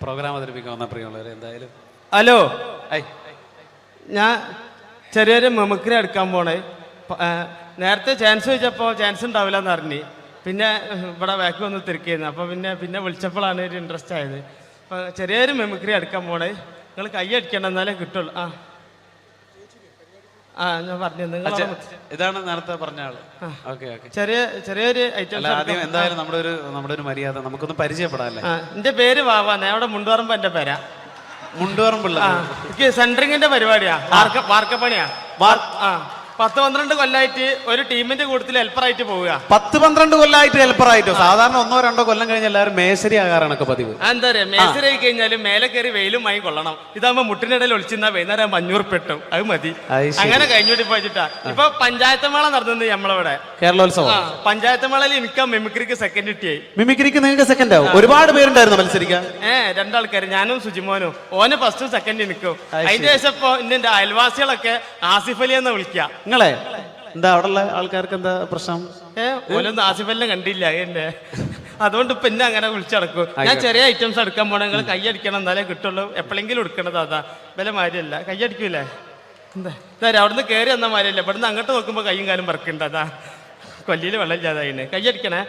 Programme അവതരിപ്പിക്കാൻ വന്ന പ്രിയമുള്ളവരെ എന്തായാലും ഹലോ ഞാൻ ചെറിയൊരു മെമിക്രി എടുക്കാൻ പോണേ നേരത്തെ ചാൻസ് ചോദിച്ചപ്പോൾ ചാൻസ് ഉണ്ടാവില്ല എന്ന് അറിഞ്ഞ് പിന്നെ ഇവിടെ ബാക്ക് വന്ന് തിരക്കിയിരുന്നു അപ്പോൾ പിന്നെ വിളിച്ചപ്പോഴാണ് ഒരു ഇൻട്രസ്റ്റ് ആയത്. അപ്പോൾ ചെറിയൊരു മെമിക്രി എടുക്കാൻ പോണേ നിങ്ങൾ കൈ അടിക്കണം എന്നാലേ കിട്ടുള്ളൂ. ഞാൻ പറഞ്ഞു നിങ്ങൾ ഇതാണ് നേരത്തെ പറഞ്ഞ ആള്. ചെറിയൊരു ഐറ്റം. ആദ്യം എന്തായാലും നമ്മുടെ ഒരു മര്യാദ നമുക്കൊന്ന് പരിചയപ്പെടാല്ലേ. എന്റെ പേര് വാവാ, അവിടെ മുണ്ടുപറമ്പ് എന്റെ പേരാ. മുണ്ടുപറമ്പുള്ള എനിക്ക് സെൻട്രിങ്ങിന്റെ പരിപാടിയാ, വാർക്കപ്പണിയാ. 10-12 കൊല്ലമായിട്ട് ഒരു ടീമിന്റെ കൂട്ടത്തിൽ ഹെൽപ്പറായിട്ട് പോവുക. 10-12 കൊല്ലമായിട്ട് ഹെൽപ്പറായിട്ടോ? സാധാരണ 1-2 കൊല്ലം കഴിഞ്ഞ് എല്ലാവരും മേശരി ആകാറാണൊക്കെ പതിവ്. എന്താ പറയാ, മേശരി ആയി കഴിഞ്ഞാലും മേലെ കയറി വെയിലും വാങ്ങി കൊള്ളണം. ഇതാകുമ്പോ മുട്ടിനിടയിൽ ഒളിച്ചിരുന്ന വൈകുന്നേരം 500 പെട്ടും, അത് മതി. അങ്ങനെ കഴിഞ്ഞോട്ടി പോയിട്ടാ ഇപ്പൊ പഞ്ചായത്ത് മേള നടന്നത് നമ്മളിവിടെ കേരളോത്സവം. പഞ്ചായത്ത് മേളയിൽ എനിക്ക് മിമിക്രിക്ക് സെക്കൻഡ് കിട്ടിയായി. മിമിക്രിക്ക് നിങ്ങൾക്ക് സെക്കൻഡ് ആവും? ഒരുപാട് പേരുണ്ടായിരുന്നു മത്സരിക്കാൻ. 2 ആൾക്കാർ, ഞാനും സുജിമോനും. ഓന് ഫസ്റ്റും സെക്കൻഡ് നിൽക്കും. അതിന്റെ ശേഷം ഇപ്പൊ എന്റെ അയൽവാസികളൊക്കെ ആസിഫ് അലി എന്ന് വിളിക്കാം. നിങ്ങളെ എന്താ അവിടെയുള്ള ആൾക്കാർക്ക് എന്താ പ്രശ്നം? ഓനൊന്നും ആസിഫ് അലിനെ കണ്ടില്ല എന്നെ, അതുകൊണ്ട് ഇപ്പൊ എന്നെ അങ്ങനെ വിളിച്ചടക്കും. ഞാൻ ചെറിയ ഐറ്റംസ് എടുക്കാൻ പോണേ, നിങ്ങൾ കൈ അടിക്കണം എന്നാലേ കിട്ടുള്ളൂ. എപ്പോഴെങ്കിലും എടുക്കണത് അതാ, വില മാരിയല്ല. കൈ അടിക്കൂലേ? എന്താ അവിടുന്ന് കയറി വന്ന മാരിയല്ല, ഇവിടുന്ന് അങ്ങോട്ട് നോക്കുമ്പോ കൈയും കാലും പറക്കുണ്ട്. അതാ കൊല്ലിയിൽ വെള്ളം ഇല്ലാതായിന്. കൈ അടിക്കണേ.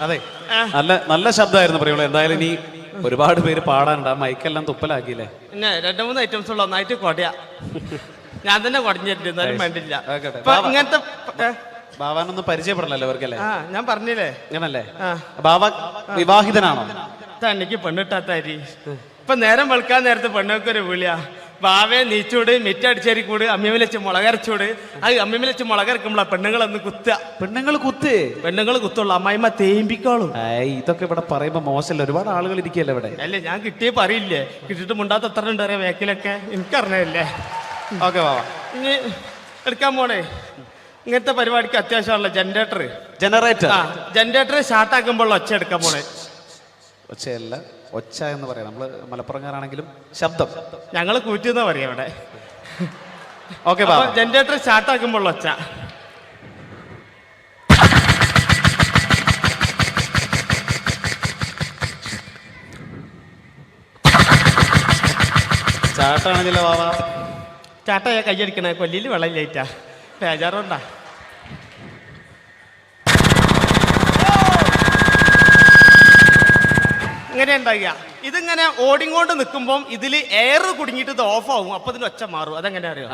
അതെ, നല്ല ശബ്ദമായിരുന്നു പറയുള്ളൂ. എന്തായാലും ഇനി ഒരുപാട് പേര് പാടാനുണ്ട്. ആ മൈക്കെല്ലാം തുപ്പലാക്കിയില്ലേ? പിന്നെ 2-3 ഐറ്റംസ് ഉള്ള ഒന്നായിട്ട് കൊടയാ. ഞാൻ തന്നെ കുടഞ്ഞിട്ടുണ്ട്, എന്നാലും വേണ്ടില്ല. ഇങ്ങനത്തെ ബാവാനൊന്നും പരിചയപ്പെടണല്ലോ ഇവർക്കല്ലേ? ഞാൻ പറഞ്ഞില്ലേ അങ്ങനല്ലേ? ബാവ വിവാഹിതനാണോ? എനിക്ക് പെണ്ണിട്ടാത്താരി. ഇപ്പൊ നേരം വെളുക്കാൻ നേരത്തെ പെണ്ണൊക്കെ ഒരു വിളിയാ, ബാവേ നീച്ചൂട്, മിറ്റടിച്ചേരി കൂട്, അമ്മിയമ്മ വെച്ച് മുളകരച്ചൂട്. അത് അമ്മിയമ്മ വെച്ച് മുളകരക്കുമ്പോളാ പെണ്ണുങ്ങളൊന്ന് കുത്തുക. പെണ്ണുങ്ങൾ കുത്തുള്ളൂ, അമ്മായിമ്മ തേമ്പിക്കോളും. ഇതൊക്കെ ഇവിടെ പറയുമ്പോ മോശമല്ല, ഒരുപാട് ആളുകൾ ഇരിക്കല്ലേ ഇവിടെ. അല്ലേ, ഞാൻ കിട്ടിയേ പറയില്ലേ, കിട്ടിയിട്ട് മുണ്ടാത്ത എത്ര ഉണ്ട് അറിയാം വേക്കിലൊക്കെ, എനിക്കറിഞ്ഞല്ലേ. ഓക്കെ ബാവ, ഇനി എടുക്കാൻ പോണേ. ഇങ്ങനത്തെ പരിപാടിക്ക് അത്യാവശ്യമുള്ള ജനറേറ്റർ സ്റ്റാർട്ടാക്കുമ്പോൾ ഒച്ച എടുക്കാൻ പോണേ. ഒച്ചയല്ല, ഒച്ച എന്ന് പറയാം. നമ്മള് മലപ്പുറംകാരാണെങ്കിലും ശബ്ദം ഞങ്ങള് കൂറ്റിന്നാ പറയാ ഇവിടെ. ഓക്കെ, ജനറേറ്റർ സ്റ്റാർട്ടാക്കുമ്പോൾ ഒച്ച. ചാട്ടാണെങ്കിലോ ബാബാ? ചാട്ടയാ കയ്യടിക്കണേ, കൊല്ലിയിൽ വെള്ളം ലേറ്റാ, ബേജാറുണ്ടാ. ഇങ്ങനെ ഉണ്ടാകുക. ഇതിങ്ങനെ ഓടിങ്ങോണ്ട് നിൽക്കുമ്പോൾ ഇതിൽ എയർ കുടുങ്ങിയിട്ട് ഇത് ഓഫാവും. അപ്പൊ ഇതിൽ ഒച്ച മാറും. അതെങ്ങനെ അറിയോ?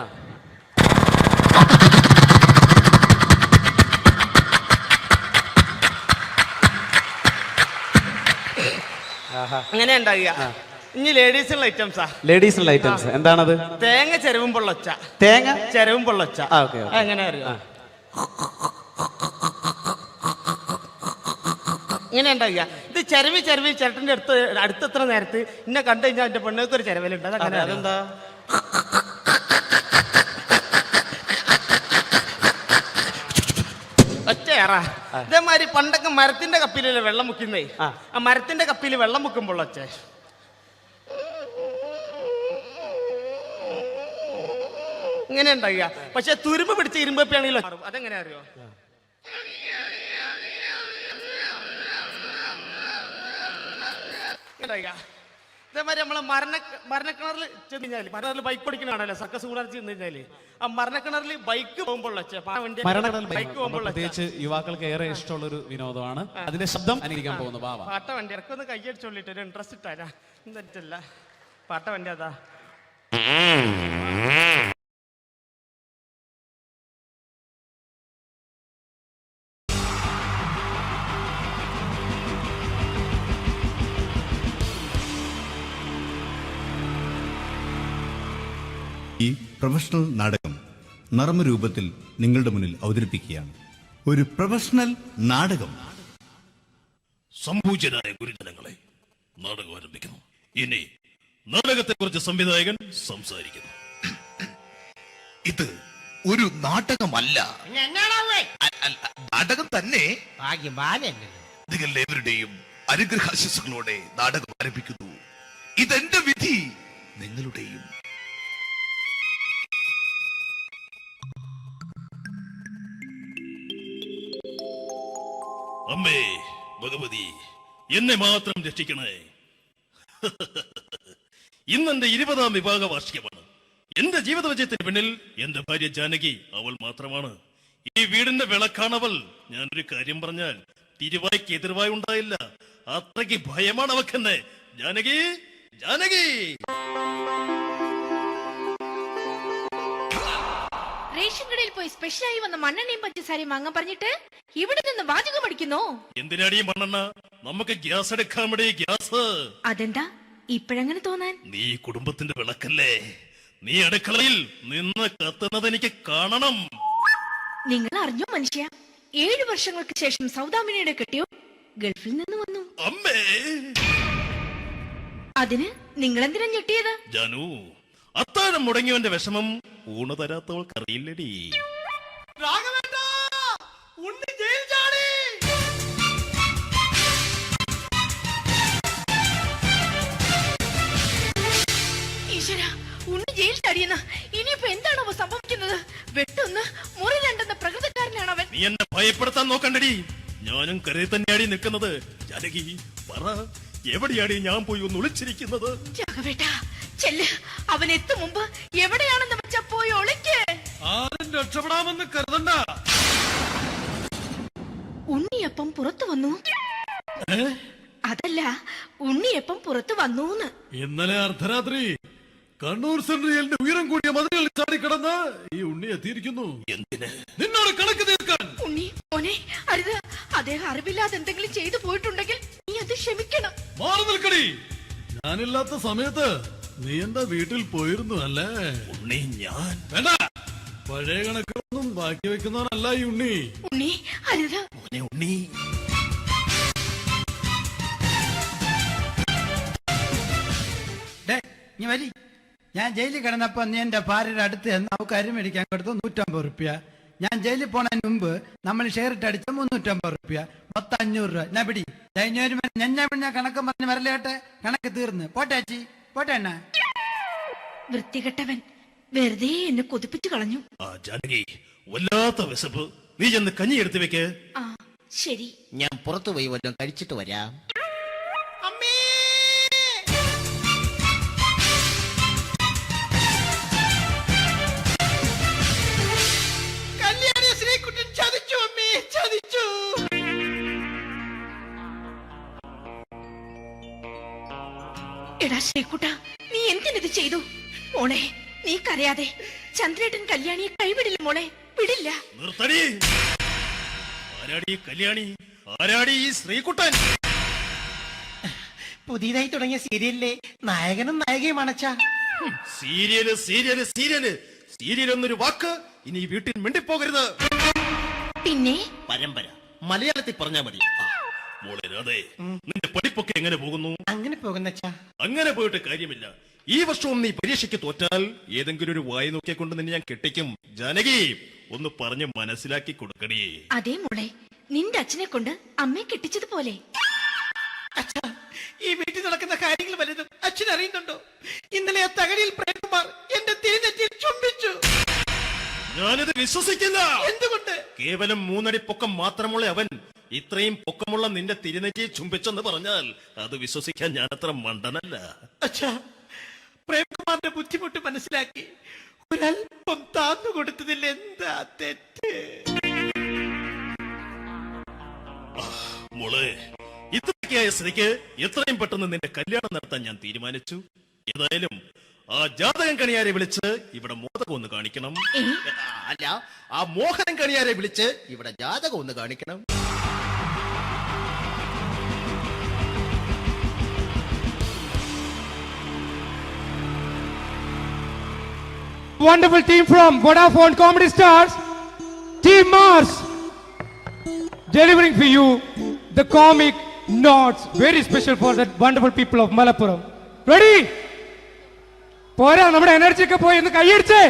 അങ്ങനെ ഉണ്ടാകുക. ഇനി ലേഡീസിനുള്ള ഐറ്റംസ്. എന്താണത്? തേങ്ങ ചെരവുമ്പോൾ ഒച്ച. എങ്ങനെ അറിയോ? ഇങ്ങനെ ഉണ്ടാകുക. ഇത് ചെരവി ചേട്ടൻ്റെ അടുത്തെത്ര നേരത്ത് എന്നെ കണ്ടു കഴിഞ്ഞാൽ എന്റെ പെണ്ണുങ്ങൾക്ക് ഒരു ചെരവലുണ്ട്. അതെന്താ? ഒച്ചയേറ. ഇതേമാതിരി പണ്ടൊക്കെ മരത്തിന്റെ കപ്പിലല്ലേ വെള്ളം മുക്കുന്നേ, ആ മരത്തിന്റെ കപ്പിൽ വെള്ളം മുക്കുമ്പോൾ ഒച്ച. ഇങ്ങനെ ഉണ്ടാകുക. പക്ഷെ തുരുമ്പ് പിടിച്ച ഇരുമ്പപ്പിയാണെങ്കിലോ അതെങ്ങനെ അറിയോ? ഇതേമാതിരി നമ്മളെ മരണക്കിണറിൽ ചെന്ന് കഴിഞ്ഞാല്, മരണക്കിണറിൽ ബൈക്ക് ഓടിക്കണാണല്ലോ, സർക്കസ് കൂടാതെ ചെന്ന് കഴിഞ്ഞാല് ആ മരണക്കിണറിൽ ബൈക്ക് പോകുമ്പോൾ പ്രത്യേകിച്ച് യുവാക്കൾക്ക് ഏറെ ഇഷ്ടമുള്ള ഒരു വിനോദമാണ്. അതിന്റെ ശബ്ദം അനുകരിക്കാൻ പോകുന്നു. പാട്ട വണ്ടി ഇറക്കൊന്ന് കൈയടിച്ചോളിട്ട് ഒരു ഇൻട്രസ്റ്റ് ഇട്ടാരാ എന്താ പാട്ട വണ്ടി അതാ. പ്രൊഫഷണൽ നാടകം നർമ്മരൂപത്തിൽ നിങ്ങളുടെ മുന്നിൽ അവതരിപ്പിക്കുകയാണ്. ഒരു പ്രൊഫഷണൽ നാടകം. സംപൂജ്യരായ ഗുരുജനങ്ങളെ, നാടകം ആരംഭിക്കുന്നു. ഇനി നാടകത്തെക്കുറിച്ച് സംവിധായകൻ സംസാരിക്കുന്നു. ഇത് ഒരു നാടകമല്ല, നാടകം തന്നെ. നിങ്ങളെവരുടെയും അനുഗ്രഹാശിസുകളോടെ നാടകം ആരംഭിക്കുന്നു. ഇതെന്റെ വിധി, നിങ്ങളുടെയും. അമ്മേ ഭഗവതി, എന്നെ മാത്രം രക്ഷിക്കണേ. ഇന്നെന്റെ 20ാം വിവാഹ വാർഷികമാണ്. എന്റെ ജീവിത വിജയത്തിന് പിന്നിൽ എന്റെ ഭാര്യ ജാനകി അവൾ മാത്രമാണ്. ഈ വീടിന്റെ വിളക്കാണവൾ. ഞാനൊരു കാര്യം പറഞ്ഞാൽ തിരുവായ്ക്ക് എതിർവായി ഉണ്ടായില്ല. അത്രയ്ക്ക് ഭയമാണ് അവക്കെന്നെ. ജാനകി, ജാനകി. റേഷൻ കടയിൽ പോയി സ്പെഷ്യലായി വന്ന മണ്ണെണ്ണയും പഞ്ചസാരയും വാങ്ങാൻ പറഞ്ഞിട്ട് ഇവിടെ നിന്ന് വാചകം അടിക്കുന്നോ? എന്തിനാടി മണ്ണെണ്ണ? നമുക്ക് ഗ്യാസ് എടുക്കാൻ വേണ്ടി ഗ്യാസ്. അതെന്താ ഇപ്പഴങ്ങനെ തോന്നാൻ? നീ കുടുംബത്തിന്റെ വിളക്കല്ലേ. നീ അടുക്കളയിൽ നിന്ന് കത്തുന്നത് എനിക്ക് കാണണം. നിങ്ങൾ അറിഞ്ഞോ മനുഷ്യ, 7 വർഷങ്ങൾക്ക് ശേഷം സൗദാമിനിയുടെ കെട്ടിയോ ഗൾഫിൽ നിന്ന് വന്നു. അമ്മേ, അതിന് നിങ്ങൾ എന്തിനാ ഞെട്ടിയത്? ജാനു, അത്താഴം മുടങ്ങിയവന്റെ വിഷമം ഊണ് തരാത്തവൾക്കറിയില്ലടി. ഈശ്വര, ഉണ്ണി ജയിൽ ചാടിയെന്ന്. ഇനിയിപ്പോ എന്താണോ സംഭവിക്കുന്നത്? വെട്ടൊന്ന് മുറി രണ്ടെന്ന പ്രകൃതക്കാരനാണ് അവൻ. നീ എന്നെ ഭയപ്പെടുത്താൻ നോക്കണ്ടടി. ഞാനും കരയിൽ തന്നെയാടി നിൽക്കുന്നത്. ജാനകി, പറ, എവിടെയാടി ഞാൻ പോയി ഒന്ന് ഒളിച്ചിരിക്കുന്നത്? രാഘവേട്ട, ചെല്ല്. അവൻ എത്തും മുമ്പ് എവിടെയാണെന്ന് വെച്ചാ പോയി ഒളിക്ക്. ആരും രക്ഷപ്പെടാമെന്ന് കരുതണ്ട. ഉണ്ണിയപ്പം പുറത്തു വന്നു. അതല്ല, ഉണ്ണിയപ്പം പുറത്തു വന്നൂന്ന്. ഇന്നലെ അർദ്ധരാത്രി കണ്ണൂർ സെൻട്രലിന്റെ ഉയരം കൂടിയ മതിലുകളിൽ ചാടിക്കിടന്ന് ഈ ഉണ്ണി എത്തിയിരിക്കുന്നു. എന്തിന്? നിന്നോട് കണക്ക് തീർക്കാൻ. ഉണ്ണി മോനെ, അരുത്. അദ്ദേഹം അറിവില്ലാതെ എന്തെങ്കിലും ചെയ്തു പോയിട്ടുണ്ടെങ്കിൽ നീ അത് ക്ഷമിക്കണം. മാറി നിൽക്കടി. ഞാനില്ലാത്ത സമയത്ത് നീ എന്റെ വീട്ടിൽ പോയിരുന്നു അല്ലേ? ഉണ്ണി, ഞാൻ വേണ്ട. പഴയ കണക്കൊന്നും ബാക്കി വെക്കുന്നവനല്ല ഈ ഉണ്ണി. ഉണ്ണി, അരുത്. മോനെ ഉണ്ണി. ഞാൻ ജയിലിൽ കിടന്നപ്പോ നീ എന്റെ ഭാര്യയുടെ അടുത്ത് നമുക്ക് അരി മേടിക്കാൻ കൊടുത്തു 150 റുപ്യ. ഞാൻ ജയിലിൽ പോണതിന് മുമ്പ് നമ്മൾ ഷെയർ ഇട്ട് അടിച്ച 350 റുപ്യ, മൊത്തം 500 രൂപ. ഞാൻ പിടി ഞാൻ കണക്കും പറഞ്ഞ് വരലേട്ടെ. കണക്ക് തീർന്ന് പോട്ടെ അച്ചി, പോട്ടെ അണ്ണ. വൃത്തികെട്ടവൻ വെറുതെ എന്നെ കൊതിപ്പിച്ചു കളഞ്ഞു. ആ ജാനകി, വല്ലാത്ത വിശപ്പ്. നീ ചെന്ന് കഞ്ഞി എടുത്തു വെക്ക്. ആ ശരി. ഞാൻ പുറത്തു പോയി വല്ലതും കഴിച്ചിട്ട് വരാം. എടാ ശ്രീകുട്ട, നീ എന്തിനിത് ചെയ്തു? മോളെ, നീ കരയാതെ. ചന്ദ്രേട്ടൻ കല്യാണിയെ കൈവിടില്ല മോളെ, വിടില്ല. നിർത്തടി. ആരാടി കല്യാണി? ആരാടി ഈ ശ്രീകുട്ടൻ? പുതിയതായി തുടങ്ങിയ സീരിയലിലെ നായകനും നായികയും അണച്ചാ. സീരിയല് സീരിയല് സീരിയല് സീരിയൽ എന്നൊരു വാക്ക് ഇനി വീട്ടിൽ മിണ്ടിപ്പോകരുത്. പിന്നെ പരമ്പര മലയാളത്തിൽ പറഞ്ഞാ മതി. മോളെ രാധേ, നിന്റെ പഠിപ്പൊക്കെ എങ്ങനെ പോകുന്നു? അങ്ങനെ പോകുന്നച്ചാ. അങ്ങനെ പോയിട്ട് കാര്യമില്ല. ഈ വർഷവും നീ പരീക്ഷയ്ക്ക് തോറ്റാൽ ഏതെങ്കിലും ഒരു വായി നോക്കിയെ കൊണ്ട് നിന്നെ ഞാൻ കെട്ടിക്കും. ജാനകി, ഒന്ന് പറഞ്ഞ് മനസ്സിലാക്കി കൊടുക്കണേ. അതേ മോളെ, നിന്റെ അച്ഛനെ കൊണ്ട് അമ്മയെ കെട്ടിച്ചതുപോലെ. ഈ വീട്ടിൽ നടക്കുന്ന കാര്യങ്ങൾ വലുതും അച്ഛൻ അറിയുന്നുണ്ടോ? ഇന്നലെ ആ തകഴിയിൽ പ്രേംകുമാർ എന്റെ തിരുനെറ്റിയിൽ ചുംബിച്ചു. ഞാനിത് വിശ്വസിക്കില്ല. എന്തുകൊണ്ട്? കേവലം 3 അടി പൊക്കം മാത്രമുള്ള അവൻ ഇത്രയും പൊക്കമുള്ള നിന്റെ തിരുനെറ്റിയെ ചുംബിച്ചെന്ന് പറഞ്ഞാൽ അത് വിശ്വസിക്കാൻ ഞാൻ അത്ര മണ്ടനല്ല. അച്ഛാ, പ്രേംകുമാറിന്റെ ബുദ്ധിമുട്ട് മനസ്സിലാക്കി ഒരല്പം താന്നു കൊടുത്തതിൽ എന്താ തെറ്റ്? മോളെ, ഇത്രയ്ക്കായ സ്ഥിതിക്ക് എത്രയും പെട്ടെന്ന് നിന്റെ കല്യാണം നടത്താൻ ഞാൻ തീരുമാനിച്ചു. ഏതായാലും ആ ജാതകം കണിയാരെ വിളിച്ച് ഇവിടെ മോദകം ഒന്ന് കാണിക്കണം. അല്ല, ആ മോഹനം കണിയാരെ വിളിച്ച് ഇവിടെ ജാതകം ഒന്ന് കാണിക്കണം. wonderful team from Vodafone Comedy Stars, Team Mars, delivering for you the comic notes, very special for the wonderful people of Malappuram. Ready? പോരാ, നമ്മുടെ എനർജി ഒക്കെ പോയി ഒന്ന് കൈയടിച്ചേ.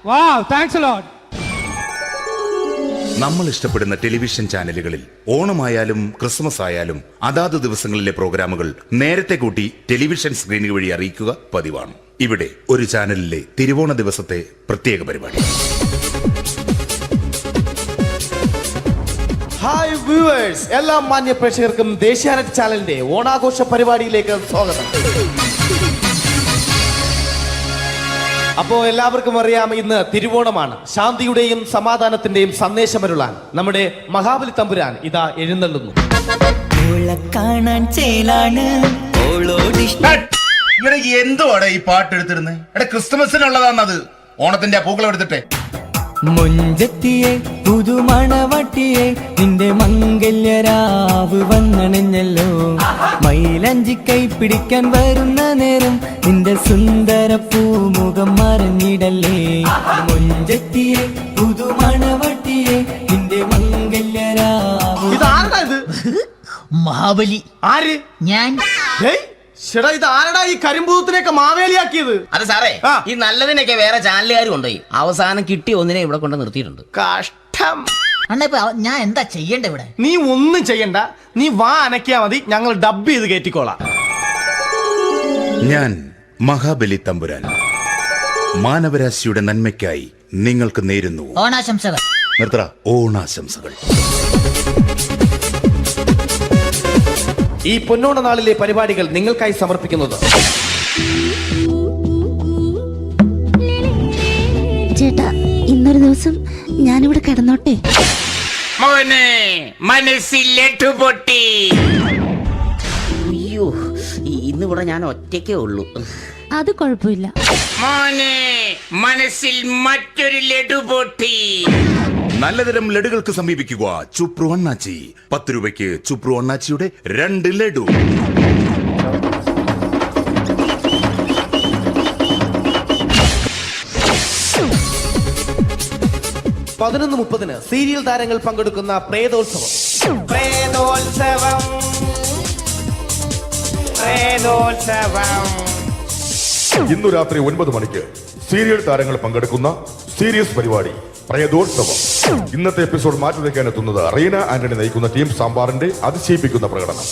Wow, thanks a lot. നമ്മൾ ഇഷ്ടപ്പെടുന്ന ടെലിവിഷൻ ചാനലുകളിൽ ഓണമായാലും ക്രിസ്മസ് ആയാലും അതാത് ദിവസങ്ങളിലെ പ്രോഗ്രാമുകൾ നേരത്തെ കൂട്ടി ടെലിവിഷൻ സ്ക്രീനുകൾ വഴി അറിയിക്കുക പതിവാണ്. ഇവിടെ ഒരു ചാനലിലെ തിരുവോണ ദിവസത്തെ പ്രത്യേക പരിപാടി. ഹായ് വ്യൂവേഴ്സ്, എല്ലാ മാന്യ പ്രേക്ഷകർക്കും ദേശീയാനെറ്റ് ചാനലിന്റെ ഓണാഘോഷ പരിപാടിയിലേക്ക് സ്വാഗതം. അപ്പോ എല്ലാവർക്കും അറിയാം, ഇന്ന് തിരുവോണമാണ്. ശാന്തിയുടെയും സമാധാനത്തിന്റെയും സന്ദേശമരുളാൻ നമ്മുടെ മഹാബലി തമ്പുരാൻ ഇതാ എഴുന്നള്ളുന്നു. എന്തുവാടാ ഈ പാട്ട് എടുത്തിരുന്നത്? എടാ, ക്രിസ്മസിനുള്ളതാണത്. ഓണത്തിന്റെ പൂക്കളം എടുത്തിട്ടെ. മുഞ്ചത്തിയെ പുതുമണവട്ടിയെ നിന്റെ മംഗല്യരാവ് വന്നണഞ്ഞല്ലോ. മൈലഞ്ചി കൈ പിടിക്കാൻ വരുന്ന നേരം നിന്റെ സുന്ദര പൂമുഖം മറഞ്ഞിടല്ലേ. മുഞ്ചത്തിയെ പുതുമണവട്ടിയെ നിന്റെ മംഗല്യരാവ്. മഹാബലി ആര്? ഞാൻ. ചേട്ടാ, ഇത് ആരടാ ഈ കരിമ്പൂത്തിനെയൊക്കെ മാവേലിയാക്കിയത്? അത് സാറേ, ഈ നല്ലതിനൊക്കെ വേറെ ചാനലുകാർ കൊണ്ടുപോയി അവസാനം കിട്ടി ഒന്നിനെ ഇവിടെ കൊണ്ട് നിർത്തിയിട്ടുണ്ട്. കഷ്ടം. ഞാൻ എന്താ ചെയ്യണ്ട ഇവിടെ? നീ ഒന്നും ചെയ്യണ്ട, നീ വാ അനക്കിയാ മതി, ഞങ്ങൾ ഡബ് ചെയ്ത് കയറ്റിക്കോളാം. ഞാൻ മഹാബലി തമ്പുരാൻ മാനവരാശിയുടെ നന്മയ്ക്കായി നിങ്ങൾക്ക് നേരുന്നു ഓണാശംസകൾ. നിർത്തറ. ഓണാശംസകൾ. ഈ പൊന്നോണ നാളിലെ പരിപാടികൾ നിങ്ങൾക്കായി സമർപ്പിക്കുന്നത് ചേട്ടാ, ഇന്നൊരു ദിവസം ഞാനിവിടെ കിടന്നോട്ടെ. മോനെ മനസ്സിലേറ്റു പൊട്ടി. അയ്യോ, ഇന്നിവിടെ ഞാൻ ഒറ്റയ്ക്കേ ഉള്ളൂ. അത് കുഴപ്പമില്ല. മോനെ മനസ്സിൽ മറ്റൊരു ലഡു പൊട്ടി. നല്ലതരം ലഡുകൾക്ക് സമീപിക്കുക ചുപ്രു അണ്ണാച്ചി. 10 രൂപയ്ക്ക് ചുപ്രു അണ്ണാച്ചിയുടെ 2 ലഡു. പതിനൊന്ന് 30 സീരിയൽ താരങ്ങൾ പങ്കെടുക്കുന്ന പ്രേതോത്സവം. ഇന്നു രാത്രി 9 മണിക്ക് സീരിയൽ താരങ്ങൾ പങ്കെടുക്കുന്ന സീരിയസ് പരിപാടി പ്രേതോത്സവം. ഇന്നത്തെ എപ്പിസോഡ് മാറ്റി വയ്ക്കാൻ എത്തുന്നത് റീന ആന്റണി നയിക്കുന്ന ടീം സാമ്പാറിന്റെ അതിശയിപ്പിക്കുന്ന പ്രകടനം.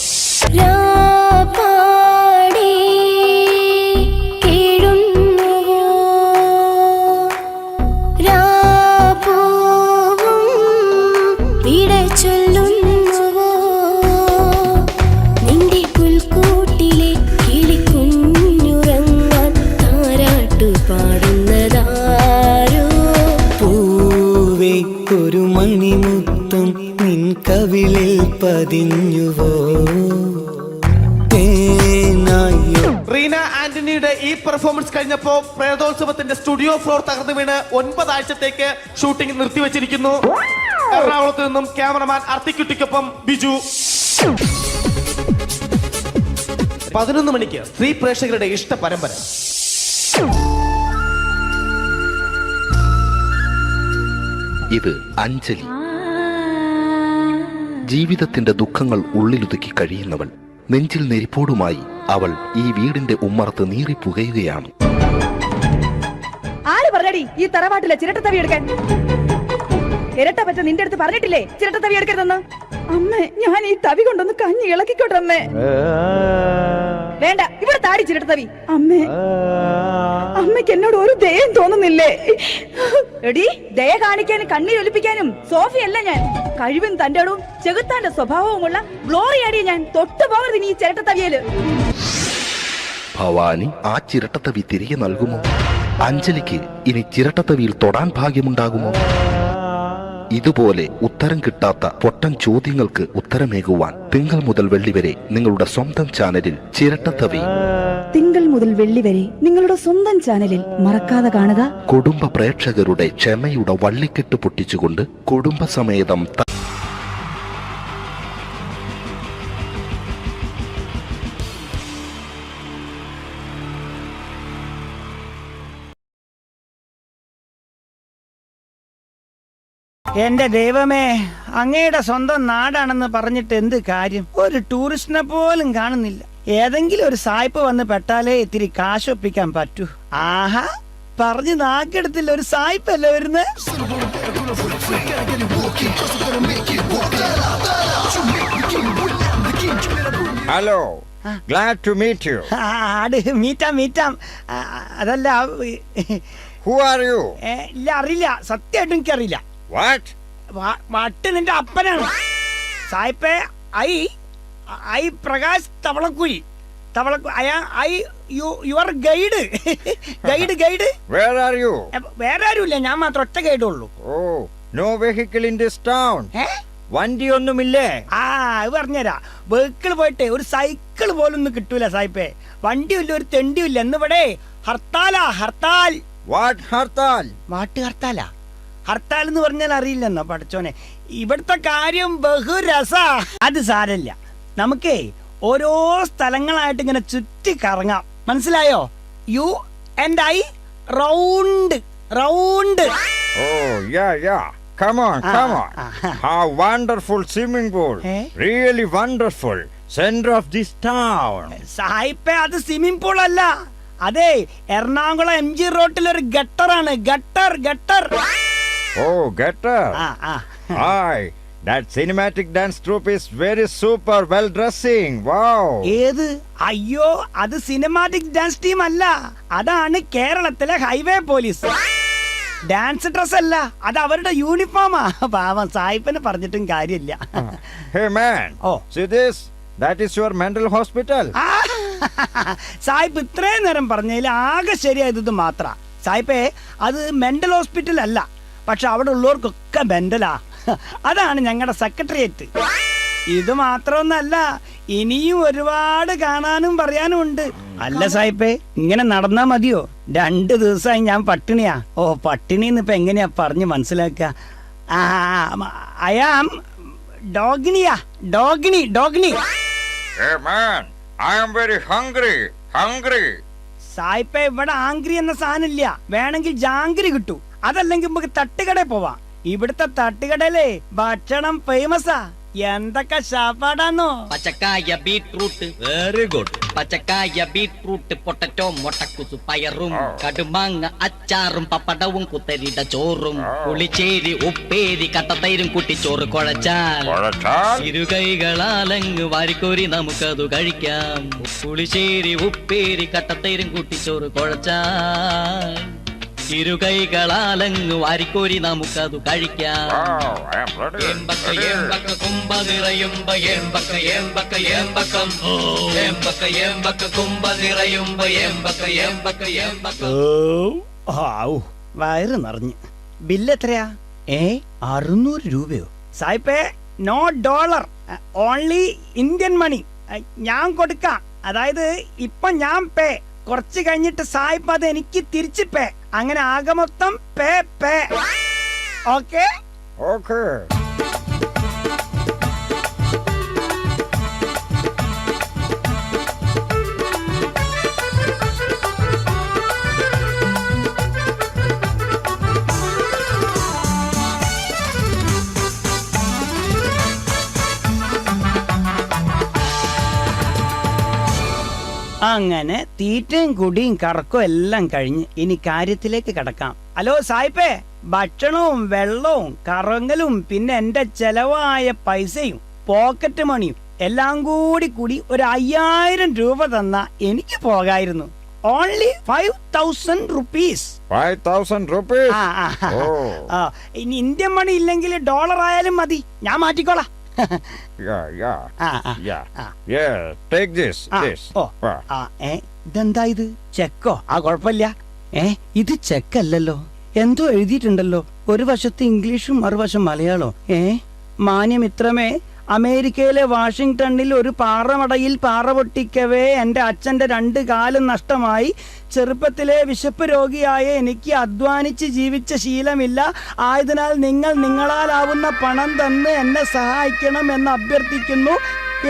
ഒരു മണിമുത്തം നിൻ കവിളിൽ പതിഞ്ഞുവോ. റീന ആന്റണിയുടെ ഈ പെർഫോമൻസ് കഴിഞ്ഞപ്പോ പ്രേതോത്സവത്തിന്റെ സ്റ്റുഡിയോ ഫ്ലോർ തകർന്നു വീണ് 9 ആഴ്ചത്തേക്ക് ഷൂട്ടിംഗ് നിർത്തിവെച്ചിരിക്കുന്നു. എറണാകുളത്ത് നിന്നും ക്യാമറമാൻ അർത്തിക്കുട്ടിക്കൊപ്പം ബിജു. 11 മണിക്ക് സ്ത്രീ പ്രേക്ഷകരുടെ ഇഷ്ട പരമ്പര. ഇത് അഞ്ജലി. ജീവിതത്തിന്റെ ദുഃഖങ്ങൾ ഉള്ളിലൊതുക്കി കഴിയുന്നവൾ. നെഞ്ചിൽ നെരിപ്പോടുമായി അവൾ ഈ വീടിന്റെ ഉമ്മറത്ത് നീറിപ്പുകയുകയാണ്. ആര് പറഞ്ഞടി ഈ തറവാട്ടിലെ ചിരട്ടത്തവി എടുക്കാൻ? ഇരട്ട പറ്റ നിന്റെ അടുത്ത് പറഞ്ഞിട്ടില്ലേ ചിരട്ടത്തവി എടുക്കരുതെന്ന്? അമ്മേ, ഞാൻ ഈ തവി കൊണ്ടൊന്ന് കഞ്ഞി ഇളക്കിക്കോട്ടെ അമ്മേ. വേണ്ട, ഇവിടെ താടി ചിരട്ടത്തവി. അമ്മേ, അമ്മയ്ക്ക് എന്നോട് ഒരു ദയം തോന്നുന്നില്ലേ? എടി, ദയ കാണിക്കാനും കണ്ണീരൊലിപ്പിക്കാനും സോഫിയല്ല ഞാൻ. കഴിവും തന്റെ ഇടവും ചെകുത്താന്റെ സ്വഭാവവുമുള്ള ഗ്ലോറിയാടിയ ഞാൻ. തൊട്ടു പോകരുത് നീ ചിരട്ടത്തവിയല്. ഭവാനി ആ ചിരട്ടത്തവി തിരികെ നൽകുമോ? അഞ്ജലിക്ക് ഇനി ചിരട്ടത്തവിയിൽ തൊടാൻ ഭാഗ്യമുണ്ടാകുമോ? ഇതുപോലെ ഉത്തരം കിട്ടാത്ത പൊട്ടൻ ചോദ്യങ്ങൾക്ക് ഉത്തരമേകുവാൻ തിങ്കൾ മുതൽ വെള്ളി വരെ നിങ്ങളുടെ സ്വന്തം ചാനലിൽ ചിരട്ടത്തവി. തിങ്കൾ മുതൽ വെള്ളി വരെ നിങ്ങളുടെ സ്വന്തം ചാനലിൽ മറക്കാതെ കാണുക. കുടുംബ പ്രേക്ഷകരുടെ ക്ഷമയുടെ വള്ളിക്കെട്ട് പൊട്ടിച്ചുകൊണ്ട് കുടുംബസമേതം എന്റെ ദൈവമേ, അങ്ങയുടെ സ്വന്തം നാടാണെന്ന് പറഞ്ഞിട്ട് എന്ത് കാര്യം? ഒരു ടൂറിസ്റ്റിനെ പോലും കാണുന്നില്ല. ഏതെങ്കിലും ഒരു സായിപ്പ് വന്ന് പെട്ടാലേ ഇത്തിരി കാശൊപ്പിക്കാൻ പറ്റൂ. ആഹാ, പറഞ്ഞു നാക്കെടുത്തില്ല, ഒരു സായിപ്പല്ലേ വരുന്നത്? Hello, glad to meet you. മീറ്റാം. അതല്ല, ഹു ആർ യു? ഇല്ല, അറിയില്ല, സത്യമായിട്ടും എനിക്കറിയില്ല. വാട്ട് നിന്റെ അപ്പനാണ് സായിപ്പേ. I Prakash Thavalakkuzhi. Your guide. Guide. Where are you? വേറെ ആരുമില്ല, ഞാൻ മാത്രം ഒറ്റ ഗൈഡേ ഉള്ളൂ. Oh, no vehicle in this town. വണ്ടി ഒന്നുമില്ലേ? അത് പറഞ്ഞുതരാ. വെഹിക്കിൾ പോയിട്ട് ഒരു സൈക്കിൾ പോലും ഒന്നും കിട്ടൂല സായിപ്പേ. വണ്ടിയില്ല, ഒരു തെണ്ടിയില്ല. എന്നിവിടെ ഹർത്താലാ, ഹർത്താൽ. വാട്ട് ഹർത്താൽ? ഹർത്താൽ എന്ന് പറഞ്ഞാൽ അറിയില്ലെന്നോ പഠിച്ചോനെ? ഇവിടുത്തെ കാര്യം ബഹുരസാ. അത് സാരല്ല, നമുക്കേ ഓരോ സ്ഥലങ്ങളായിട്ട് ഇങ്ങനെ ചുറ്റി കറങ്ങാം. മനസ്സിലായോ? You and I round. Oh, yeah. Come on. How wonderful swimming pool. Really wonderful. Center of this town. സായിപ്പേ, അത് സ്വിമ്മിംഗ് പൂൾ അല്ല. അതെ, എറണാകുളം MG റോട്ടിലൊരു ഗട്ടറാണ്. Gutter. Oh, gutter. Hi. That cinematic dance troupe is very super well dressing. Wow. ഏത്? അയ്യോ, അത് cinematic dance team അല്ല. അതാണ് കേരളത്തിലെ ഹൈവേ പോലീസ്. ഡാൻസ് ഡ്രസ് അല്ല, അത് അവരുടെ യൂണിഫോമാ. പാവം സായിപ്പിന് പറഞ്ഞിട്ടും കാര്യമില്ല. Hey man. See this? That is your mental hospital. സായിപ്പ് ഇത്രയും നേരം പറഞ്ഞതിൽ ആകെ ശരിയായത് ഇത് മാത്ര. സായിപ്പേ, അത് മെന്റൽ ഹോസ്പിറ്റൽ അല്ല, പക്ഷെ അവിടെ ഉള്ളവർക്കൊക്കെ മെന്റലാ. അതാണ് ഞങ്ങളുടെ സെക്രട്ടേറിയറ്റ്. ഇത് മാത്രമൊന്നല്ല, ഇനിയും ഒരുപാട് കാണാനും പറയാനും ഉണ്ട്. അല്ല സായിപ്പേ, ഇങ്ങനെ നടന്നാ മതിയോ? 2 ദിവസമായി ഞാൻ പട്ടിണിയാ. പട്ടിണിന്ന് ഇപ്പൊ എങ്ങനെയാ പറഞ്ഞ് മനസ്സിലാക്കുക? ഐ ആം ഡോഗ്നി. Hey man, I am very hungry. സായിപ്പേ, ഇവിടെ ആംഗ്രി എന്ന സാധനം ഇല്ല. വേണമെങ്കിൽ ജാംഗ്രി കിട്ടൂ. അതല്ലെങ്കിൽ നമുക്ക് തട്ടുകടയിൽ പോവാം. ഇവിടുത്തെ തട്ടുകടയിലെ ഭക്ഷണം ഫേമസാ. എന്തൊക്കെ ശാപ്പാടാന്നോ? പച്ചക്കായ, ബീട്രൂട്ട്, വെരി ഗുഡ്. പച്ചക്കായ, ബീട്രൂട്ട്, പൊട്ടറ്റോ, മുട്ടക്കുസു, പയറും, കടുമാങ്ങ, അച്ചാറും, പപ്പടവും, കുത്തരിട ചോറും, പുളിച്ചേരി, ഉപ്പേരി, കട്ടത്തൈരും കുട്ടിച്ചോറ് കുഴച്ചാൽ ഇരുകൈകളാലങ്ങ് വാരിക്കോരി നമുക്കതു കഴിക്കാം. പുളിച്ചേരി, ഉപ്പേരി, കട്ടത്തൈരും കുട്ടിച്ചോറ് കുഴച്ചാൽ ഇരുകൈകളാലങ്ങ് വാരിക്കോരി നമുക്കതു കഴിക്കാം. ഏമ്പക്ക കുമ്പ നിറയുമ്പ ഏമ്പക്ക കുമ്പ നിറയുമ്പ ഏമ്പക്ക. വയറ് നിറഞ്ഞ്. ബില്ല് എത്രയാ? 600 രൂപയോ? സായിപ്പേ, no dollar, only Indian money. ഞാൻ കൊടുക്കാം. അതായത് ഇപ്പൊ ഞാൻ പേ, കുറച്ച് കഴിഞ്ഞിട്ട് സായിപ്പ് അത് എനിക്ക് തിരിച്ച് പേ. അങ്ങനെ ആകെ മൊത്തം പേ. ഓക്കെ. അങ്ങനെ തീറ്റയും കുടിയും കറക്കവും എല്ലാം കഴിഞ്ഞ് ഇനി കാര്യത്തിലേക്ക് കടക്കാം. ഹലോ സായിപ്പേ, ഭക്ഷണവും വെള്ളവും കറങ്ങലും പിന്നെ എന്റെ ചെലവായ പൈസയും പോക്കറ്റ് മണിയും എല്ലാം കൂടി ഒരു 5000 രൂപ തന്നാ എനിക്ക് പോകായിരുന്നു. Only 5000 rupees. 5000 rupees? ഇനി ഇന്ത്യൻ മണി ഇല്ലെങ്കിൽ ഡോളർ ആയാലും മതി, ഞാൻ മാറ്റിക്കോളാം. Take this. ഇതെന്താ ഇത്? ചെക്കോ? കുഴപ്പമില്ല. ഇത് ചെക്കല്ലല്ലോ, എന്തോ എഴുതിയിട്ടുണ്ടല്ലോ. ഒരു വശത്ത് ഇംഗ്ലീഷും മറുവശം മലയാളം. മാന്യമിത്രമേ, അമേരിക്കയിലെ വാഷിംഗ്ടണിൽ ഒരു പാറമടയിൽ പാറ പൊട്ടിക്കവേ എന്റെ അച്ഛന്റെ 2 കാലും നഷ്ടമായി. ചെറുപ്പത്തിലെ വിശപ്പ് രോഗിയായ എനിക്ക് അധ്വാനിച്ച് ജീവിച്ച ശീലമില്ല. ആയതിനാൽ നിങ്ങൾ നിങ്ങളാലാവുന്ന പണം തന്ന് എന്നെ സഹായിക്കണം എന്ന് അഭ്യർത്ഥിക്കുന്നു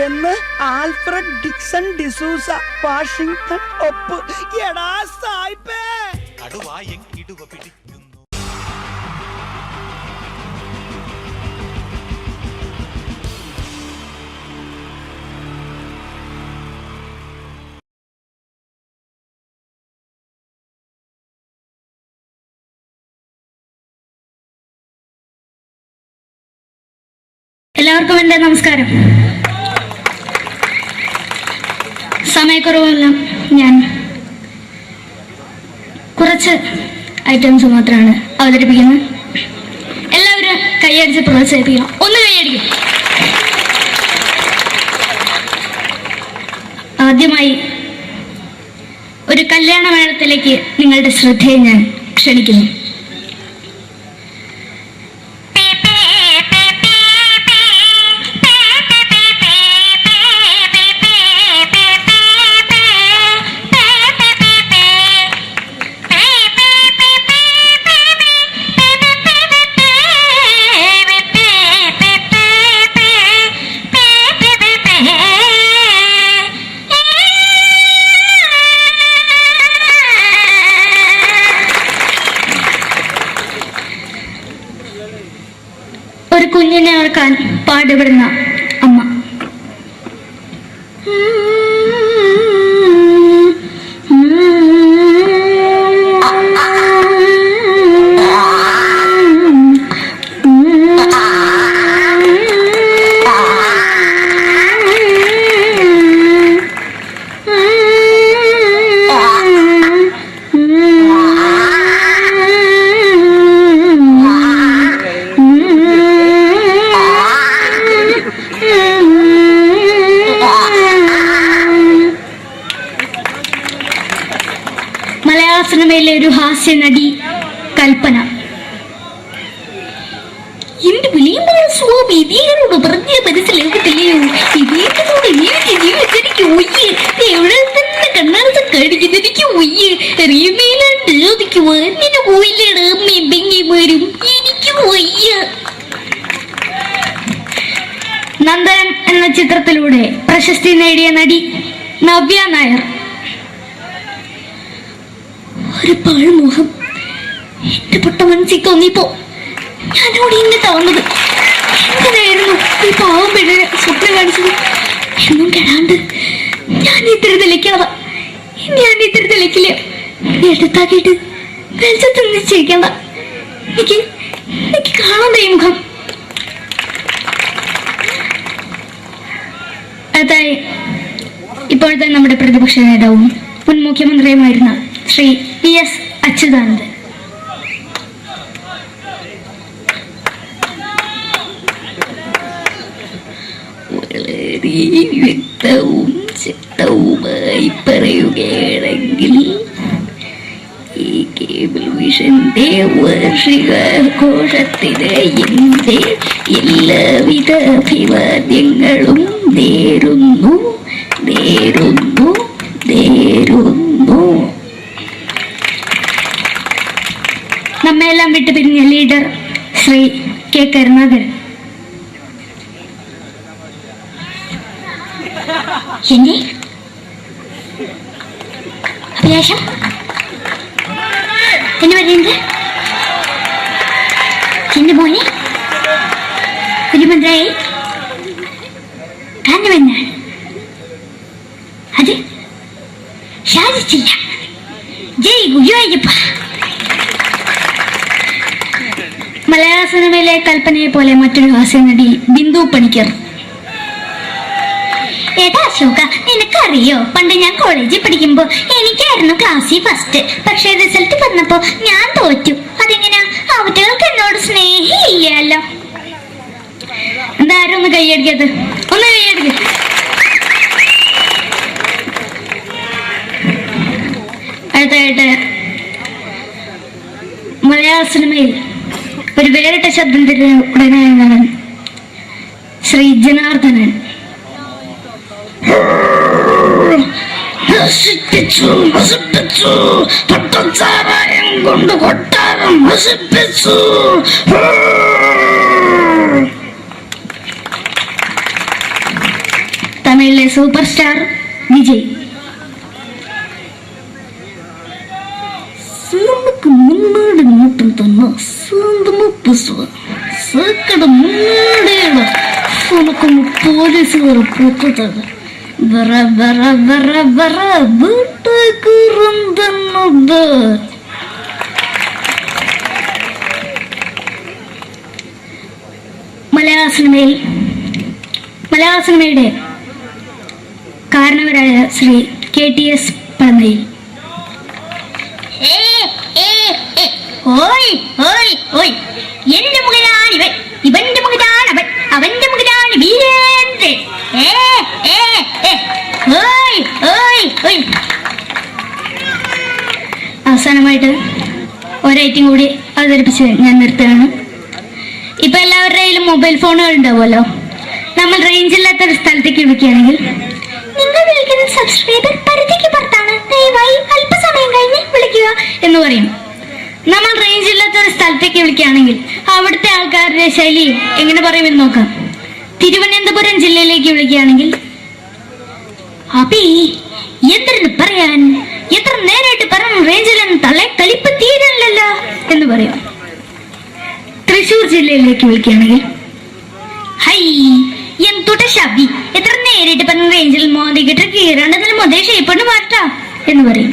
എന്ന് ആൽഫ്രഡ് ഡിക്സൺ ഡിസൂസ, വാഷിംഗ്ടൺ. ഒപ്പ്. എടാ സായിപ്പേ, എല്ലാവർക്കും എൻ്റെ നമസ്കാരം. സമയക്കുറവല്ല, ഞാൻ കുറച്ച് ഐറ്റംസ് മാത്രമാണ് അവതരിപ്പിക്കുന്നത്. എല്ലാവരും കൈയടിച്ച് പ്രോത്സാഹിപ്പിക്കണം. ഒന്ന് കൈയടിക്കും. ആദ്യമായി ഒരു കല്യാണമേളത്തിലേക്ക് നിങ്ങളുടെ ശ്രദ്ധയെ ഞാൻ ക്ഷണിക്കുന്നു. ഒരു കുഞ്ഞിനെ ഓർക്കാൻ പാടുപെടുന്ന അമ്മ. മലയാള സിനിമയിലെ ഒരു ഹാസ്യ നടി കൽപ്പന. എന്റെ വിളിയമ്പല സ്വാമി ഇതേരോട് പറഞ്ഞ മനസ്സിലാകത്തില്ലയോ? ഇതേറ്റോട് ജീവിതത്തിലേക്ക് ഒയ്യ് എവിടെ തന്നെ കണ്ണാടത്ത് കടിക്കുന്ന എനിക്ക് ഒയ്യ് റീമയിലുണ്ട് എനിക്ക് വന്നിന് പോയില്ലേടാ അമ്മയും പെങ്ങിമാരും എനിക്ക് ഒയ്യ. നന്ദനം എന്ന ചിത്രത്തിലൂടെ പ്രശസ്തി നേടിയ നടി നവ്യ നായർ. ഒരു പാഴ്മുഖം എന്റെ പൊട്ട മനസ്സിൽ തോന്നിയപ്പോ ഞാനോട് ഇങ്ങോട്ടാ വന്നത്. എന്തിനായിരുന്നു ഈ പാവം പെണ്ണിനെ സ്വപ്നം കാണിച്ചത്? എന്നും കെടാണ്ട് ഞാൻ ഇത്തിരി തെളിക്കാതെ ഞാൻ ഇത്തിരി തെളിക്കില്ല. എടുത്താക്കിയിട്ട് വെളിച്ചത്ത് നിശ്ചയിക്കണ്ട. എനിക്ക് കാണാൻ ഈ മുഖം. അതായി ഇപ്പോഴത്തെ നമ്മുടെ പ്രതിപക്ഷ നേതാവും മുൻ മുഖ്യമന്ത്രിയുമായിരുന്ന ശ്രീ PS അച്യുതാനന്ദൻ. വളരെ വ്യക്തവും ശക്തവുമായി പറയുകയാണെങ്കിൽ ഈ കേബിൾ വിഷന്റെ വാർഷികാഘോഷത്തിന് എന്റെ എല്ലാവിധ അഭിവാദ്യങ്ങളും നേരുന്നു. നമ്മെല്ലാം വിട്ടുപിരിഞ്ഞ ലീഡർ ശ്രീ K. കരുണാകരൻ. എന്റെ അഭിലാഷം എന്ന് പറയുന്നത് എന്റെ മോനെ തിരുമന്ത്രായി കാരണമെന്നാണ്. അത് സാധിച്ചില്ല. ജയ് ഗുരുവായൂരപ്പ. മലയാള സിനിമയിലെ കൽപ്പനയെ പോലെ മറ്റൊരു ഹാസ്യ നടി ബിന്ദു പണിക്കർ. ഏട്ടാ അശോക, നിനക്കറിയോ പണ്ട് ഞാൻ കോളേജിൽ പഠിക്കുമ്പോ എനിക്കായിരുന്നു ക്ലാസ്സിൽ ഫസ്റ്റ്. പക്ഷെ റിസൾട്ട് വന്നപ്പോ ഞാൻ തോറ്റു. അതെങ്ങനെയാ? അവറ്റകൾക്ക് എന്നോട് സ്നേഹമില്ലല്ലോ. എന്താരും ഒന്ന് കൈയടിക്കത്? ഒന്ന് കൈയടിക്ക. അടുത്തായിട്ട് മലയാള സിനിമയിൽ ഒരു വേറിട്ട ശബ്ദം ഉടനെയാണ് ശ്രീ ജനാർദ്ദനൻ. കൊണ്ട് കൊട്ടാരം നശിപ്പിച്ചു. തമിഴിലെ സൂപ്പർ സ്റ്റാർ വിജയ്. മുന്നോടി നോട്ടം തന്ന സ്വന്തം സക്കട മുന്നോടിയാണ് പോലീസുകാർ പൊത്തത്. മലയാള സിനിമയിൽ കലാസിനിമയുടെ കാരണവരായ ശ്രീ KTS പഴന്തയിൽ. എന്റെ മകനാണ് ഇവൻ, ഇവന്റെ മകനാണ് അവൻ, അവന്റെ മകനാണ് വീരേന്ദ്രൻ. അവസാനമായിട്ട് ഒരൈറ്റം കൂടി അവതരിപ്പിച്ച് ഞാൻ നിർത്തുകയാണ്. ഇപ്പൊ എല്ലാവരുടെ കയ്യിലും മൊബൈൽ ഫോണുകൾ ഉണ്ടാവുമല്ലോ. നമ്മൾ റേഞ്ച് ഇല്ലാത്ത ഒരു സ്ഥലത്തേക്ക് വിളിക്കുകയാണെങ്കിൽ, നിങ്ങൾ വിളിക്കുന്ന സബ്സ്ക്രൈബർ പരിധിക്ക് പുറത്താണ്, ദയവായി അല്പസമയം കഴിഞ്ഞ് വിളിക്കുക എന്ന് പറയും. നമ്മൾ റേഞ്ച് ഇല്ലാത്ത ഒരു സ്ഥലത്തേക്ക് വിളിക്കുകയാണെങ്കിൽ അവിടുത്തെ ആൾക്കാരുടെ ശൈലി എങ്ങനെ പറയുമെന്ന് നോക്കാം. തിരുവനന്തപുരം ജില്ലയിലേക്ക് വിളിക്കുകയാണെങ്കിൽ, അപ്പി എന്തിനു പറയാൻ, എത്ര നേരമായിട്ട് പറഞ്ഞു റേഞ്ചിലെന്ന് തള്ളെ കളിപ്പ് തീരല്ലോ എന്ന് പറയും. തൃശൂർ ജില്ലയിലേക്ക് വിളിക്കുകയാണെങ്കിൽ, ഹൈ എന്തുട്ട ശബ്ദി, എത്ര നേരിട്ട് പറഞ്ഞ റേഞ്ചിൽ മോദിക്കിട്ട് കീറാണ്ടതിൽ മൊതേ ഷേപ്പണ് മാറ്റാ എന്ന് പറയും.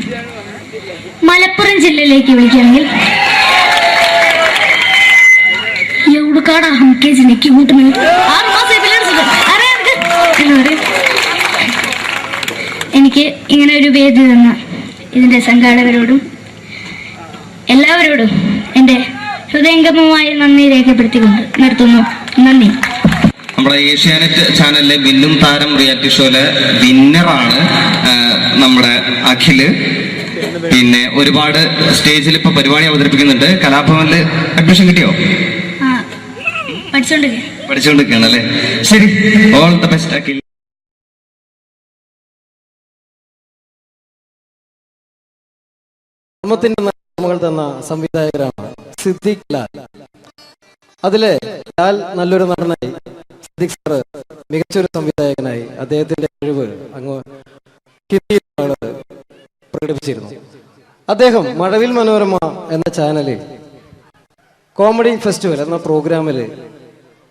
മലപ്പുറം ജില്ലയിലേക്ക് വിളിക്കുകയാണെങ്കിൽ, എവിടുക്കാടാ ഹംകേജിലേക്ക് കൂട്ടുന്നത്, 6 മാസം എന്ന് പറയും. എനിക്ക് ഇങ്ങനെ ഒരു വേദി തന്ന ഇതിന്റെ സംഘാടകരോടും എല്ലാവരോടും എൻ്റെ ഹൃദയംഗമമായ നന്ദി രേഖപ്പെടുത്തിക്കൊണ്ട് നിർത്തുന്നു. നന്ദി. നമ്മുടെ ഏഷ്യാനെറ്റ് ചാനലിലെ വില്ലും താരം റിയാലിറ്റി ഷോയിലെ വിന്നറാണ് നമ്മുടെ അഖില്. പിന്നെ ഒരുപാട് സ്റ്റേജിൽ ഇപ്പൊ പരിപാടി അവതരിപ്പിക്കുന്നുണ്ട്. കലാഭവനില് അഡ്മിഷൻ കിട്ടിയോ? പഠിച്ചോണ്ടിരിക്കുകയാണ് അല്ലേ? ശരി, ഓൾ ദ ബെസ്റ്റ് അഖിൽ. നമ്മൾ തന്ന സംവിധായകരാണ് സിദ്ദിഖ് ലാൽ. അതിലെ ലാൽ നല്ലൊരു നടനായി, സിദ്ദിഖ് സാറ് മികച്ചൊരു സംവിധായകനായി അദ്ദേഹത്തിന്റെ കഴിവ് അങ്ങ് ഹിന്ദിയിൽ പ്രകടിപ്പിച്ചിരുന്നു. അദ്ദേഹം മഴവിൽ മനോരമ എന്ന ചാനലിൽ കോമഡി ഫെസ്റ്റിവൽ എന്ന പ്രോഗ്രാമിൽ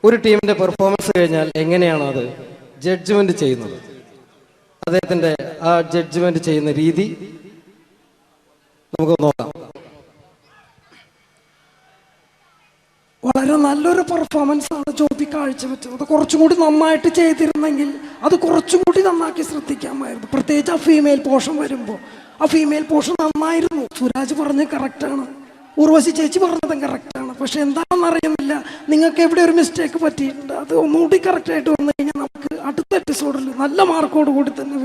ഒരു ടീമിന്റെ പെർഫോമൻസ് കഴിഞ്ഞാൽ എങ്ങനെയാണ് അത് ജഡ്ജ്മെന്റ് ചെയ്യുന്നത്, അദ്ദേഹത്തിന്റെ ആ ജഡ്ജ്മെന്റ് ചെയ്യുന്ന രീതി നമുക്ക് നോക്കാം. വളരെ നല്ലൊരു പെർഫോമൻസ് ആണ് ജോബി കാഴ്ചവെച്ചത്. കുറച്ചും കൂടി നന്നായിട്ട് ചെയ്തിരുന്നെങ്കിൽ അത് കുറച്ചും കൂടി നന്നാക്കി ശ്രദ്ധിക്കാമായിരുന്നു. പ്രത്യേകിച്ച് ആ ഫീമെയിൽ പോർഷൻ വരുമ്പോൾ ആ ഫീമെയിൽ പോർഷൻ നന്നായിരുന്നു. സുരാജ് പറഞ്ഞത് കറക്റ്റാണ്, ഉർവശി ചേച്ചി പറഞ്ഞതും കറക്റ്റാണ്. പക്ഷെ എന്താണെന്ന് അറിയുന്നില്ല, നിങ്ങൾക്ക് എവിടെ ഒരു മിസ്റ്റേക്ക് പറ്റിയിട്ടുണ്ട്. അത് ഒന്നുകൂടി കറക്റ്റായിട്ട് വന്നു കഴിഞ്ഞാൽ നമുക്ക് അടുത്ത എപ്പിസോഡിൽ നല്ല മാർക്കോട് കൂടി തന്നെ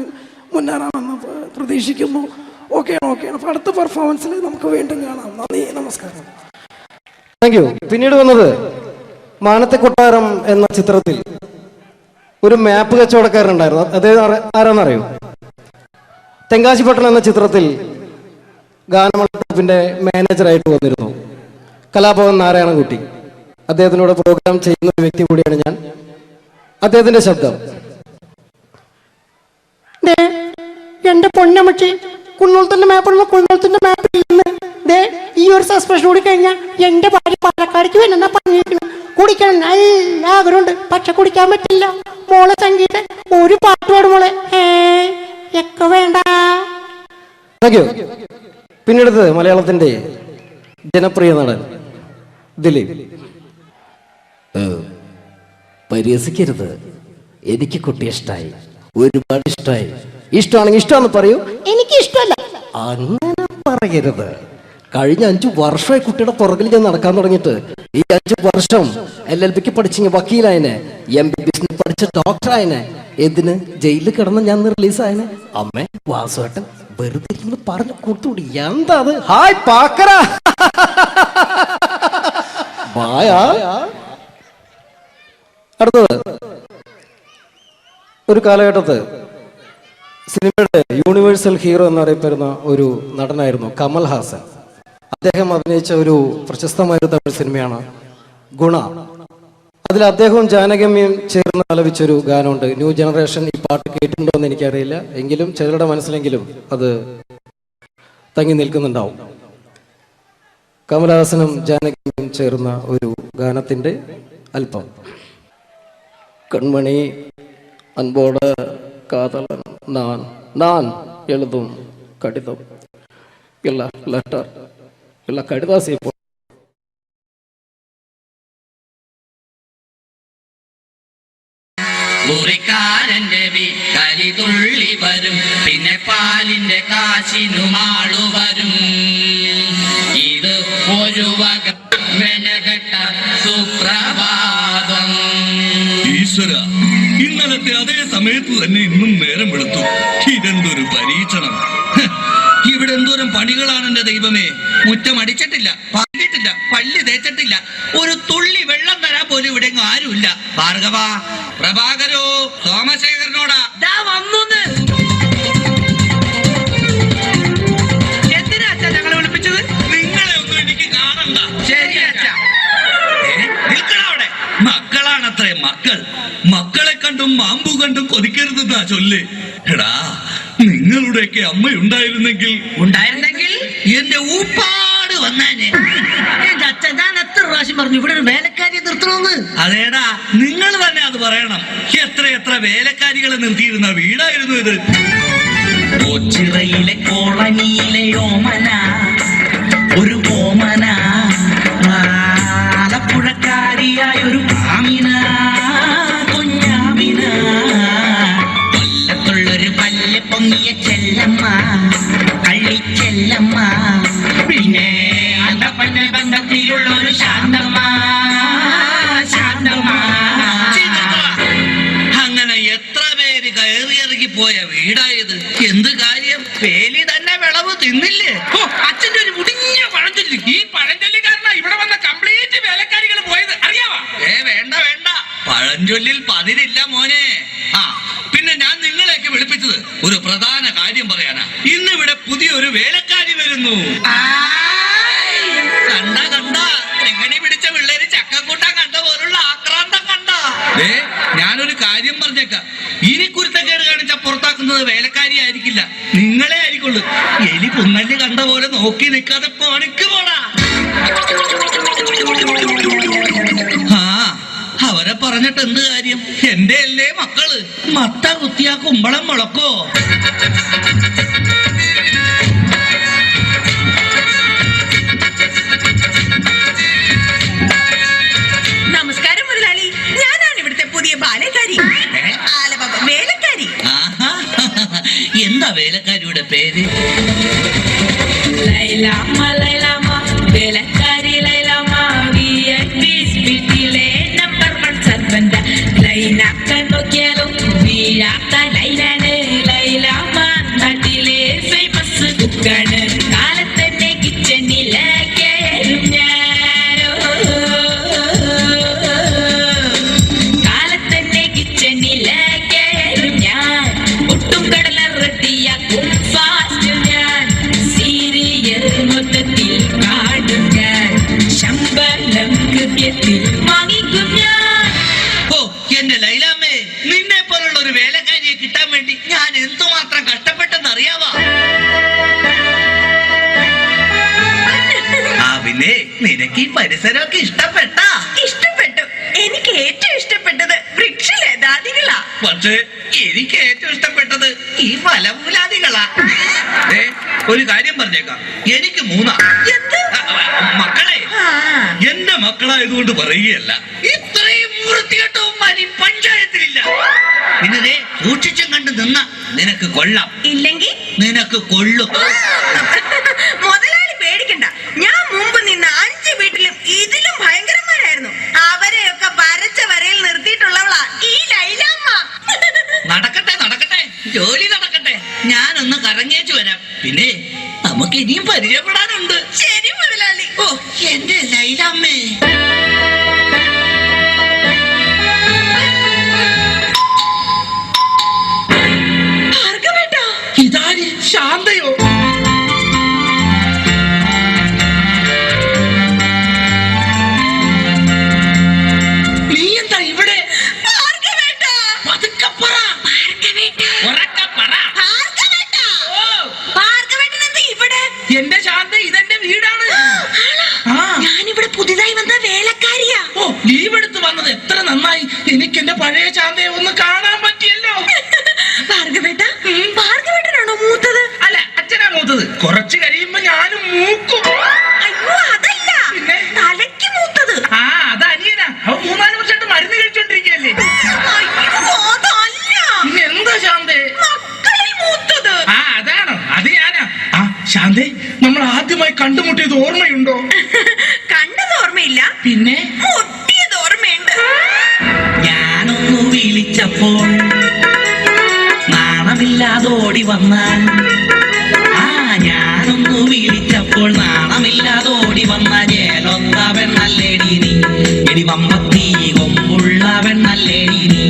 മുന്നേറാമെന്ന് പ്രതീക്ഷിക്കുന്നു. ഓക്കെയാണ്. അപ്പോൾ അടുത്ത പെർഫോമൻസിൽ നമുക്ക് വീണ്ടും കാണാം. നന്ദി, നമസ്കാരം. Thank you. പിന്നീട് വന്നത് മാനത്തെ കൊട്ടാരം എന്ന ചിത്രത്തിൽ ഒരു മാപ്പ് കച്ചവടക്കാരനുണ്ടായിരുന്നു. അദ്ദേഹം ആരാന്നറിയോ? തെങ്കാശിപട്ടണം എന്ന ചിത്രത്തിൽ ഗാനമണ്ഡലത്തിന്റെ മാനേജറായിട്ട് വന്നിരുന്നു കലാഭവൻ നാരായണൻകുട്ടി. അദ്ദേഹത്തിനോട് പ്രോഗ്രാം ചെയ്യുന്ന ഒരു വ്യക്തി കൂടിയാണ് ഞാൻ. അദ്ദേഹത്തിന്റെ ശബ്ദം. എന്റെ പൊന്നമ്മച്ചി, കുന്നോളത്തിന്റെ മാപ്പ് കുന്നോളത്തിന്റെ മാപ്പ് ഇല്ലെന്ന് ഈ ഒരു സസ്പെൻഷൻ കൂടി കഴിഞ്ഞാൽ എന്റെ ഭാര്യ പാലക്കാടേക്ക് വരുന്ന പറഞ്ഞിരിക്കണം. കുടിക്കണം നല്ല ആഗ്രഹമുണ്ട്, പക്ഷെ കുടിക്കാൻ പറ്റില്ല. മോളെ സംഗീത ഒരു പാട്ട് പാടും മോളെ. ഒക്കെ വേണ്ട. പിന്നീട് മലയാളത്തിന്റെ ജനപ്രിയ നടൻ ദിലീപ്. പരിഹസിക്കരുത്, എനിക്ക് കുട്ടിയെ ഇഷ്ടമായി, ഒരുപാട് ഇഷ്ടമായി. ഇഷ്ടമാണെങ്കിൽ ഇഷ്ടമാണെന്ന് പറയൂ. എനിക്ക് ഇഷ്ടമല്ല. അങ്ങനെ പറയരുത്. കഴിഞ്ഞ 5 വർഷമായി കുട്ടിയുടെ പുറകിൽ ഞാൻ നടക്കാൻ തുടങ്ങിയിട്ട്. ഈ 5 വർഷം LLBക്ക് പഠിച്ച വക്കീലായനെ, MBBS പഠിച്ച ഡോക്ടറായനെ, എന്തിന് ജയിലിൽ കിടന്ന് ഞാൻ റിലീസായനെ. അമ്മേ വാസുവേട്ടൻ വെറുതെ പറഞ്ഞു കൊടുത്തുകൂടി. എന്താ അത്? ഹായ് പാക്കറ. അടുത്തത് ഒരു കാലഘട്ടത്ത് സിനിമയുടെ യൂണിവേഴ്സൽ ഹീറോ എന്നറിയപ്പെടുന്ന ഒരു നടനായിരുന്നു കമൽ ഹാസൻ. അദ്ദേഹം അഭിനയിച്ച ഒരു പ്രശസ്തമായ തമിഴ് സിനിമയാണ് ഗുണ. അതിൽ അദ്ദേഹവും ജാനകിയമ്മയും ചേർന്ന് ആലപിച്ചൊരു ഗാനമുണ്ട്. ന്യൂ ജനറേഷൻ ഈ പാട്ട് കേട്ടിട്ടുണ്ടോ എന്ന് എനിക്കറിയില്ല, എങ്കിലും ചിലരുടെ മനസ്സിലെങ്കിലും അത് തങ്ങി നിൽക്കുന്നുണ്ടാവും. കമലഹാസനും ജാനകിയമ്മയും ചേർന്ന ഒരു ഗാനത്തിന്റെ അല്പം. കൺമണി അൻപോട് കാതലൻ நான் எழுதும் கடிதம் இல்ல லெட்டர் இல்ல கடிதாசி മുറിക്കാരന്റെ വീട്ടലി തുള്ളി വരും, പിന്നെ പാലിന്റെ കാശിനുമാളു വരും. ഇത് ഒരു വക മെനകെട്ട സുപ്രഭാതം. ഈശ്വര, ഇന്നലത്തെ അതേ സമയത്ത് തന്നെ ഇന്നും നേരം വെളുത്തു. ഇതെന്തൊരു പരീക്ഷണം! ഇവിടെ എന്തോരം പണികളാണ് എന്റെ ദൈവമേ. മുറ്റം അടിച്ചിട്ടില്ല, പറഞ്ഞിട്ടില്ല, പള്ളി തേച്ചിട്ടില്ല, ഒരു തുള്ളി വെള്ളം തരാൻ പോലും ഇവിടെ ആരുമില്ല. ഭാർഗവ, പ്രഭാകരോ, സോമശേഖരനോടാ എന്തിനാ അച്ഛാ ഞങ്ങളെ വിളിപ്പിച്ചത്? നിങ്ങളെ ഒന്നും എനിക്ക് കാണണ്ട. ശരി അച്ഛാ. നിൽക്കണവിടെ. മക്കളാണത്രേ മക്കൾ. മക്കളെ കണ്ടും മാമ്പു കണ്ടും കൊതിക്കരുതെന്നാ ചൊല്ല്. എടാ, നിങ്ങളുടെയൊക്കെ അമ്മയുണ്ടായിരുന്നെങ്കിൽ എന്റെ ഊപ്പാട് വന്നേനെ. എന്റെ അച്ഛൻ ഞാൻ എത്ര പ്രാവശ്യം പറഞ്ഞു ഇവിടെ ഒരു വേലക്കാരിയെ നിർത്തണമെന്ന്. അതേടാ, നിങ്ങൾ തന്നെ അത് പറയണം. എത്ര വേലക്കാരികളെ നിർത്തിയിരുന്ന വീടായിരുന്നു ഇത്. ഓച്ചിറയിലെ കോളനിയിലെ ഓമന, ഒരു ഓമന, ആലപ്പുഴക്കാരിയായ ഒരു ആമിന, കുഞ്ഞാമിന, കൊല്ലത്തുള്ളൊരു പല്ല് പൊങ്ങിയ ചെല്ലമ്മ, കള്ളിച്ചെല്ലമ്മ, പിന്നെ അന്തപ്പന്ന ബന്ധത്തിലുള്ള ഒരു ശാന്തമ്മ, ശാന്തമ്മ. അങ്ങനെ എത്ര പേര് കയറിയിറങ്ങി പോയ വീടായത്. എന്ത് കാര്യം, വേലി തന്നെ വിളവ് തിന്നില്ലേ? അച്ഛന്റെ ഒരു മുടിഞ്ഞ പഴഞ്ചൊല്ലി. ഈ പഴഞ്ചൊല്ലി കാരണം ഇവിടെ വന്ന കംപ്ലീറ്റ് വേലക്കാരികൾ പോയത് അറിയാവാ? വേണ്ട വേണ്ട, പഴഞ്ചൊല്ലിൽ പതിരില്ല മോനെ. ആ, പിന്നെ ഞാൻ നിങ്ങളെയൊക്കെ വിളിപ്പിച്ചത് ഒരു പ്രധാന കാര്യം പറയാനാ. ഇന്നിവിടെ പുതിയൊരു വേലക്കാരി വരുന്നു. കണ്ട എങ്ങനെ പിടിച്ച പിള്ളേര് ചക്കക്കൂട്ടാൻ കണ്ട പോലുള്ള ആക്രാന്തം കണ്ട. ഞാനൊരു കാര്യം പറഞ്ഞേക്കാം, ഇനി കുരുത്തക്കേട് കാണിച്ച പുറത്താക്കുന്നത് വേലക്കാരി ആയിരിക്കില്ല, നിങ്ങളെ ആയിരിക്കുള്ളൂ. എലി പുന്നല്ലി കണ്ട പോലെ നോക്കി നിൽക്കാതെ പണിക്ക് പോടാ. ആ, അവരെ പറഞ്ഞിട്ട് എന്ത് കാര്യം? എന്റെ അല്ലേ മക്കള്. മത്ത കുത്തിയാ കുമ്പളം മുളക്കോ? നമസ്കാരം മുതലാളി, ഞാനാണ് ഇവിടുത്തെ പുതിയ ബാലക്കാരി, വേലക്കാരി. എന്താ വേലക്കാരിയുടെ പേര്? ലൈലാമ്മ ലൈലാമ്മ വേലക്കാരി ലൈലാമ്മ VIP സ്പീഡിലെ നമ്പർ 1 സർവന്റ. ലൈനാക്കാൻ നോക്കിയാലും വീഴാത്ത ലൈലാണ് ലൈലാമ്മ. നാട്ടിലെ ഫേമസ് കുക്കാണ്. കാലത്തന്നെ കിച്ചണിലെ കയറും ഞാനോ, കാലത്തന്നെ കിച്ചണിലെ കയറും ഞാൻ. ഒട്ടും കടല റെഡിയാക്കും ഫാസ്റ്റ് ഞാൻ. സീരിയൽ മൊത്തത്തിൽ കാടും ഞാൻ. ശമ്പളം കൃത്യത്തിൽ വാങ്ങിക്കും ഞാൻ. ഓ, എന്റെ ലൈലാമ്മേ, നിന്നെ പോലുള്ള ഒരു വേലക്കാരിയെ കിട്ടാൻ വേണ്ടി ഞാൻ എന്തുമാത്രം കഷ്ടപ്പെട്ടെന്ന് അറിയാവാ? ആ, പിന്നെ നിനക്ക് ഈ പരിസരമൊക്കെ ഇഷ്ടപ്പെട്ടാ? ഇഷ്ടപ്പെട്ടു. എനിക്ക് ഏറ്റവും ഇഷ്ടപ്പെട്ടത് വൃക്ഷലതാദികളാ. പക്ഷേ എനിക്ക് ഏറ്റവും ഇഷ്ടപ്പെട്ടത് ഈ ഫലമൂലാദികളാ. ഒരു കാര്യം പറഞ്ഞേക്കാം, എനിക്ക് 3 മക്കളെ. എന്റെ മക്കളായതുകൊണ്ട് പറയുകയല്ല, ഇത്രയും വൃത്തികെട്ടവന്മാർ ഈ പഞ്ചായത്തിലില്ല. പിന്നെ സൂക്ഷിച്ചും കണ്ട് നിന്ന നിനക്ക് കൊള്ളാം, ഇല്ലെങ്കിൽ നിനക്ക് കൊള്ളും. മുതലാളി പേടിക്കണ്ട, ഞാൻ മുമ്പ് നിന്ന 5 വീട്ടിലും ഇതിലും ഭയങ്കരന്മാരായിരുന്നു. അവരെയൊക്കെ വരച്ച വരയിൽ നിർത്തിയിട്ടുള്ളവളാ ഈ ലൈലാമ്മ. നടക്കട്ടെ നടക്കട്ടെ, ജോലി നടക്കട്ടെ. ഞാനൊന്ന് കറങ്ങിയേച്ചു വരാം. പിന്നെ നമുക്ക് ഇനിയും പരിചയപ്പെടാനുണ്ട്. ശരി മുതലാളി. ഓ, എന്റെ ലൈലാമ്മേ. ഇതാര്? ശാന്തയോ? നീ എന്താ ഇവിടെ? പതുക്കെ പറ. ഉറക്കെ പറ. എന്റെ ശാന്ത, ഇതെന്റെ വീടാണ്. ഞാനിവിടെ പുതിയതായി വന്ന വേലക്കാരിയാ. ഓ, ലീവ് എടുത്ത് വന്നത് എത്ര നന്നായി. എനിക്ക് എന്റെ പഴയ ശാന്തയെ ഒന്ന് കാണാൻ പറ്റിയല്ലോ. ഭാർഗവേട്ടനാണോ മൂത്തത്? അല്ല, അച്ഛനാ മൂത്തത്. കുറച്ച് കഴിയുമ്പോ ഞാനും മൂക്കും. അയ്യോ, അതല്ല, തലയ്ക്ക് മൂത്തത്. ആ, അത് അനിയനാ. അവൻ 3-4 വർഷമായിട്ട് മരുന്ന് കഴിച്ചോണ്ടിരിക്കല്ലേ. അയ്യോ, ആദ്യമായി കണ്ടുമുട്ടിയത് ഓർമ്മയുണ്ടോ? കണ്ടത് ഓർമ്മയില്ല, പിന്നെ മുട്ടിയത് ഓർമ്മയുണ്ട്. ഞാനൊന്നു വിളിച്ചപ്പോൾ നാണമില്ലാതോടി വന്നാൽ, ഞാനൊന്നു വിളിച്ചപ്പോൾ നാണമില്ലാതോടി വന്ന ജേലൊത്ത പെണ്ണല്ലേടി നീ, എടി വമ്പത്തി കൊമ്പുള്ള പെണ്ണല്ലേടി നീ.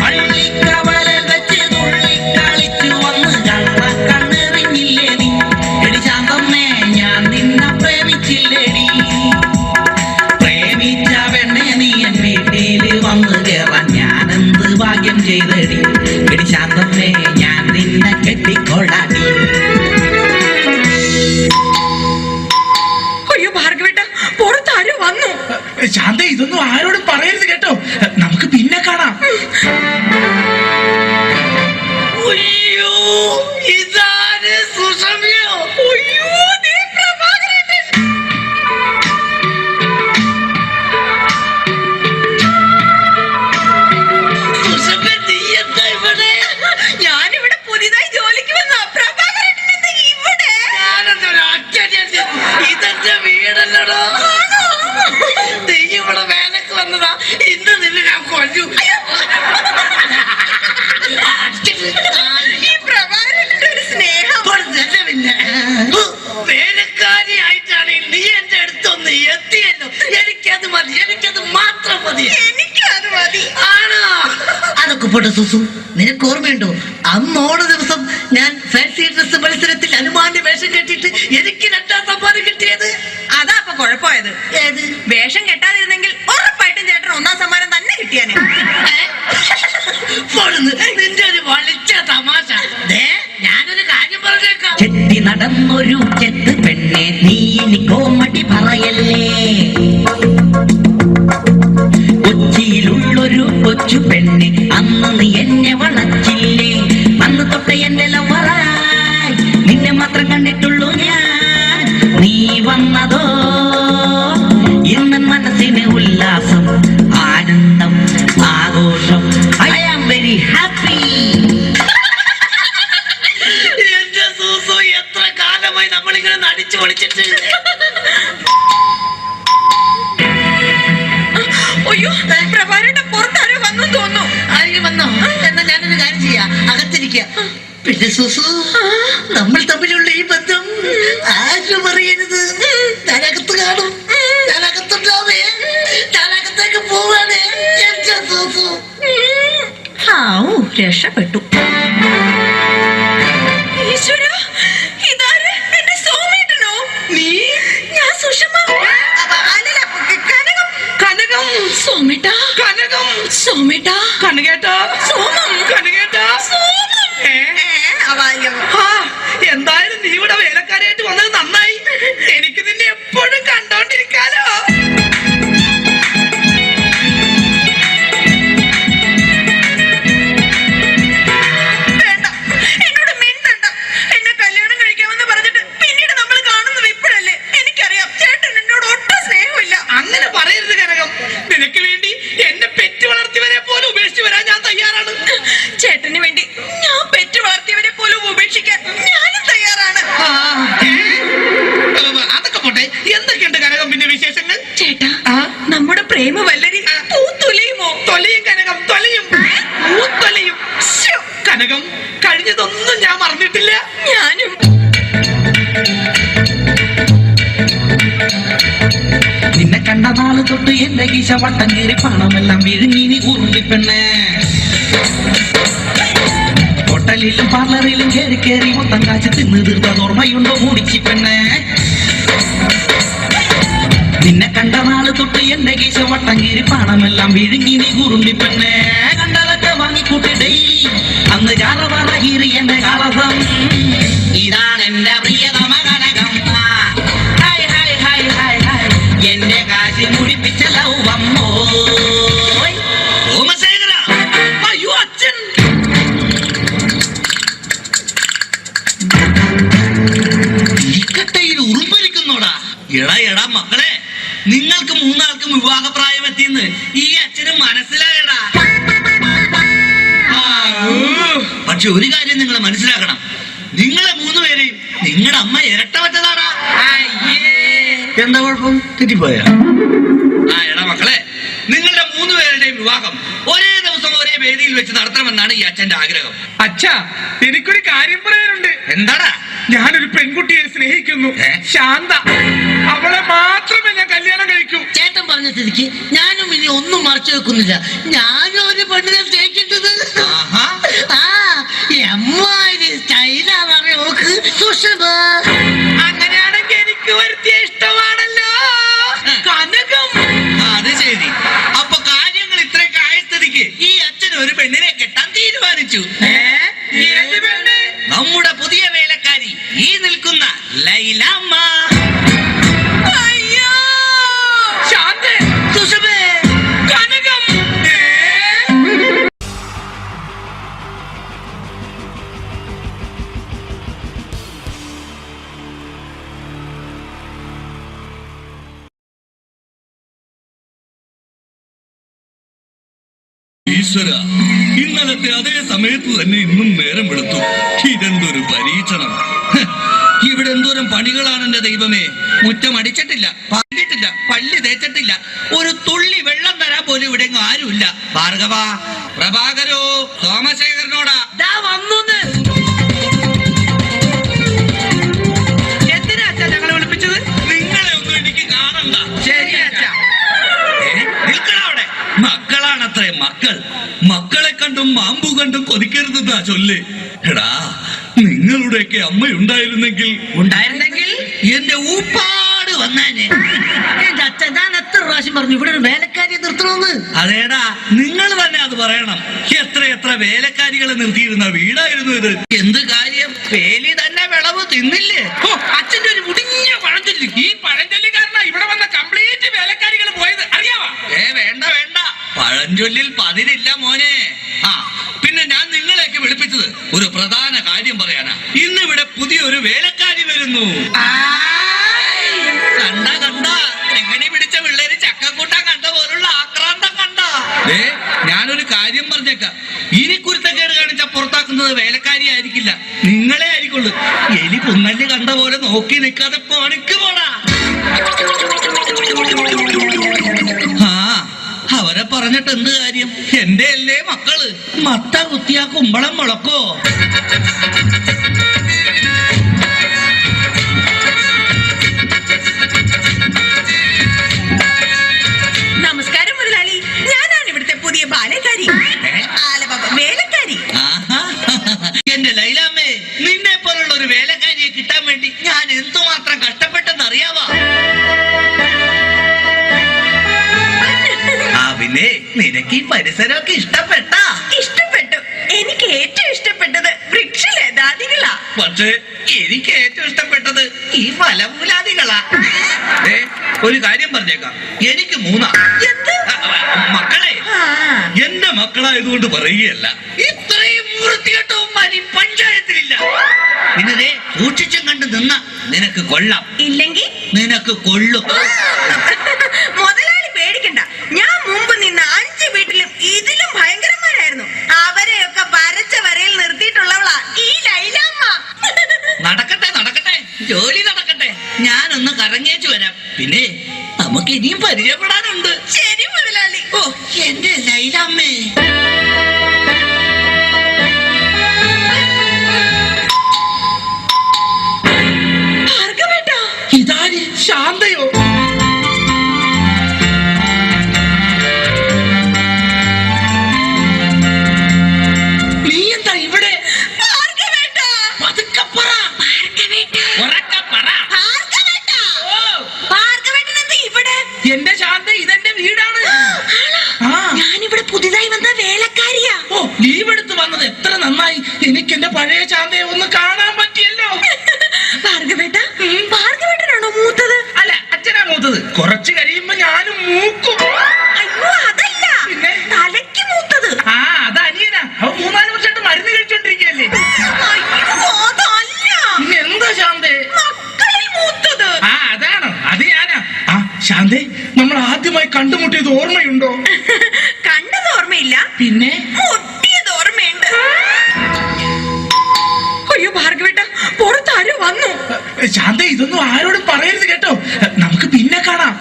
പള്ളിക്കവലൽ വെച്ച് തുള്ളിക്കളിച്ചു വന്ന് കണ്ണെറിഞ്ഞില്ലേ നീ, എടി ശാന്തമ്മേ ഞാൻ നിന്നെ പ്രേമിച്ചില്ലേടി. പ്രേമിച്ച പെണ്ണെ നീ എൻ വീട്ടില് വന്ന് കേറാൻ ഞാനെന്ത് ഭാഗ്യം ചെയ്തടി, എടി ശാന്തമ്മേ ഞാൻ നിന്നെ കെട്ടിക്കൊള്ളാടി. അയ്യോ ഭാർഗവേട്ട, പുറത്താരോ വന്നു. ശാന്ത ഇതൊന്നും ആരോടും പറയരുത് കേട്ടോ, നമുക്ക് പിന്നെ കാണാം. അയ്യോ ഇതാര് സുഷമയോ? അയ്യോ ദേ പ്രഭാകരേട്ടൻ. സുഷമ നീ എന്താ ഇവിടെ? ഞാനിവിടെ പുതിയതായി ജോലിക്ക് വന്ന പ്രഭാകരേട്ടൻ എന്താ ഇവിടെ? ഇതെന്റെ വീടല്ലടോ. നീ ഇവിടെ വേലക്ക് വന്നതാ, ഇന്ന് നിന്നെ ഞാൻ കൊല്ലു. ഈ പ്രഭാകരേട്ടന്റെ ഒരു സ്നേഹം പിന്നെ വേലക്കാരിയായിട്ടാണെങ്കിൽ നീ എന്റെ അടുത്തൊന്ന് എത്തിയല്ലോ. എനിക്കത് മതി, എനിക്കത് മാത്രം മതി. എനിക്കത് മതി. ആണോ? അതൊക്കെ പോട്ടെ സുസു, നിനക്ക് ഓർമ്മയുണ്ടോ അന്ന് ഓണ ദിവസം ഞാൻ ഫാൻസി ഡ്രസ് മത്സരത്തിൽ അനുമാന്റെ വേഷം കെട്ടിട്ട് എനിക്ക് 2ാം സമ്മാനം കിട്ടിയത്? അതാ അപ്പൊ കുഴപ്പമായത്. ഏത് വേഷം കെട്ടാതിരുന്നെങ്കിൽ ഉറപ്പായിട്ടും ചേട്ടൻ 1ാം സമ്മാനം തന്നെ കിട്ടിയാനെ. നിന്റെ ഒരു വളിച്ച തമാശ. ഞാനൊരു കാര്യം പറഞ്ഞേക്കാം. ചെത്തി നടന്നൊരു ചെത്ത് പെണ്ണെ നീ ഇനി കോമഡി പറയല്ലേ. കൊച്ചിയിലുള്ളൊരു കൊച്ചു പെണ്ണെ അന്ന് നീ എന്നെ വളച്ചില്ലേ. അന്ന് തൊട്ട് എന്റെ ലവറായി നിന്നെ മാത്രം കണ്ടിട്ടുള്ളൂ ഞാൻ. നീ വന്നതോ ഇന്ന് മനസ്സിന് ഉല്ലാസം, ആനന്ദം, ആഘോഷം. I am very happy. എന്റെ സൂസു, എത്ര കാലമായി നമ്മളിങ്ങനെ നടിച്ചു പൊളിച്ചിട്ട്. അയ്യോ പ്രഭാകരേട്ടൻ പുറത്താരോ വന്നു തോന്നുന്നു. ആരെങ്കിലും വന്നോ? എന്നാ ഞാനൊരു കാര്യം ചെയ്യാം, അകത്തിരിക്കുക. പിന്നെ സുസു, നമ്മൾ തമ്മിലുള്ള ഈ ബന്ധം ആരും അറിയരുത്. ഞാനകത്ത് കാണും, ഞാനകത്തുണ്ടാവേ, ഞാനകത്തേക്ക് പോവാണേ എന്റെ സുസു. രക്ഷപ്പെട്ടു. ഈശ്വര, ഇതാര്? എന്റെ സോമേട്ടനോ? നീ? ഞാൻ സുഷമ. അല്ലല്ല, കനകം. കനകം. സോമേട്ട. കനകം. സോമേട്ട. കനകേട്ട. സോമം. കനകേട്ട. സോമം. എന്തായാലും നീ ഇവിടെ വേലക്കാരായിട്ട് വന്നത് നന്നായി. എനിക്ക് നിന്നെ എപ്പോഴും കണ്ടോണ്ടിരിക്കാലോ. വേണ്ട, എന്നോട് മിണ്ടണ്ട. എന്നെ കല്യാണം കഴിക്കാമെന്ന് പറഞ്ഞിട്ട് പിന്നീട് നമ്മൾ കാണുന്നത് ഇപ്പോഴല്ലേ. എനിക്കറിയാം ചേട്ടൻ എന്നോട് ഒട്ടും സ്നേഹമില്ല. അങ്ങനെ പറയരുത് കനകം. നിനക്ക് വേണ്ടി എന്നെ പെറ്റ് വളർത്തിയവരെ പോലും ഉപേക്ഷിച്ച് വരാൻ ഞാൻ തയ്യാറാണ്. ചേട്ടന് വേണ്ടി ഞാൻ പെറ്റ് വളർത്തിയവരെ പോലും ഉപേക്ഷിക്കാൻ ഞാനും തയ്യാറാണ്. അതൊക്കെ പോട്ടെ, എന്തൊക്കെയുണ്ട് കനകം പിന്നെ വിശേഷങ്ങൾ? ചേട്ടാ, നമ്മുടെ പ്രേമ വല്ലരി പൂത്തൊലയുമോ? തൊലയും കനകം, തൊലയും, പൂത്തൊലയും. കനകം, കഴിഞ്ഞതൊന്നും ഞാൻ മറന്നിട്ടില്ല. ഞാനും. നിന്നെ കണ്ട നാള് തൊട്ട് എന്റെ കീശ വട്ടം കീറി പണമെല്ലാം വിഴുങ്ങി നീ ഉറുമ്പിപ്പെണ്ണേ. ഹോട്ടലിലും പാർലറിലും കയറി കയറി മൊത്തം കാച്ച് തിന്ന് തീർത്തത് ഓർമ്മയുണ്ടോ മൂടിച്ചി പെണ്ണേ? നിന്നെ കണ്ട നാള് തൊട്ട് എന്റെ കീശ വട്ടം കീറി പണമെല്ലാം വിഴുങ്ങി നീ ഉറുമ്പി പെണ്ണേ. കണ്ടതൊക്കെ വാങ്ങിക്കൂട്ടി ഡെയിലി അന്ന് ചാറവാറ കീറി എന്റെ കളസം. ഇതാണ് എന്റെ പ്രിയതമ Kanakam. Hi hi hi hi hi എന്റെ കാശി മുടിപ്പിച്ച ലൗവമ്മോ. അയ്യോ അച്ഛൻ. ഇക്കട്ടയിൽ ഉറുമ്പലിക്കുന്നോടാ. എടാ എടാ മക്കളെ, നിങ്ങൾക്ക് 3 ആൾക്കും വിവാഹപ്രായം എത്തിയെന്ന് ഈ അച്ഛന് മനസ്സിലായടാ. പക്ഷെ ഒരു കാര്യം നിങ്ങൾ മനസ്സിലാക്കണം, നിങ്ങളെ 3 പേരെയും നിങ്ങളുടെ അമ്മ ഇരട്ട വെച്ചതാടാ. എന്താ കുഴപ്പം? തെറ്റിപ്പോയ? എടാ മക്കളെ, നിങ്ങളുടെ 3 പേരുടെയും വിവാഹം ഒരേ ദിവസം ഒരേ വേദിയിൽ വെച്ച് നടത്തണമെന്നാണ് ഈ അച്ഛന്റെ ആഗ്രഹം. അച്ഛാ, എനിക്കൊരു കാര്യം പറയാനുണ്ട്. എന്താടാ? ഞാനൊരു പെൺകുട്ടിയെ സ്നേഹിക്കുന്നു, ശാന്ത. അവളെ മാത്രമേ ഞാൻ കല്യാണം കഴിക്കൂ. ചേട്ടൻ പറഞ്ഞ സ്ഥിതിക്ക് ഞാനും ഇനി ഒന്നും മറച്ചു വെക്കുന്നില്ല. ഞാനും ഒരു പെണ്ണിനെ സ്നേഹിക്കുന്നത്. സ്റ്റൈലാണെന്ന് നോക്ക് സുഷമ. അങ്ങനെയാണെങ്കിൽ എനിക്ക് വരുത്തിയ ഇഷ്ടമാണല്ലോ കനകം. അത് ശരി. അപ്പൊ കാര്യങ്ങൾ ഇത്രയൊക്കെ ആയ സ്ഥിതിക്ക് ഈ അച്ഛൻ ഒരു പെണ്ണിനെ കെട്ടാൻ തീരുമാനിച്ചു. നമ്മുടെ പുതിയ വേലക്കാരി ഈ നിൽക്കുന്ന ലൈലാമ്മ. അയ്യോ ശാന്ത, സുഷമേ, കനകം. ഈശ്വര, ഇന്നലത്തെ അതേ സമയത്ത് തന്നെ ഇന്നും നേരം വെളുത്തു. ഇതെന്തൊരു പരീക്ഷണം! ഇവിടെ എന്തോരം പണികളാണ് എന്റെ ദൈവമേ. മുറ്റം അടിച്ചിട്ടില്ല, പറഞ്ഞിട്ടില്ല, പള്ളി തേച്ചിട്ടില്ല, ഒരു തുള്ളി വെള്ളം തരാൻ പോലും ഇവിടെ ആരുമില്ല. ഭാർഗവ, പ്രഭാകരോ, സോമശേഖരനോടാ വന്നു. എന്തിനാ അച്ഛാ ഞങ്ങളെ വിളിപ്പിച്ചത്? നിങ്ങളെ ഒന്നും എനിക്ക് കാണണ്ട. ശരി അച്ഛാ. നിൽക്കണവിടെ. മക്കളാണത്രേ മക്കൾ. മക്കളെ കണ്ടും മാമ്പു കണ്ടും കൊതിക്കരുതെന്നാ ചൊല്ല്. എടാ, നിങ്ങളുടെയൊക്കെ അമ്മയുണ്ടായിരുന്നെങ്കിൽ എന്റെ ഊപ്പാട് വന്നേനെ. എന്റെ അച്ഛൻ ഞാൻ എത്ര പ്രാവശ്യം പറഞ്ഞു ഇവിടെ ഒരു വേലക്കാരിയെ നിർത്തണമെന്ന്. അതേടാ, നിങ്ങൾ തന്നെ അത് പറയണം. എത്ര വേലക്കാരികളെ നിർത്തിയിരുന്ന വീടായിരുന്നു ഇത്. എന്ത് കാര്യം? വേലി തന്നെ വിളവ് തിന്നില്ലേ? അച്ഛന്റെ ഒരു മുടിഞ്ഞ പഴഞ്ചൊല്ലി. ഈ പഴഞ്ചൊല്ലി കാരണം ഇവിടെ വന്ന കംപ്ലീറ്റ് വേലക്കാരികൾ പോയത് അറിയാവാ? വേണ്ട വേണ്ട, പഴഞ്ചൊല്ലിൽ പതിരില്ല മോനെ. പിന്നെ ഞാൻ നിങ്ങളെയൊക്കെ വിളിപ്പിച്ചത് ഒരു പ്രധാന കാര്യം പറയാനാ. ഇന്നിവിടെ പുതിയൊരു വേലക്കാരി വരുന്നു. കണ്ട എങ്ങനെ പിടിച്ച പിള്ളേര് ചക്കക്കൂട്ടാൻ കണ്ട പോലുള്ള ആക്രാന്തം കണ്ട. ഞാനൊരു കാര്യം പറഞ്ഞേക്കാം, ഇനി കുരുത്തക്കേട് കാണിച്ച പുറത്താക്കുന്നത് വേലക്കാരി ആയിരിക്കില്ല, നിങ്ങളെ ആയിരിക്കുള്ളൂ. എലി പുന്നല് കണ്ട പോലെ നോക്കി നിൽക്കാതെ പണിക്ക് പോടാ. അവരെ പറഞ്ഞിട്ട് എന്ത് കാര്യം? എന്റെ അല്ലേ മക്കള്. മത്ത കുത്തിയാ കുമ്പളം മുളക്കോ? നമസ്കാരം മുതലാളി, ഞാനാണ് ഇവിടുത്തെ പുതിയ ബാലക്കാരി, വേലക്കാരി. എന്റെ ലൈലാമ്മേ, നിന്നെ പോലുള്ള ഒരു വേലക്കാരിയെ കിട്ടാൻ വേണ്ടി ഞാൻ എന്തുമാത്രം കഷ്ടപ്പെട്ടെന്ന് അറിയാവാ? പിന്നെ നിനക്ക് ഈ പരിസരമൊക്കെ ഇഷ്ടപ്പെട്ടു. എനിക്ക് ഏറ്റവും ഇഷ്ടപ്പെട്ടത് വൃക്ഷലതാദികളാ. പക്ഷേ എനിക്ക് ഏറ്റവും ഇഷ്ടപ്പെട്ടത് ഈ ഫലമൂലാദികളാ. ഒരു കാര്യം പറഞ്ഞേക്കാം, എനിക്ക് 3 മക്കളെ. എന്റെ മക്കളായതുകൊണ്ട് പറയുകയല്ല, ഇത്രയും വൃത്തികെട്ടവും പഞ്ചായത്തിലില്ല. പിന്നെ സൂക്ഷിച്ചും കണ്ട് നിന്ന നിനക്ക് കൊള്ളാം, ഇല്ലെങ്കിൽ നിനക്ക് കൊള്ളും. മുതലാളി പേടിക്കണ്ട, ഞാൻ മുമ്പ് നിന്ന 5 വീട്ടിലും ഇതിലും ഭയങ്കരന്മാരായിരുന്നു. അവരെയൊക്കെ വരച്ച വരയിൽ നിർത്തിയിട്ടുള്ളവളാ ഈ ലൈലാമ്മ. നടക്കട്ടെ, ജോലി നടക്കട്ടെ. ഞാനൊന്ന് കറങ്ങിയേച്ചു വരാം. പിന്നെ നമുക്ക് ഇനിയും പരിചയപ്പെടാനുണ്ട്. ശരി മുതലാളി. ഓ എന്റെ ലൈലാമ്മേ. ഇതാര്? ശാന്തയോ? നീ എന്താ ഇവിടെ? എന്റെ ശാന്ത, ഇതെന്റെ വീടാണ്. ഞാനിവിടെ പുതിയതായി വന്ന വേലക്കാരിയാ. ഓ, ലീവ് എടുത്ത് വന്നത് എത്ര നന്നായി. എനിക്ക് എന്റെ പഴയ ശാന്തയെ ഒന്ന് കാണാൻ പറ്റിയല്ലോ. ഭാർഗവേട്ടനാണോ മൂത്തത്? അല്ല, അച്ഛനാ മൂത്തത്. കുറച്ച് കഴിയുമ്പോ ഞാനും മൂക്കും. അയ്യോ, അതല്ല, തലയ്ക്ക് മൂത്തത്. അത് അനിയനാ. അവ 3-4 വർഷമായിട്ട് മരുന്ന് കഴിച്ചോണ്ടിരിക്കല്ലേ. പിന്നെ എന്താ ശാന്തേ? മക്കളിൽ മൂത്തത്. അതാണോ? അത് ഞാനാ. ശാന്തേ, നമ്മൾ ആദ്യമായി കണ്ടുമുട്ടിയത് ഓർമ്മയുണ്ടോ? കണ്ടത് ഓർമ്മയില്ല, പിന്നെ മുട്ടിയത് ഓർമ്മയുണ്ട്. അയ്യോ ഭാർഗവേട്ട, പുറത്താരോ വന്നു. ശാന്ത ഇതൊന്നും ആരോടും പറയരുത് കേട്ടോ. നമുക്ക് പിന്നെ കാണാം.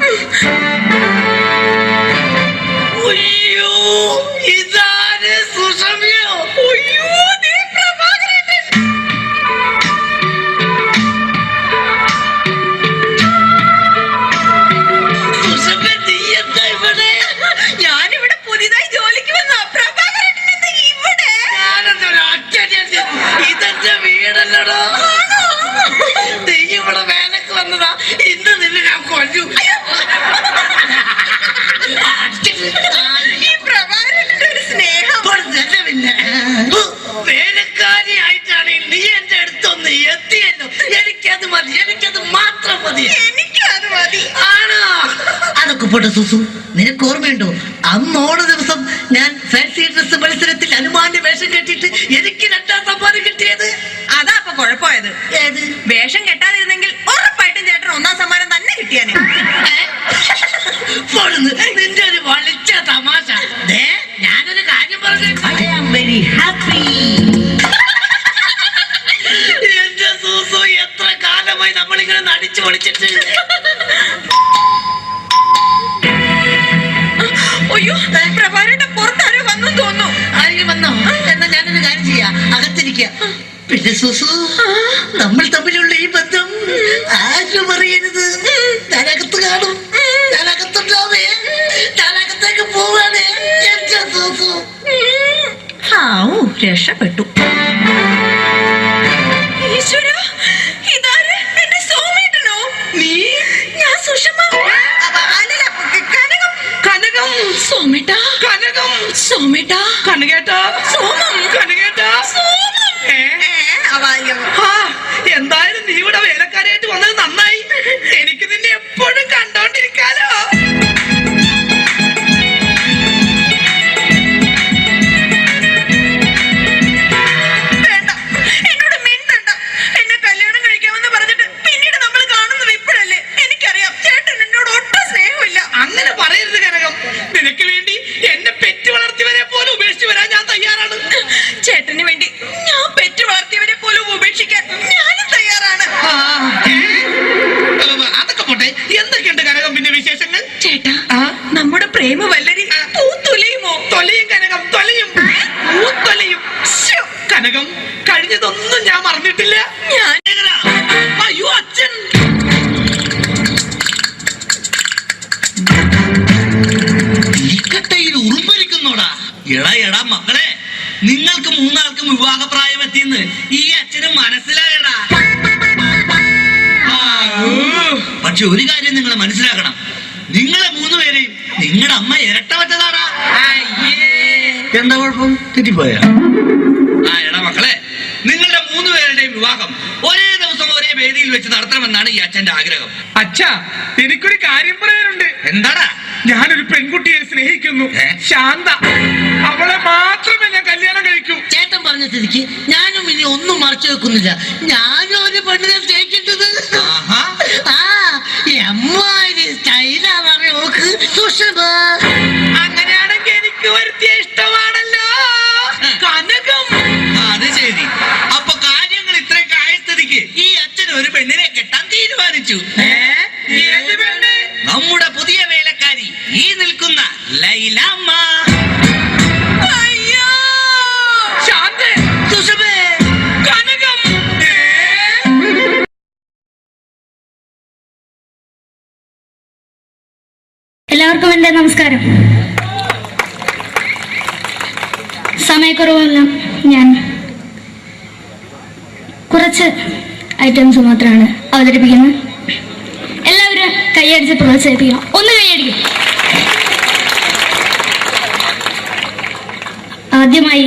അയ്യോ, ഇതാര് സുഷമയോ? അയ്യോ, ദേ പ്രഭാകരേട്ടൻ. സുഷമ, നീ എന്താ ഇവിടെ? ഞാനിവിടെ പുതിയതായി ജോലിക്ക് വന്ന പ്രഭാകരേട്ടൻ എന്താ ഇവിടെ? ഞാനെന്തൊരു അച്ഛൻ, ഇതെന്റെ വീടല്ലടോ. നീ ഇവിടെ വേലക്ക് വന്നതാ. ഇന്ന് നിന്നെ ഞാൻ കൊല്ലു. ഈ പ്രഭാകരേട്ടന്റെ ഒരു സ്നേഹം. പിന്നെ വേലക്കാരിയായിട്ടാണെങ്കിൽ നീ എന്റെ അടുത്തൊന്ന് എത്തിയല്ലോ. എനിക്കത് മതി, എനിക്കത് മാത്രം മതി. എനിക്കത് മതി. ആണോ? അതൊക്കെ പോട്ടെ സുസു, നിനക്ക് ഓർമ്മയുണ്ടോ അന്ന് ഓണ ദിവസം ഞാൻ ഫാൻസി ഡ്രസ് മത്സരത്തിൽ അനുമാന്റെ വേഷം കെട്ടിയിട്ട് എനിക്ക് 2ാം സമ്മാനം കിട്ടിയത്? അതാ അപ്പൊ കുഴപ്പമായത്. ഏത്? വേഷം കെട്ടാതിരുന്നെങ്കിൽ ഉറപ്പായിട്ടും ചേട്ടൻ 1ാം സമ്മാനം തന്നെ കിട്ടിയാനെ. നിന്റെ ഒരു വളിച്ച തമാശ. ഞാനൊരു കാര്യം പറഞ്ഞു. I am very happy. എന്റെ സൂസു, എത്ര കാലമായി നമ്മളിങ്ങനെ നടിച്ചു പൊളിച്ചിട്ട്. അയ്യോ, പ്രഭാകരേട്ടൻ പുറത്താരോ വന്നു തോന്നുന്നു. ആരെങ്കിലും വന്നോ? എന്നാ ഞാനൊരു കാര്യം ചെയ്യാം, അകത്തിരിക്കുക. പിന്നെ സുസു, നമ്മൾ തമ്മിലുള്ള ഈ ബന്ധം ആരും അറിയരുത്. ഞാനകത്ത് കാണും, ഞാനകത്തുണ്ടാവേ, ഞാനകത്തേക്ക് പോവാണേ എന്റെ സുസു. രക്ഷപ്പെട്ടു. ഈശ്വര, ഇതാര്? എന്റെ സോമേട്ടനോ? നീ? ഞാൻ സുഷമ. അല്ലല്ല, കനകം. കനകം. സോമേട്ട. കനകം. സോമേട്ട. കനകേട്ടാ. സോമം. കനകേട്ടാ. സോമം. എന്തായാലും നീ ഇവിടെ വേലക്കാരായിട്ട് വന്നത് നന്നായി. എനിക്ക് നിന്നെ എപ്പോഴും കണ്ടോണ്ടിരിക്കാലോ. വേണ്ട, എന്നോട് മിണ്ടണ്ട. എന്നെ കല്യാണം കഴിക്കാമെന്ന് പറഞ്ഞിട്ട് പിന്നീട് നമ്മൾ കാണുന്നത് ഇപ്പോഴല്ലേ. എനിക്കറിയാം ചേട്ടൻ എന്നോട് ഒട്ടും സ്നേഹമില്ല. അങ്ങനെ പറയരുത് കനകം. നിനക്ക് വേണ്ടി എന്നെ പെറ്റു വളർത്തിയവരെ പോലെ ഉപേക്ഷിച്ചു വരാൻ ഞാൻ തയ്യാറാണ്. ചേട്ടന് വേണ്ടി ഞാൻ പെറ്റു വളർത്തിയവരെ പോലും ഉപേക്ഷിക്കാൻ ഞാനും തയ്യാറാണ്. അതൊക്കെ പോട്ടെ, എന്തൊക്കെയുണ്ട് കനകം പിന്നെ വിശേഷങ്ങൾ? ചേട്ടാ, നമ്മുടെ പ്രേമ വല്ലരി പൂത്തൊലയുമോ? തൊലയും കനകം, തൊലയും, പൂത്തൊലയും. കനകം, കഴിഞ്ഞതൊന്നും ഞാൻ മറന്നിട്ടില്ല. ഞാൻ അയ്യോ അച്ഛൻ. തിരിക്കട്ടയിൽ ഉറുമ്പരിക്കുന്നോടാ. എടാ മക്കളെ, നിങ്ങൾക്ക് 3ആൾക്കും വിവാഹപ്രായം എത്തിയെന്ന് ഈ അച്ഛനും മനസ്സിലായടാ. പക്ഷെ ഒരു കാര്യം നിങ്ങൾ മനസ്സിലാക്കണം, നിങ്ങളെ 3 പേരെയും നിങ്ങളുടെ അമ്മ ഇരട്ടവറ്റതാടാ. എന്താ കുഴപ്പം? തെറ്റിപ്പോയാ? എടാ മക്കളെ, നിങ്ങളുടെ 3 പേരുടെയും വിവാഹം ഒരേ ദിവസം ഒരേ വേദിയിൽ വെച്ച് നടത്തണമെന്നാണ് ഈ അച്ഛന്റെ ആഗ്രഹം. അച്ഛാ, എനിക്കൊരു കാര്യം പറയാനുണ്ട്. എന്താടാ? ഞാനൊരു പെൺകുട്ടിയെ സ്നേഹിക്കുന്നു, ശാന്ത. അവളെ മാത്രമേ ഞാൻ കല്യാണം കഴിക്കൂ. ചേട്ടൻ പറഞ്ഞ സ്ഥിതിക്ക് ഞാനും ഇനി ഒന്നും മറച്ചു വെക്കുന്നില്ല. ഞാനും ഒരു പെണ്ണിനെ സ്നേഹിക്കേണ്ടത്. സ്റ്റൈലാണറിയ നോക്ക് സുഷമ. അങ്ങനെയാണെങ്കിൽ എനിക്ക് വരുത്തിയ ഇഷ്ടമാണല്ലോ കനകം. അത് ശരി. അപ്പൊ കാര്യങ്ങൾ ഇത്രയൊക്കെ ആയ സ്ഥിതിക്ക് ഈ അച്ഛൻ ഒരു പെണ്ണിനെ കെട്ടാൻ തീരുമാനിച്ചു. ഏത് പെണ്ണ്? നമ്മുടെ പുതിയ വേലക്കാരി, ഈ നിൽക്കുന്ന ലൈലാമ്മ. അയ്യോ, ശാന്തേ, സുഷമേ, കനകം. എല്ലാവർക്കും എൻ്റെ നമസ്കാരം. സമയക്കുറവല്ല, ഞാൻ കുറച്ച് ഐറ്റംസ് മാത്രമാണ് അവതരിപ്പിക്കുന്നത്. എല്ലാവരും കൈയടിച്ച് പ്രോത്സാഹിപ്പിക്കണം. ഒന്ന് കൈയടിക്കും. ആദ്യമായി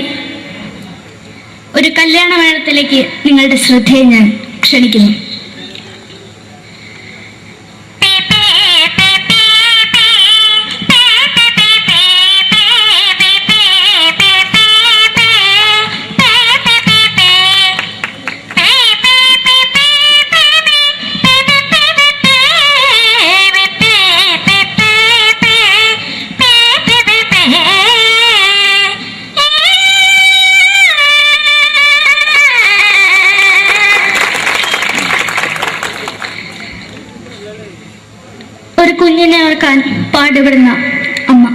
ഒരു കല്യാണ മേളത്തിലേക്ക് നിങ്ങളുടെ ശ്രദ്ധയെ ഞാൻ ക്ഷണിക്കുന്നു. എന്നെ ഓർക്കാൻ പാടുപെടുന്ന അമ്മ.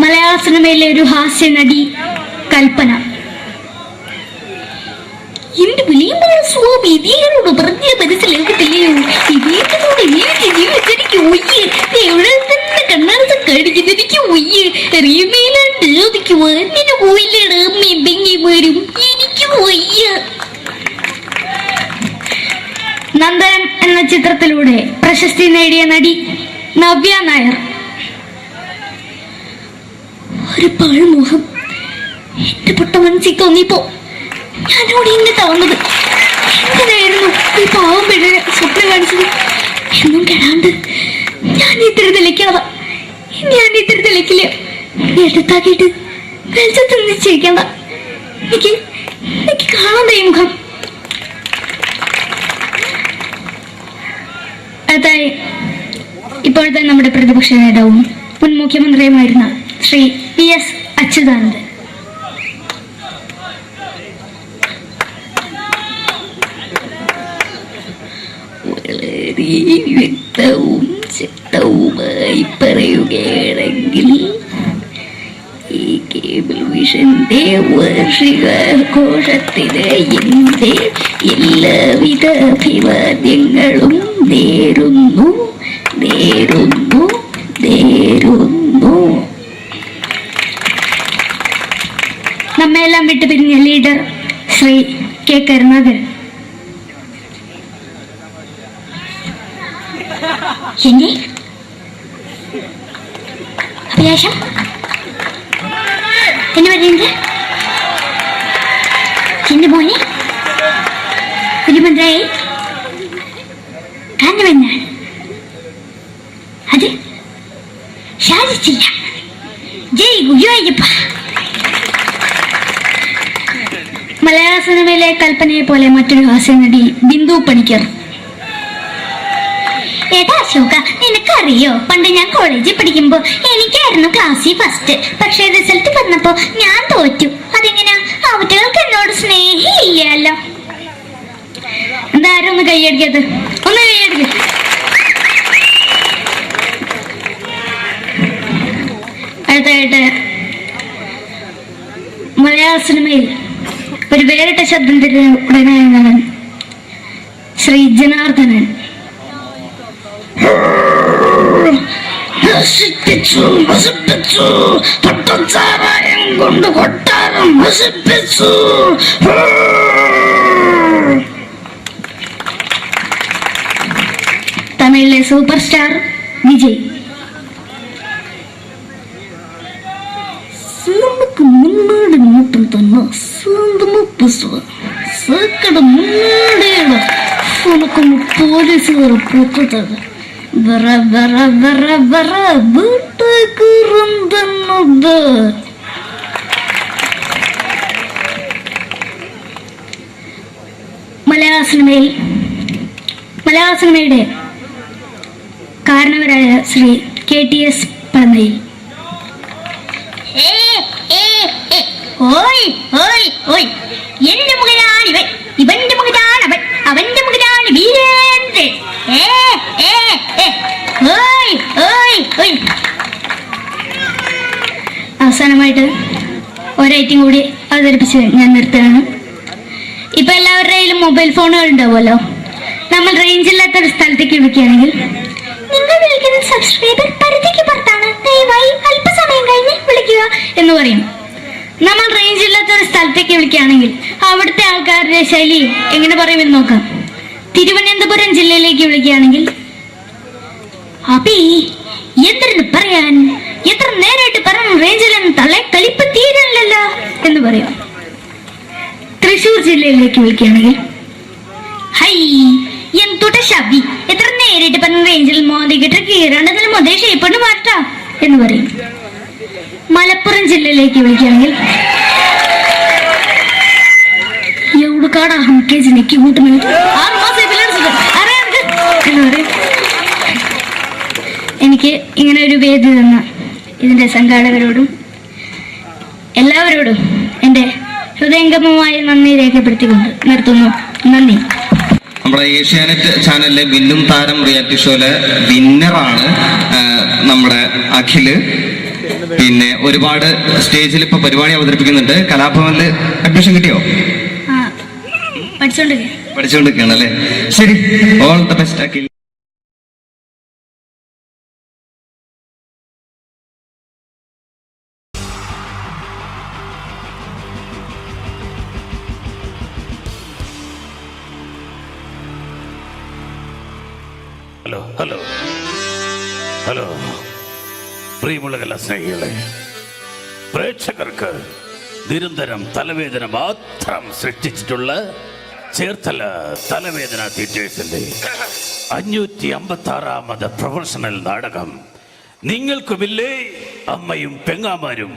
മലയാള സിനിമയിലെ ഒരു ഹാസ്യ നടി കൽപ്പന. എന്റെ വിളിയുമ്പോൾ സ്വാമി ഇതിനോട് പറഞ്ഞ മനസ്സിലാകത്തില്ലയോ, ഇതേറ്റോട് എനിക്ക് ജീവിച്ചെനിക്ക് ഒയ്യ്, എവിടെ തന്നെ കണ്ണാടത്ത് കടിക്കുന്നതിക്ക് ഒയ്യ്, റീമയിലാണ്ട് എനിക്ക് വന്നിന് പോയില്ലേടാ അമ്മയും പെങ്ങിമാരും, എനിക്ക് ഒയ്യ. നന്ദനം എന്ന ചിത്രത്തിലൂടെ പ്രശസ്തി നേടിയ നടി നവ്യ നായർ. ഒരു പഴമുഖം എന്റെ പൊട്ട മനസ്സിൽ തോന്നിയപ്പോ ഞാനോട് ഇങ്ങോട്ടാ വന്നത്. എന്തിനായിരുന്നു ഈ പാവം പിഴയെ സ്വപ്നം കാണിച്ചത്? എന്നും കെടാണ്ട് ഞാൻ ഇത്തിരി തെളിക്കാതെ എടുത്താക്കിയിട്ട് വെളിച്ചത്ത് നിശ്ചയിക്കണ്ട. എനിക്ക് കാണാൻ ഈ മുഖം. അതായി ഇപ്പോഴത്തെ നമ്മുടെ പ്രതിപക്ഷ നേതാവും മുൻ മുഖ്യമന്ത്രിയുമായിരുന്ന ശ്രീ PS അച്യുതാനന്ദൻ. വളരെ വ്യക്തവും ശക്തവുമായി പറയുകയാണെങ്കിൽ ഈ കേബിൾ വിഷന്റെ വാർഷികാഘോഷത്തിന് എന്റെ എല്ലാവിധ അഭിവാദ്യങ്ങളും നേരുന്നു. നമ്മെല്ലാം വിട്ടുപിരിഞ്ഞ ലീഡർ ശ്രീ കെ കരുണാകരൻ. എന്റെ അഭിലാഷം എന്നെ പറയുന്നത് എന്റെ മോനെ തിരുമന്ത്രായി കാരണമെന്നാണ് അത് സാധിച്ചില്ല. ജയ് ഗുരുവായൂരപ്പ. മലയാള സിനിമയിലെ കൽപ്പനയെ പോലെ മറ്റൊരു ഹാസ്യ നടി ബിന്ദു പണിക്കർ. ഏട്ടാ അശോക, നിനക്കറിയോ പണ്ട് ഞാൻ കോളേജിൽ പഠിക്കുമ്പോ എനിക്കായിരുന്നു ക്ലാസ്സിൽ ഫസ്റ്റ്. പക്ഷെ റിസൾട്ട് വന്നപ്പോ ഞാൻ തോറ്റു. അതെങ്ങനെയാ? അവറ്റകൾക്ക് എന്നോട് സ്നേഹമില്ലല്ലോ. എന്താരും ഒന്ന് കൈയടിക്കത്, ഒന്ന് കൈയടിക്ക. അടുത്തായിട്ട് മലയാള സിനിമയിൽ ഒരു വേറിട്ട ശബ്ദം തിരുനാണ് ശ്രീ ജനാർദ്ദനൻ. പട്ടച്ചാരായം കൊണ്ട് കൊട്ടാരം നശിപ്പിച്ചു. തമിഴിലെ സൂപ്പർ സ്റ്റാർ വിജയ്. முன்னாடி மட்டும் தானே சொந்தமா பேசுவேன். சேக்கடை முன்னாடியே உனக்கு போலீஸ் வர போட்டுட்டாங்க. வர வர வர வர வீட்டுக்கு இருந்தது. മലയാള സിനിമയുടെ കാരണവരായ ശ്രീ KTS പഴമയിൽ. എന്റെ മകനാണ് ഇവൻ, ഇവന്റെ മകനാണ് അവൻ, അവന്റെ മകനാണ് വീരേന്ദ്രൻ. അവസാനമായിട്ട് ഒരൈറ്റം കൂടി അവതരിപ്പിച്ച് ഞാൻ നിർത്തുകയാണ്. ഇപ്പൊ എല്ലാവരുടെയും മൊബൈൽ ഫോണുകൾ ഉണ്ടാവുമല്ലോ. നമ്മൾ റേഞ്ച് ഇല്ലാത്ത ഒരു സ്ഥലത്തേക്ക് വിളിക്കുകയാണെങ്കിൽ നിങ്ങൾ വിളിക്കുന്ന സബ്സ്ക്രൈബർ പരിധിക്ക് പുറത്താണ്, ദയവായി അല്പസമയം കഴിഞ്ഞ് വിളിക്കുക എന്ന് പറയും. നമ്മൾ റേഞ്ച് ഇല്ലാത്ത ഒരു സ്ഥലത്തേക്ക് വിളിക്കുകയാണെങ്കിൽ അവിടുത്തെ ആൾക്കാരുടെ ശൈലി എങ്ങനെ പറയുമെന്ന് നോക്കാം. തിരുവനന്തപുരം ജില്ലയിലേക്ക് വിളിക്കുകയാണെങ്കിൽ അപ്പി എന്തിനു പറയാൻ, എത്ര നേരമായിട്ട് പറഞ്ഞു റേഞ്ചിലെന്ന് തള്ളെ കളിപ്പ് തീരല്ലോ എന്ന് പറയും. തൃശ്ശൂർ ജില്ലയിലേക്ക് വിളിക്കുകയാണെങ്കിൽ ഹൈ എന്തുട്ട ശബി എത്ര നേരിട്ട് പറഞ്ഞ റേഞ്ചിൽ മോദിക്കിട്ട് കീറാണ്ടതിൽ മുതൽ ഷേപ്പുണ്ട് മാറ്റാ എന്ന് പറയും. മലപ്പുറം ജില്ലയിലേക്ക് വിളിക്കുകയാണെങ്കിൽ എവിടുക്കാടാ ഹംകെ ജിനക്ക് കൂട്ടുന്നത് 6 മാസം എനിക്ക് ഇങ്ങനെ ഒരു വേദി തന്ന ഇതിന്റെ സംഘാടകരോടും എല്ലാവരോടും എൻ്റെ ഹൃദയംഗമമായ നന്ദി രേഖപ്പെടുത്തിക്കൊണ്ട് നിർത്തുന്നു. നന്ദി. നമ്മുടെ ഏഷ്യാനെറ്റ് ചാനലിലെ വില്ലും താരം റിയാലിറ്റി ഷോയിലെ വിന്നറാണ് നമ്മുടെ അഖില്. പിന്നെ ഒരുപാട് സ്റ്റേജിൽ ഇപ്പൊ പരിപാടി അവതരിപ്പിക്കുന്നുണ്ട്. കലാഭവനില് അഡ്മിഷൻ കിട്ടിയോ? പഠിച്ചോണ്ടിരിക്കുകയാണ് അല്ലേ? ശരി, all the best Akhil. Hello hello hello പ്രിയമുള്ള കലാസ്നേഹികളെ, പ്രേക്ഷകർക്ക് നിരന്തരം തലവേദന മാത്രം സൃഷ്ടിച്ചിട്ടുള്ള ചേർത്തല തലവേദന തിയേറ്റേഴ്സിന്റെ 556ാമത് പ്രൊഫഷണൽ നാടകം നിങ്ങൾക്കുമില്ലേ അമ്മയും പെങ്ങാമാരും.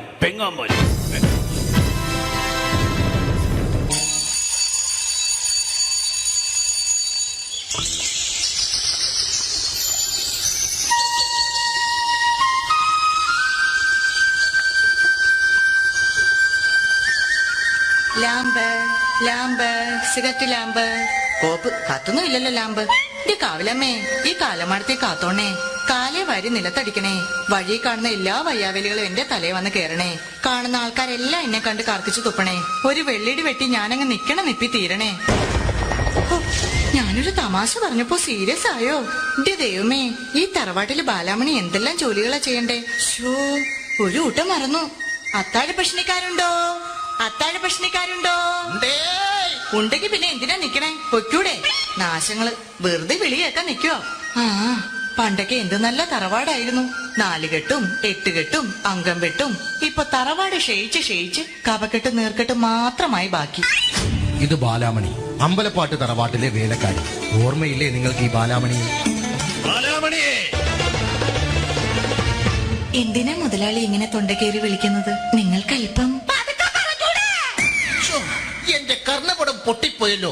ലാമ്പ് സിഗരറ്റ് ലാമ്പ് കോപ്പ് കത്തൊന്നും ഇല്ലല്ലോ ലാമ്പ്. ഈ കാവിലമ്മേ, ഈ കാലമാടത്തെ കാത്തോണേ, കാലേ വാരി നിലത്തടിക്കണേ, വഴി കാണുന്ന എല്ലാ വയ്യാവലികളും എന്റെ തലയെ വന്ന് കേറണേ, കാണുന്ന ആൾക്കാരെല്ലാം എന്നെ കണ്ട് കർക്കിച്ചു തുപ്പണേ, ഒരു വെള്ളിടി വെട്ടി ഞാനങ്ങ് നിപ്പി തീരണേ. ഞാനൊരു തമാശ പറഞ്ഞപ്പോ സീരിയസ് ആയോ? എന്റെ ദൈവമേ, ഈ തറവാട്ടില് ബാലാമണി എന്തെല്ലാം ജോലികളാ ചെയ്യണ്ടേ. ഷോ, ഒരു ഊട്ടം മറന്നു. അത്താഴ പ്രശ്നക്കാരുണ്ടോ? ഉണ്ടെങ്കിൽ പിന്നെ എന്തിനാ നിക്കണേ? പൊയ്ക്കൂടെ? നാശങ്ങള് വെറുതെ വിളി കേൾക്കാൻ നിക്കോ? പണ്ടൊക്കെ എന്ത് നല്ല തറവാടായിരുന്നു. 4 കെട്ടും 8 കെട്ടും അംഗം വെട്ടും. ഇപ്പൊ തറവാട് ക്ഷയിച്ച് കപക്കെട്ട് നീർക്കെട്ട് മാത്രമായി ബാക്കി. ഇത് ബാലാമണി, അമ്പലപ്പാട്ട് തറവാട്ടിലെ വേലക്കാരി. ഓർമ്മയില്ലേ നിങ്ങൾക്ക് ഈ ബാലാമണി? എന്തിനാ മുതലാളി ഇങ്ങനെ തൊണ്ടക്കേറി വിളിക്കുന്നത്? നിങ്ങൾക്ക് അല്പം എന്റെ കർണപടം പൊട്ടിപ്പോയല്ലോ.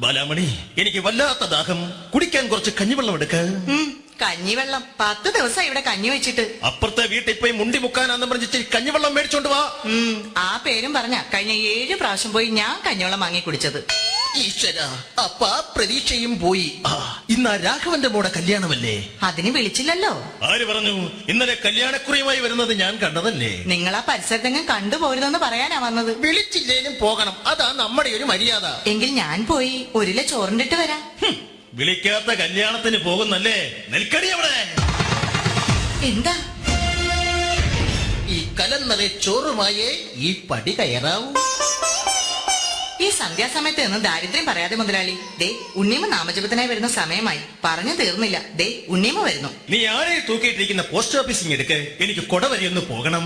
ബാലാമണി, എനിക്ക് വല്ലാത്ത ദാഹം. കുടിക്കാൻ കുറച്ച് കഞ്ഞിവെള്ളം എടുക്ക. കഞ്ഞിവെള്ളം 10 ദിവസം ഇവിടെ കഞ്ഞി വെച്ചിട്ട്. അപ്പുറത്തെ വീട്ടിൽ പോയി മുണ്ടി മുക്കാനാന്ന് പറഞ്ഞിട്ട് കഞ്ഞിവെള്ളം മേടിച്ചോണ്ട് വാ. ആ പേരും പറഞ്ഞ കഴിഞ്ഞ 7 പ്രാവശ്യം പോയി ഞാൻ കഞ്ഞിവെള്ളം വാങ്ങി കുടിച്ചത്. ഈശ്വര, അപ്പ പ്രതീക്ഷയും പോയി. ഇന്ന് ആ രാഘവന്റെ മോടെ കല്യാണമല്ലേ? അതിന് വിളിച്ചില്ലല്ലോ. ആര് പറഞ്ഞു? ഇന്നലെ കല്യാണക്കുറിയുമായി വരുന്നത് ഞാൻ കണ്ടതല്ലേ. നിങ്ങൾ ആ പരിസരത്തെങ്ങും കണ്ടുപോരുതെന്ന് പറയാനാ വന്നത്. വിളിച്ചില്ലേലും പോകണം, അതാ നമ്മുടെ ഒരു മര്യാദ. എങ്കിൽ ഞാൻ പോയി 1 കിലോ ചോറിണ്ടിട്ട് വരാം. വിളിക്കാത്ത കല്യാണത്തിന് പോകുന്നല്ലേ? നെൽക്കടി അവിടെ. എന്താ ഈ കലന്നലെ ചോറുമായേ ഈ പടി കയറാവൂ. ഈ സന്ധ്യാസമയത്ത് നിന്ന് ദാരിദ്ര്യം പറയാതെ മുതലാളി. ദേ ഉണ്ണിയമ്മ നാമജപത്തിനായി വരുന്ന സമയമായി. പറഞ്ഞു തീർന്നില്ല. ദേ ഉണ്ണിയമ്മ വരുന്നു. നീ ആരെ തൂക്കിയിട്ടിരിക്കുന്ന പോസ്റ്റ് ഓഫീസിങ് എടുക്ക്, എനിക്ക് കൊട വരെ ഒന്ന് പോകണം.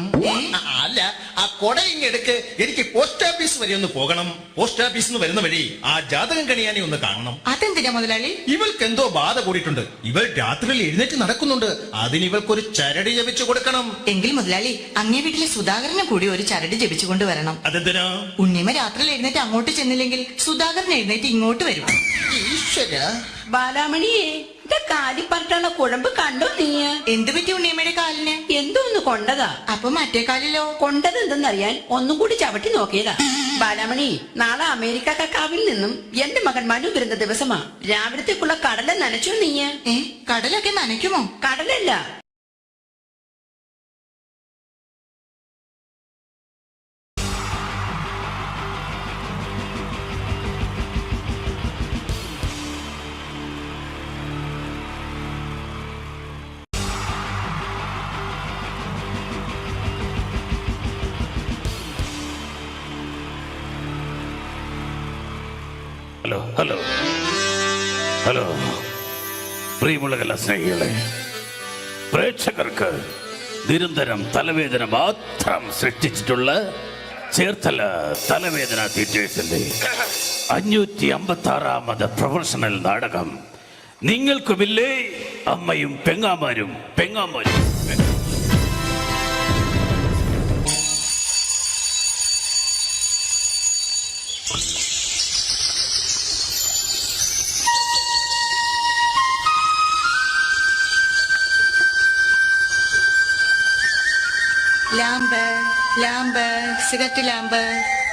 അല്ല, ആ കൊട ഇങ്ങെടുക്ക്, എനിക്ക് പോസ്റ്റ് ഓഫീസ് വരെ ഒന്ന് പോകണം. പോസ്റ്റ് ഓഫീസിൽ നിന്ന് വരുന്ന വഴി ആ ജാതകം കണിയാനെ ഒന്ന് കാണണം. അതെന്തിനാ മുതലാളി? ഇവൾക്ക് എന്തോ ബാധ കൂടിയിട്ടുണ്ട്. ഇവൾ രാത്രിയിൽ എഴുന്നേറ്റ് നടക്കുന്നുണ്ട്. അതിന് ഇവൾക്കൊരു ചരട് ജപിച്ചു കൊടുക്കണം. എങ്കിൽ മുതലാളി അങ്ങേ വീട്ടിലെ സുധാകരനെ കൂടി ഒരു ചരട് ജപിച്ചു കൊണ്ടുവരണം. അതെന്തിനാ? ഉണ്ണിയമ്മ രാത്രിയിൽ എഴുന്നേറ്റ് അങ്ങോട്ട് ചെന്നില്ലെങ്കിൽ സുധാകരൻ എഴുന്നേറ്റ് ഇങ്ങോട്ട് വരും. ഈശ്വര, ബാലാമണിയെ കാലിപ്പറട്ടുള്ള കുഴമ്പ് കണ്ടോ നീ? എന്ത് പറ്റി ഉണ്ണിയമ്മയുടെ കാലിന്? എന്തോന്ന് കൊണ്ടതാ. അപ്പൊ മറ്റേ കാലിലോ? കൊണ്ടത് എന്തെന്നറിയാൻ ഒന്നും കൂടി ചവിട്ടി നോക്കിയതാ. ബാലാമണി, നാളെ അമേരിക്കക്കാവിൽ നിന്നും എന്റെ മകൻ മനു വരുന്ന ദിവസമാ. രാവിലത്തേക്കുള്ള കടല നനച്ചോ നീ? കടലൊക്കെ നനയ്ക്കുമോ? കടലല്ല, ഹലോ ഹലോ ഹലോ പ്രിയമുള്ള കലാസ്നേഹികളെ, പ്രേക്ഷകർക്ക് നിരന്തരം തലവേദന മാത്രം സൃഷ്ടിച്ചിട്ടുള്ള ചേർത്തല തലവേദന തിയേറ്റേഴ്സിന്റെ 556ാമത് പ്രൊഫഷണൽ നാടകം നിങ്ങൾക്കുമില്ലേ അമ്മയും പെങ്ങാമാരും പെങ്ങാമാരും. ലാമ്പ് ലാമ്പ് സിഗരറ്റ് ലാമ്പ്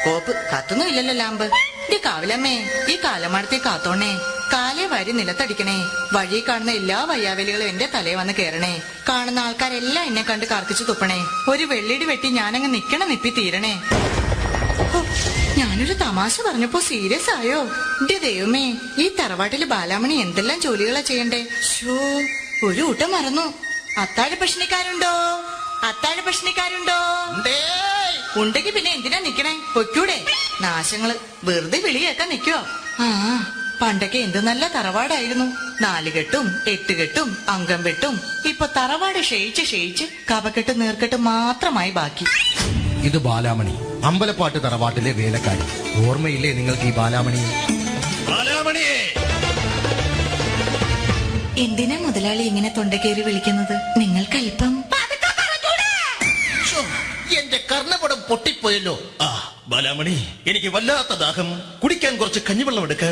കോപ്പ് കത്തുന്നും ഇല്ലല്ലോ ലാമ്പ്. ഇത് കാവിലമ്മേ ഈ കാലമാടത്തെ കാത്തോണേ. കാലേ വാരി നിലത്തടിക്കണേ. വഴി കാണുന്ന എല്ലാ വയ്യാവലികളും എന്റെ തലയിൽ വന്ന് കേറണേ. കാണുന്ന ആൾക്കാരെല്ലാം എന്നെ കണ്ട് കർക്കിച്ചു തുപ്പണേ. ഒരു വെള്ളിടി വെട്ടി ഞാനങ്ങ് നിപ്പി തീരണേ. ഞാനൊരു തമാശ പറഞ്ഞപ്പോ സീരിയസ് ആയോ? എന്റെ ദൈവമേ, ഈ തറവാട്ടില് ബാലാമണി എന്തെല്ലാം ജോലികളാ ചെയ്യണ്ടേ. ഷോ, ഒരു കൂട്ടം മറന്നു. അത്താഴ ഭക്ഷണിക്കാരുണ്ടോ? അത്താഴ ഭക്ഷണിക്കാരുണ്ടോ? ഉണ്ടെങ്കിൽ പിന്നെ എന്തിനാ നിക്കണേ? പൊയ്ക്കൂടെ? നാശങ്ങള് വെറുതെ വിളി കേൾക്കാൻ നിക്കോ? ആ, പണ്ടൊക്കെ എന്ത് നല്ല തറവാടായിരുന്നു. 4 കെട്ടും 8 കെട്ടും അംഗം വെട്ടും. ഇപ്പൊ തറവാട് ക്ഷയിച്ച് കപക്കെട്ടും നീർക്കെട്ടും മാത്രമായി ബാക്കി. ഇത് ബാലാമണി, അമ്പലപ്പാട്ട് തറവാട്ടിലെ വേലക്കാരി. ഓർമ്മയില്ലേ നിങ്ങൾക്ക് ഈ ബാലാമണി? എന്തിനാ മുതലാളി ഇങ്ങനെ തൊണ്ടക്കേറി വിളിക്കുന്നത്? നിങ്ങൾക്ക് അല്പം എന്റെ കർണപടം പൊട്ടിപ്പോയല്ലോ. ആ ബാലാമണി, എനിക്ക് വല്ലാത്ത ദാഹം. കുടിക്കാൻ കുറച്ച് കഞ്ഞിവെള്ളം എടുക്ക.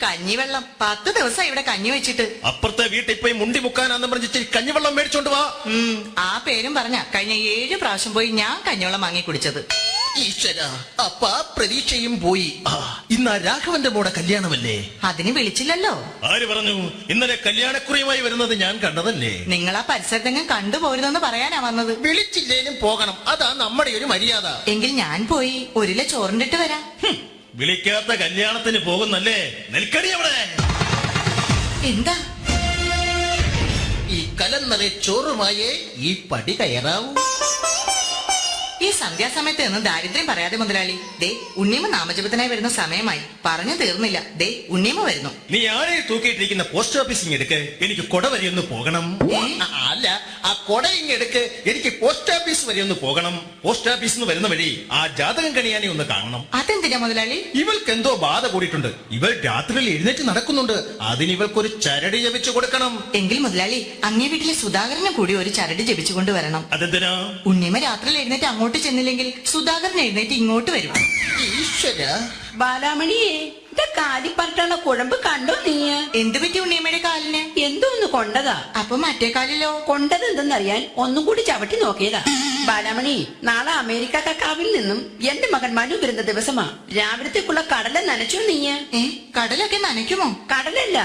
കഞ്ഞിവെള്ളം 10 ദിവസം ഇവിടെ കഞ്ഞി വെച്ചിട്ട്. അപ്പുറത്തെ വീട്ടിൽ പോയി മുണ്ടി മുക്കാനാന്ന് പറഞ്ഞിട്ട് കഞ്ഞിവെള്ളം മേടിച്ചോണ്ട് വാ. ആ പേരും പറഞ്ഞ കഴിഞ്ഞ 7 പ്രാവശ്യം പോയി ഞാൻ കഞ്ഞിവെള്ളം വാങ്ങി കുടിച്ചത്. ഈശ്വര, അപ്പ പ്രതീക്ഷയും പോയി. ഇന്ന് ആ രാഘവന്റെ മോടെ കല്യാണമല്ലേ? അതിന് വിളിച്ചില്ലല്ലോ. ആര് പറഞ്ഞു? ഇന്നലെ കല്യാണക്കുറിയുമായി വരുന്നത് ഞാൻ കണ്ടതല്ലേ. നിങ്ങൾ ആ പരിസരത്തെങ്ങും കണ്ടുപോരുതെന്ന് പറയാനാ വന്നത്. വിളിച്ചില്ലേലും പോകണം, അതാ നമ്മുടെ ഒരു മര്യാദ. എങ്കിൽ ഞാൻ പോയി 1 കിലോ ചോറിണ്ടിട്ട് വരാം. വിളിക്കാത്ത കല്യാണത്തിന് പോകുന്നല്ലേ? നെൽക്കടി അവിടെ. എന്താ ഈ കലന്നറെ ചോറുമായേ ഈ പടി കയറാവൂ. ഈ സന്ധ്യാസമയത്ത് നിന്ന് ദാരിദ്ര്യം പറയാതെ മുതലാളി. ദേ ഉണ്ണിയമ്മ നാമജപത്തിനായി വരുന്ന സമയമായി. പറഞ്ഞു തീർന്നില്ല. ദേ ഉണ്ണിയമ്മ വരുന്നു. നീ ആരെ തൂക്കിയിട്ടിരിക്കുന്ന പോസ്റ്റ് ഓഫീസിങ് എടുക്ക്, എനിക്ക് കൊട വരെ ഒന്ന് പോകണം. അല്ല, ആ കൊട ഇങ്ങെടുക്ക്, എനിക്ക് പോസ്റ്റ് ഓഫീസ് വരെ ഒന്ന് പോകണം. പോസ്റ്റ് ഓഫീസിൽ നിന്ന് വരുന്ന വഴി ആ ജാതകം കണിയാനെ ഒന്ന് കാണണം. അതെന്തിനാ മുതലാളി? ഇവൾക്ക് എന്തോ ബാധ കൂടിയിട്ടുണ്ട്. ഇവൾ രാത്രിയിൽ എഴുന്നേറ്റ് നടക്കുന്നുണ്ട്. അതിന് ഇവൾക്കൊരു ചരട് ജപിച്ചു കൊടുക്കണം. എങ്കിൽ മുതലാളി അങ്ങേ വീട്ടിലെ സുധാകരനെ കൂടി ഒരു ചരട് ജപിച്ചുകൊണ്ട് വരണം. അതെന്തിനാ? ഉണ്ണിയമ്മ രാത്രിയിൽ എഴുന്നേറ്റ് അങ്ങോട്ട് ചെന്നില്ലെങ്കിൽ സുധാകരൻ എഴുന്നേറ്റ് ഇങ്ങോട്ട് വരും. ഈശ്വര, ബാലാമണിയെ കാലിപ്പറട്ടുള്ള കുഴമ്പ് കണ്ടോ നീ? എന്ത് പറ്റി ഉണ്ണിയമ്മയുടെ കാലിന്? എന്തോന്ന് കൊണ്ടതാ. അപ്പൊ മറ്റേ കാലിലോ? കൊണ്ടത് എന്തെന്നറിയാൻ ഒന്നും കൂടി ചവിട്ടി നോക്കിയതാ. ബാലാമണി, നാളെ അമേരിക്ക കക്കാവിൽ നിന്നും എന്റെ മകൻ മനു വരുന്ന ദിവസമാ. രാവിലത്തേക്കുള്ള കടല നനച്ചോ നീ? കടലൊക്കെ നനയ്ക്കുമോ? കടലല്ല,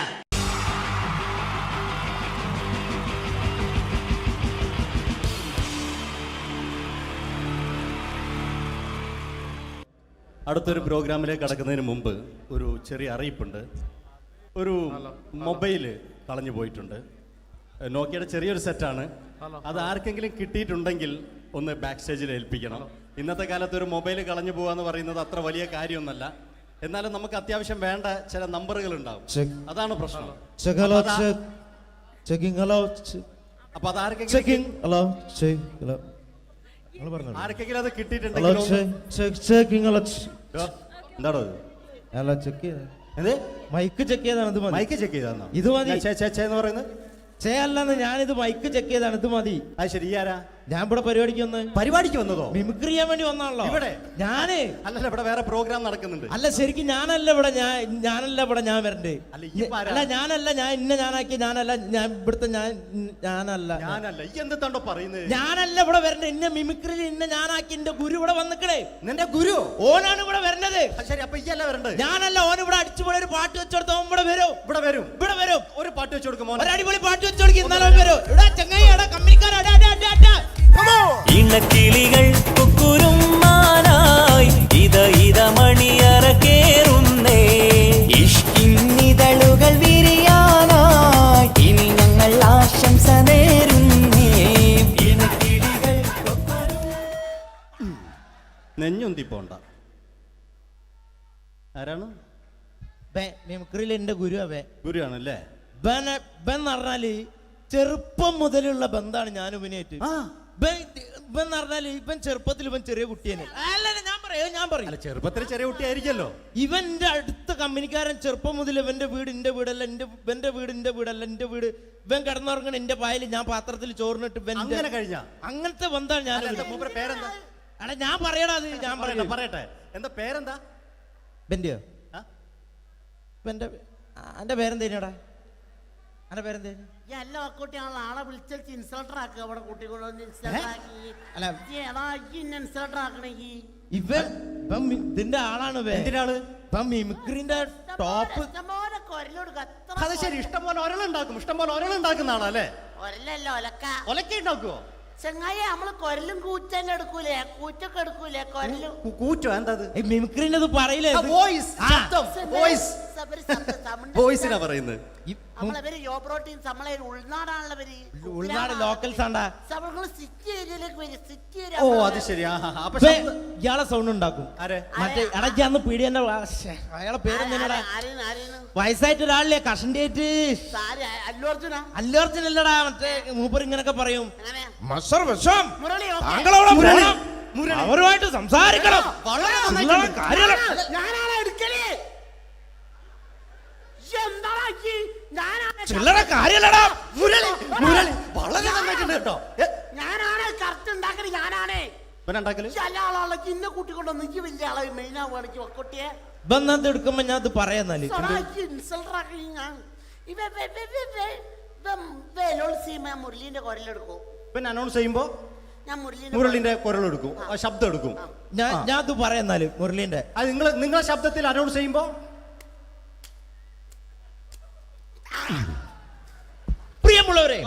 അടുത്തൊരു പ്രോഗ്രാമിലേക്ക് കടക്കുന്നതിന് മുമ്പ് ഒരു ചെറിയ അറിയിപ്പുണ്ട്. ഒരു മൊബൈല് കളഞ്ഞു പോയിട്ടുണ്ട്. നോക്കിയുടെ ചെറിയൊരു സെറ്റാണ്. അത് ആർക്കെങ്കിലും കിട്ടിയിട്ടുണ്ടെങ്കിൽ ഒന്ന് ബാക്ക് സ്റ്റേജിൽ ഏൽപ്പിക്കണം. ഇന്നത്തെ കാലത്ത് ഒരു മൊബൈൽ കളഞ്ഞു പോകാന്ന് പറയുന്നത് അത്ര വലിയ കാര്യമൊന്നല്ല. എന്നാലും നമുക്ക് അത്യാവശ്യം വേണ്ട ചില നമ്പറുകൾ ഉണ്ടാവും. അതാണ് പ്രശ്നം. അപ്പൊ അത് ആർക്കെങ്കിലും അത് കിട്ടിയിട്ടുണ്ടെങ്കിൽ എന്താണോ മൈക്ക് ചെക്ക് ചെയ്താണ്. മൈക്ക് ചെക്ക് ചെയ്താണോ? ഇത് മതി. എന്ന് പറയുന്നത് ചെയ്യല്ലെന്ന് ഞാനിത് മൈക്ക് ചെക്ക് ചെയ്താണ്. ഇത് മതി. അത് ശരി. ആരാ? ഞാൻ ഇവിടെ പരിപാടിക്ക് വന്നതോ? മിമിക്രി ചെയ്യാൻ വേണ്ടി വന്നാണല്ലോ ഇവിടെ. ഞാന് അല്ലല്ല, ഇവിടെ വേറെ പ്രോഗ്രാം നടക്കുന്നുണ്ട്. അല്ല, ശരിക്കും ഞാനല്ല ഇവിടെ. ഞാൻ വരണ്ടേ? അല്ല, ഞാനല്ല. ഞാൻ ഇന്ന ഞാനാക്കി. ഞാനല്ല. ഞാൻ ഇവിടുത്തെ ഞാനല്ല. എന്തെന്താണ്ടോ പറയുന്നത്? ഞാനല്ല ഇവിടെ വരണ്ടേ. ഇന്ന മിമിക്രി ഇന്ന ഞാനാക്കി. എന്റെ ഗുരു ഇവിടെ വന്നിക്കണേ. നിന്റെ ഗുരു? ഓനാണ് ഇവിടെ വരണത്. ശരി, അപ്പൊ ഇയല്ല വരണ്ടത്? ഞാനല്ല. ഓൻ ഇവിടെ അടിച്ചുപൊളി ഒരു പാട്ട് വെച്ചെടുത്ത ഇവിടെ വരും. ഇവിടെ വരും. ഒരു പാട്ട് വെച്ചു കൊടുക്കും. ഒരു അടിപൊളി പാട്ട് വെച്ചു കൊടുക്കും. ഇന്നാലും വരും. ഇവിടെ ചങ്ങായി കമ്പനിക്കാരാ. ഇണക്കിളികൾ കുക്കുരുമാനായി ഇത മണിയറ കേറുന്നേ. ഇഷ്കിന്നിതളുകൾ വിരിയാനായി ഇനി ഞങ്ങൾ ആശംസ നേരുന്നേ. ഇണക്കിളികൾ നെഞ്ഞൊന്തി പോണ്ട. ആരാണ്? മിമിക്രിയിൽ എന്റെ ഗുരു. ഗുരുവാണല്ലേ? ബൻ പറഞ്ഞാല് ചെറുപ്പം മുതലുള്ള ബന്ധാണ് ഞാൻ ഇവനായിട്ട്. ഇവൻ പറഞ്ഞാല് ഇവൻ ചെറുപ്പത്തിൽ ഇവൻ ചെറിയ കുട്ടിയാണ്. പറയും. ചെറുപ്പത്തിൽ ചെറിയ കുട്ടിയായിരിക്കല്ലോ. ഇവന്റെ അടുത്ത കമ്പനിക്കാരൻ ചെറുപ്പം മുതൽ ഇവന്റെ വീട് എന്റെ വീടല്ല, ഇവന്റെ വീട് എന്റെ വീടല്ല, എന്റെ വീട് ഇവൻ കിടന്നുറങ്ങണ എന്റെ പായൽ ഞാൻ പാത്രത്തിൽ ചോറിനിട്ട് അങ്ങനത്തെ ബന്ധാണ് ഞാൻ. പേരെന്താ? അല്ല ഞാൻ പറയടാ, അത് ഞാൻ പറയട്ടെ. എന്താ പേരെന്താ? ബെന്റിയോ? എന്റെ പേരെന്തേനാടാ? എന്റെ പേരെന്തേനു? എല്ലാ കുട്ടിയാണല്ലോ ആളെ വിളിച്ചാൽ ഇൻസൾട്ടർ ആക്കുക. അവിടെ കുട്ടികളൊന്ന് ഇൻസൾട്ടർ ആക്കണെങ്കി ഇതിന്റെ ആളാണ്. മിമിക്രിന്റെ ടോപ്പ്. അത് ശരി, ഇഷ്ടംപോലെ ഒരളുണ്ടാക്കും. ഇഷ്ടംപോലെ ഒരളുണ്ടാക്കുന്ന ആളല്ലേ? ഒരലല്ലോ ഒലക്ക. ഒലക്ക ഉണ്ടാക്കുവോ? ചെങ്ങായി നമ്മള് കൊരലും കൂറ്റെല്ലാം എടുക്കൂലേ? കൂറ്റൊക്കെ എടുക്കൂലേ? കൊരലും കൂറ്റോ? എന്താ മിമിക്രിന്റെ പറയില്ലേ? വോയിസിനാ പറയുന്നത്. നമ്മളെ യോപ്രോട്ടീൻസ് നമ്മളെ ഉൾനാടാണല്ലോ. ഉൾനാട് ലോക്കൽസ് ആണ്ടാ. സിറ്റി ഏരിയയിലേക്ക് വരും. City area. ഓ അത് ശരി. ഇയാളെ സൗണ്ട് ഉണ്ടാക്കും. മറ്റേ ഇടയ്ക്ക് പീഡിയന്റെ അയാളെ പേരെന്താ? വയസ്സായിട്ട് ഒരാളില്ലേ കഷന്റെ ആയിട്ട്? അല്ലു അർജുൻ അല്ലടാ, മറ്റേ മൂപ്പർ ഇങ്ങനൊക്കെ പറയും. അവരുമായിട്ട് സംസാരിക്കണം. ചില്ലറ കാര്യല്ലടാ. ഞാനാണ് കറക്റ്റ് ഉണ്ടാക്കല്. ഞാനാണേ ഇന്ന കൂട്ടിക്കൊണ്ടൊന്നും എനിക്ക് വലിയ ആളെ മെയിൻ ആവുകയാണെങ്കിൽ ഒക്കൊട്ടിയെ ബന്ധം എടുക്കുമ്പോ ഞാൻ അത് പറയാന്നാല് മുരളീന്റെ കുരലെടുക്കും. പിന്നെ അനൗൺസ് ചെയ്യുമ്പോ ഞാൻ മുരളിന്റെ കുരലെടുക്കും, ശബ്ദം എടുക്കും. ഞാൻ അത് പറയാന്നാല് മുരളീന്റെ. അത് നിങ്ങളെ ശബ്ദത്തിൽ അനൗൺസ് ചെയ്യുമ്പോ പ്രിയമുള്ളവരെ,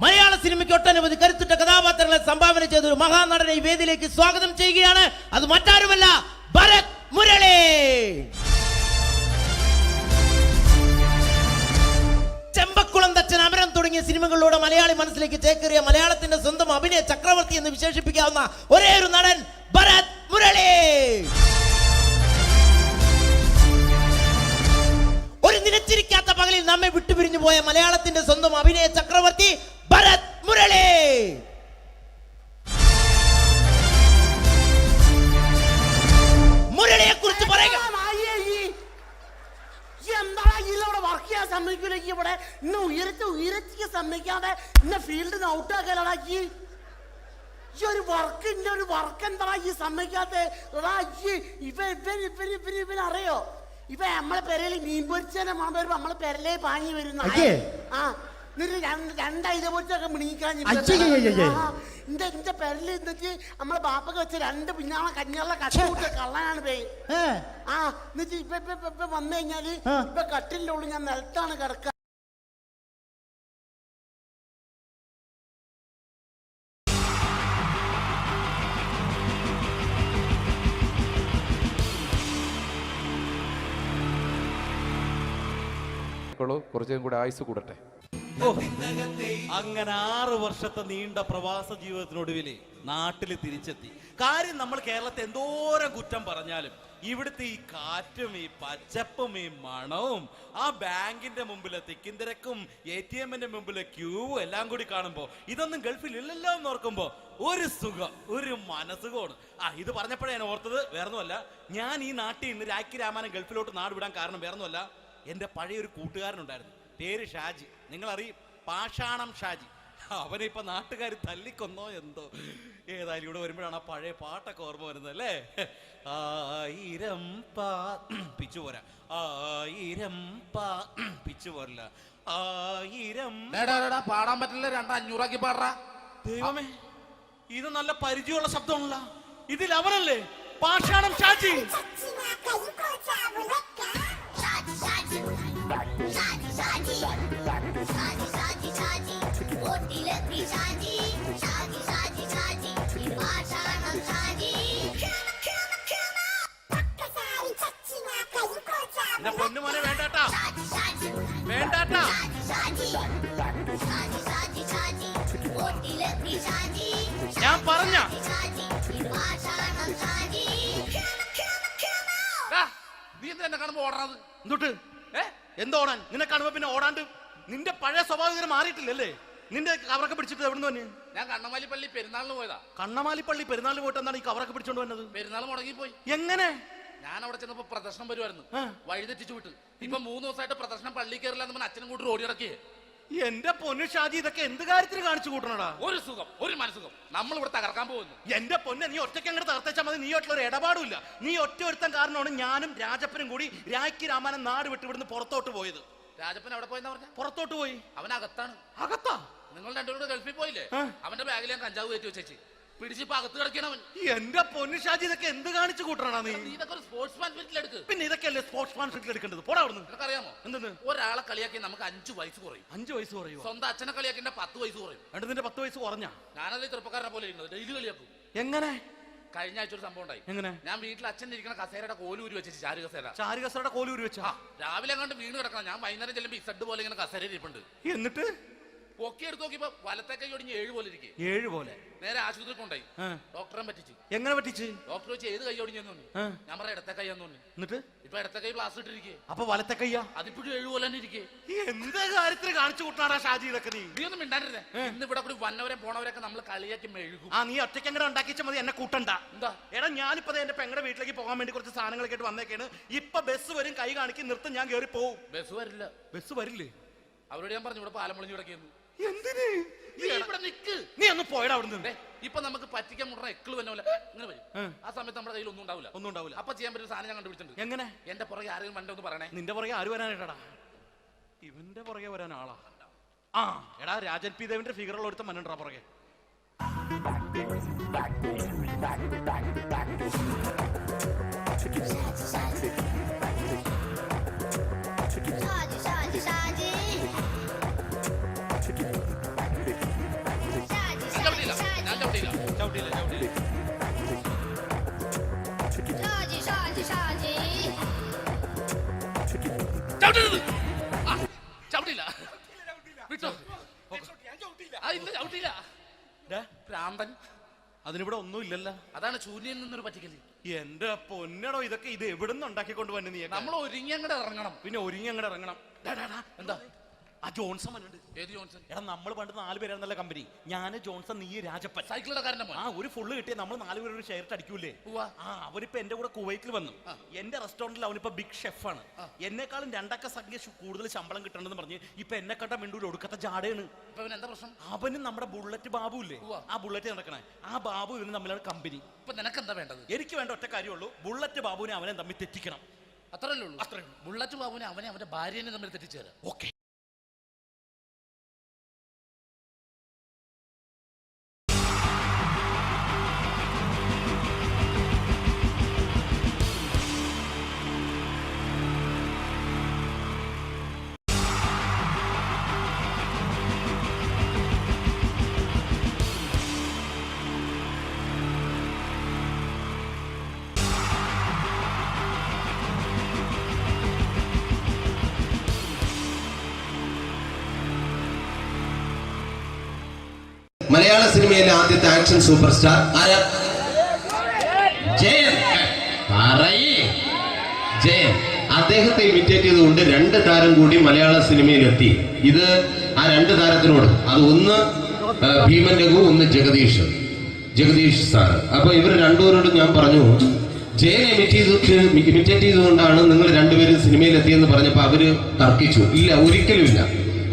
മലയാള സിനിമയ്ക്ക് ഒട്ടനവധി കരുത്തുറ്റ കഥാപാത്രങ്ങളെ സംഭാവന ചെയ്ത ഒരു മഹാനടനെ ഈ വേദിയിലേക്ക് സ്വാഗതം ചെയ്യുകയാണ്. അത് മറ്റാരുമല്ല, ഭരത് മുരളി. ചെമ്പക്കുളം തച്ചൻ, അമരം തുടങ്ങിയ സിനിമകളിലൂടെ മലയാളി മനസ്സിലേക്ക് ചേക്കേറിയ മലയാളത്തിന്റെ സ്വന്തം അഭിനയ ചക്രവർത്തി എന്ന് വിശേഷിപ്പിക്കാവുന്ന ഒരേ ഒരു നടൻ ഭരത് മുരളി. ഒരു നിലച്ചിരിക്കാത്ത പകലിൽ നമ്മെ വിട്ടുപിരിഞ്ഞു പോയ മലയാളത്തിന്റെ സ്വന്തം അഭിനയ ചക്രവർത്തി ഭരത് മുരളി. മുരളിയെ കുറിച്ച് പറയുക. വർക്ക് ചെയ്യാൻ സമ്മതിക്കൂല. ഇവിടെ ഇന്ന് ഉയരത്തിക്ക് സമ്മതിക്കാതെ ഇന്ന ഫീൽഡിന് ഔട്ടാക്കലാക്കി. ഈ ഒരു വർക്ക് എന്താ ഈ സമ്മതിക്കാത്ത? ഇവനറിയോ? ഇവ നമ്മളെ പെരയിൽ മീൻ പൊരിച്ചതിന്റെ മണം വരുമ്പോ നമ്മളെ പെരലേ പാഞ്ഞു വരുന്ന രണ്ടൈത പൊരിച്ചൊക്കെ മിണിക്കാൻ എന്റെ പെരല് എന്നിട്ട് നമ്മളെ ബാപ്പൊക്കെ വെച്ച രണ്ട് പിന്നാളെ കഞ്ഞുള്ള കട്ടുകൂട്ട കള്ളനാണ് പേ. എന്നിട്ട് ഇപ്പൊ വന്നു കഴിഞ്ഞാല് ഇപ്പൊ കട്ടിലിന്റെ ഉള്ളിൽ ഞാൻ നിലത്താണ് കിടക്കുക. കുറച്ചും കൂടെ ആയുസ് കൂടട്ടെ. അങ്ങനെ 6 വർഷത്തെ നീണ്ട പ്രവാസ ജീവിതത്തിനൊടുവില് നാട്ടിൽ തിരിച്ചെത്തി. കാര്യം നമ്മൾ കേരളത്തെ എന്തോരം കുറ്റം പറഞ്ഞാലും ഇവിടുത്തെ ഈ കാറ്റും ഈ പച്ചപ്പും ഈ മണവും ആ ബാങ്കിന്റെ മുമ്പിലെ തിക്കും തിരക്കും ATM-ന്റെ മുമ്പിലെ ക്യൂവും എല്ലാം കൂടി കാണുമ്പോ ഇതൊന്നും ഗൾഫിൽ ഇല്ലല്ലോ എന്ന് ഓർക്കുമ്പോ ഒരു സുഖം, ഒരു മനസുഖമാണ്. ഇത് പറഞ്ഞപ്പോഴേ ഞാൻ ഓർത്തത് വേറൊന്നുമല്ല, ഞാൻ ഈ നാട്ടിൽ നിന്ന് രാഖി രാമാനം ഗൾഫിലോട്ട് നാട് വിടാൻ കാരണം വേറൊന്നുമല്ല, എൻ്റെ പഴയ ഒരു കൂട്ടുകാരനുണ്ടായിരുന്നു, പേര് ഷാജി. നിങ്ങളറിയും, പാഷാണം ഷാജി. അവനെ ഇപ്പൊ നാട്ടുകാർ തല്ലിക്കൊന്നോ എന്തോ. ഏതായാലും ഇവിടെ വരുമ്പോഴാണ് ആ പഴയ പാട്ടൊക്കെ ഓർമ്മ വരുന്നത് അല്ലേ? 1000 പിച്ചു പോരാ, 1000 പിച്ചു പോരില്ല, 1000 പാടാൻ പറ്റില്ല, 200 പാടാ. ദൈവമേ, ഇത് നല്ല പരിചയമുള്ള ശബ്ദമാണല്ലോ. ഇതിൽ അവനല്ലേ പാഷാണം ഷാജി? പൊന്നുമോനെ വേണ്ടാട്ടാ, വേണ്ടാട്ടാ. ഞാൻ പറഞ്ഞ നീ എന്തിനാ കാണുമ്പോ ഓടാത്? എന്തൊട്ട് എന്തോടാൻ? നിന്നെ കാണുമ്പോ പിന്നെ ഓടാണ്ട് നിന്റെ പഴയ സ്വഭാവം മാറിയിട്ടില്ലല്ലേ? നിന്റെ കവറൊക്കെ പിടിച്ചിട്ട് എവിടെ നിന്ന് വന്നെ? ഞാൻ കണ്ണമാലി പള്ളി പെരുന്നാളിന് പോയതാ. കണ്ണമാലി പള്ളി പെരുന്നാളിന് പോയിട്ട് എന്താണ് ഈ കവറൊക്കെ പിടിച്ചോണ്ട് വന്നത്? പെരുന്നാൾ മുടങ്ങിപ്പോയി. എങ്ങനെ? ഞാൻ അവിടെ ചെന്നപ്പോ പ്രദർശനം വരുമായിരുന്നു, വഴിതെറ്റിച്ചു വിട്ട്. ഇപ്പൊ 3 ദിവസമായിട്ട് പ്രദർശനം പള്ളി കയറില്ല എന്ന് അച്ഛനും കൂട്ടി ഓടി ഇറക്കിയേ. എന്റെ പൊന്നു ഷാജി, ഇതൊക്കെ എന്ത് കാര്യത്തിന് കാണിച്ചു കൂട്ടണടാ? ഒരു സുഖം, ഒരു മനസുഖം. നമ്മൾ ഇവിടെ തകർക്കാൻ പോകുന്നു. എന്റെ പൊന്നെ, നീ ഒറ്റയ്ക്ക് അങ്ങോട്ട് തകർത്തേച്ചാൽ മതി. നീ ഒറ്റ ഒരു ഇടപാടില്ല. നീ ഒറ്റ ഒരുത്തൻ കാരണമാണ് ഞാനും രാജപ്പനും കൂടി രാഖി രാമായണം നാട് വിട്ട് ഇവിടുന്ന് പുറത്തോട്ട് പോയത്. രാജപ്പൻ എവിടെ പോയെന്നാ പറഞ്ഞ? പുറത്തോട്ട് പോയി. അവനകത്താണ്. അകത്താ? നിങ്ങൾ രണ്ടുപേരും ഗൾഫിൽ പോയില്ലേ? അവന്റെ ബാഗിൽ ഞാൻ കഞ്ചാവ് കയറ്റി വെച്ചേച്ച് പിടിച്ചിപ്പോ അകത്ത് കിടക്കണം. എന്റെ പൊന്നു ഷാജി, ഇതൊക്കെ എന്ത് കാണിച്ചു കൂട്ടണ നീ? ഇതൊക്കെ ഒരു സ്പോർട്സ്മാൻ സ്പിരിറ്റിൽ എടുക്ക്. പിന്നെ ഇതൊക്കെയല്ലേ സ്പോർട്സ്മാൻ സ്പിരിറ്റിൽ എടുക്കേണ്ടത്? പോടാ അവിടുന്ന്. നിനക്കറിയാമോ എന്തെന്ന്? ഒരാളെ കളിയാക്കി നമുക്ക് 5 വയസ്സ് കുറയും. 5 വയസ്സ് കുറയും? സ്വന്തം അച്ഛനെ കളിയാക്കി 10 വയസ്സ് കുറയും. എന്നിട്ട് നിന്റെ 10 വയസ്സ് കുറഞ്ഞ? ഞാനത് ചെറുപ്പക്കാരനെ പോലെ ഇരിക്കുന്നത് ഡെയിലി കളിയാക്കും. എങ്ങനെ? കഴിഞ്ഞ ആഴ്ച ഒരു സംഭവം ഉണ്ടായി. എങ്ങനെ? ഞാൻ വീട്ടിൽ അച്ഛൻ ഇരിക്കുന്ന കസേരയുടെ കോലൂരി വെച്ചു. ചാരു കസേരയുടെ കോലൂരി വെച്ചാ? രാവിലെ കണ്ട് വീണ് കിടക്കണം. ഞാൻ വൈകുന്നേരം ചെല്ലുമ്പോ ഇസഡ് പോലെ ഇങ്ങനെ കസേര ഇരിപ്പുണ്ട്. എന്നിട്ട് പൊക്കി എടുത്ത് നോക്കിയപ്പോ വലത്തെ കൈ ഒടിഞ്ഞ് 7 പോലെ ഇരിക്കും. 7 പോലെ? നേരെ ആശുപത്രി കൊണ്ടായി. ഡോക്ടറെ പറ്റിച്ചു. എങ്ങനെ പറ്റിച്ച്? ഡോക്ടർ വെച്ച് ഏത് കൈ ഒടിഞ്ഞെന്ന് തോന്നി. ഞാൻ പറയാം ഇടത്തെ കൈ എന്ന് തോന്നി. എന്നിട്ട് ഇപ്പൊ ഇടത്തെ കൈ പ്ലാസ്റ്റർ ഇട്ടിരിക്കേ. അപ്പൊ വലത്തെ കയ്യാ? അതിപ്പോഴും 7 പോലെ തന്നെ ഇരിക്കേ. എന്ത് കാര്യത്തിന് കാണിച്ചു കൂട്ടാടാ ഷാജി ഇതൊക്കെ? നീ ഒന്നും മിണ്ടാണ്ടിരുന്നേ. ഇന്ന് ഇവിടെ കൂടി വന്നവരെ പോണവരൊക്കെ നമ്മൾ കളിയാക്കി മെഴുകും. നീ ഒറ്റയ്ക്ക് അങ്ങനെ ഉണ്ടാക്കിച്ചാൽ മതി, എന്നെ കൂട്ടണ്ട. എന്താ? എടാ, ഞാനിപ്പോ എന്റെ പെങ്ങളുടെ വീട്ടിലേക്ക് പോകാൻ വേണ്ടി കുറച്ച് സാധനങ്ങളൊക്കെ ആയിട്ട് വന്നേക്കാണ്. ഇപ്പൊ ബസ് വരും, കൈ കാണിക്കും, നിർത്തും, ഞാൻ കയറി പോവും. ബസ് വരില്ല. ബസ് വരില്ലേ? അവരോട് ഞാൻ പറഞ്ഞു ഇവിടെ പാലം പൊളിഞ്ഞു കിടക്കുന്നു. എന്തിന്? നീ ഇവിടെ നിക്ക്. നീ ഒന്ന് പോയടാ അവിടുന്ന്. ഇപ്പൊ നമുക്ക് പറ്റിക്കാൻ മുട എക്കിള് വന്ന പോലെ ഇങ്ങനെ വരും. ആ സമയത്ത് നമ്മുടെ കയ്യിൽ ഒന്നും ഉണ്ടാവില്ല. അപ്പൊ ചെയ്യാൻ പറ്റുന്ന സാധനം ഞാൻ കണ്ടുപിടിച്ചിട്ടുണ്ട്. എങ്ങനെ? എന്റെ പുറകെ ആരെങ്കിലും വണ്ടി ഒന്ന് പറയണേ. നിന്റെ പുറകെ ആര് വരാനായിട്ടാടാ? ഇവന്റെ പുറകെ വരാൻ ആളാ? എടാ, രാജൻ പി ദേവിന്റെ ഫിഗറുള്ള ഒരുത്ത മനുണ്ടാ പുറകെ. അതിനിവിടെ ഒന്നും ഇല്ലല്ലോ. അതാണ് ശൂന്യൻ നിന്നൊരു പറ്റിക്കല്. എന്റെ പൊന്നടോ, ഇതൊക്കെ ഇത് എവിടുന്ന് ഉണ്ടാക്കിക്കൊണ്ട് വന്നു നീ? നമ്മൾ ഒരുങ്ങി അങ്ങോട്ട് ഇറങ്ങണം. പിന്നെ ഒരുങ്ങി അങ്ങോട്ട് ഇറങ്ങണം. എന്താ? ആ ജോൺസൺ മനുണ്ട്. ഏത് ജോൺസൺ? എടാ, നമ്മൾ പണ്ട് 4 പേരായിരുന്നല്ല കമ്പനി. ഞാന്, ജോൺസൺ, നീ, രാജപ്പൻ. സൈക്കിളുടെ കാരന്റെ മോൻ. ഒരു ഫുള്ള് കിട്ടിയ നമ്മൾ 4 പേര് ഒരു ഷെയർ അടിക്കൂലേ? അവനിപ്പോ എന്റെ കൂടെ കുവൈറ്റിൽ വന്നു. എന്റെ റെസ്റ്റോറന്റിൽ അവനിപ്പോ ബിഗ് ഷെഫാണ്. എന്നെക്കാളും 2 അക്ക സംഖ്യ കൂടുതൽ ശമ്പളം കിട്ടണമെന്ന് പറഞ്ഞ് ഇപ്പൊ എന്നെ കണ്ട മിണ്ടൂര് ഒടുക്കത്തെ ജാടയാണ്. എന്താ പ്രശ്നം? അവനും നമ്മുടെ ബുള്ളറ്റ് ബാബു ഇല്ലേ, ആ ബുള്ളറ്റ് നടക്കണേ, ആ ബാബു ഇവന് തമ്മിലാണ് കമ്പനി. ഇപ്പൊ നിനക്ക് എന്താ വേണ്ടത്? എനിക്ക് വേണ്ട ഒറ്റ കാര്യമുള്ളൂ, ബുള്ളറ്റ് ബാബുവിനെ അവനെ തമ്മിൽ തെറ്റിക്കണം. അത്രയല്ലേ ഉള്ളൂ? അത്രേ ഉള്ളൂ. ബുള്ളറ്റ് ബാബുവിനെ അവനെ അവന്റെ ഭാര്യനെ തമ്മിൽ തെറ്റിച്ചു തരാം. ഓക്കെ. മലയാള സിനിമയിലെ ആദ്യത്തെ ആക്ഷൻ സൂപ്പർ സ്റ്റാർ ആരാ? ജയൻ. ജയൻ. അദ്ദേഹത്തെ ഇമിറ്റേറ്റ് ചെയ്തുകൊണ്ട് 2 താരം കൂടി മലയാള സിനിമയിലെത്തി. ഇത് ആ 2 താരത്തിനോട്, അത് ഒന്ന് ഭീമൻ രഘു, ഒന്ന് ജഗദീഷ് സാർ. അപ്പൊ ഇവർ രണ്ടുപേരോടും ഞാൻ പറഞ്ഞു, ജയനെ ഇമിറ്റേറ്റ് ചെയ്തുകൊണ്ടാണ് നിങ്ങൾ 2 പേരും സിനിമയിലെത്തിയെന്ന് പറഞ്ഞപ്പോ അവര് തർക്കിച്ചു. ഇല്ല, ഒരിക്കലും ഇല്ല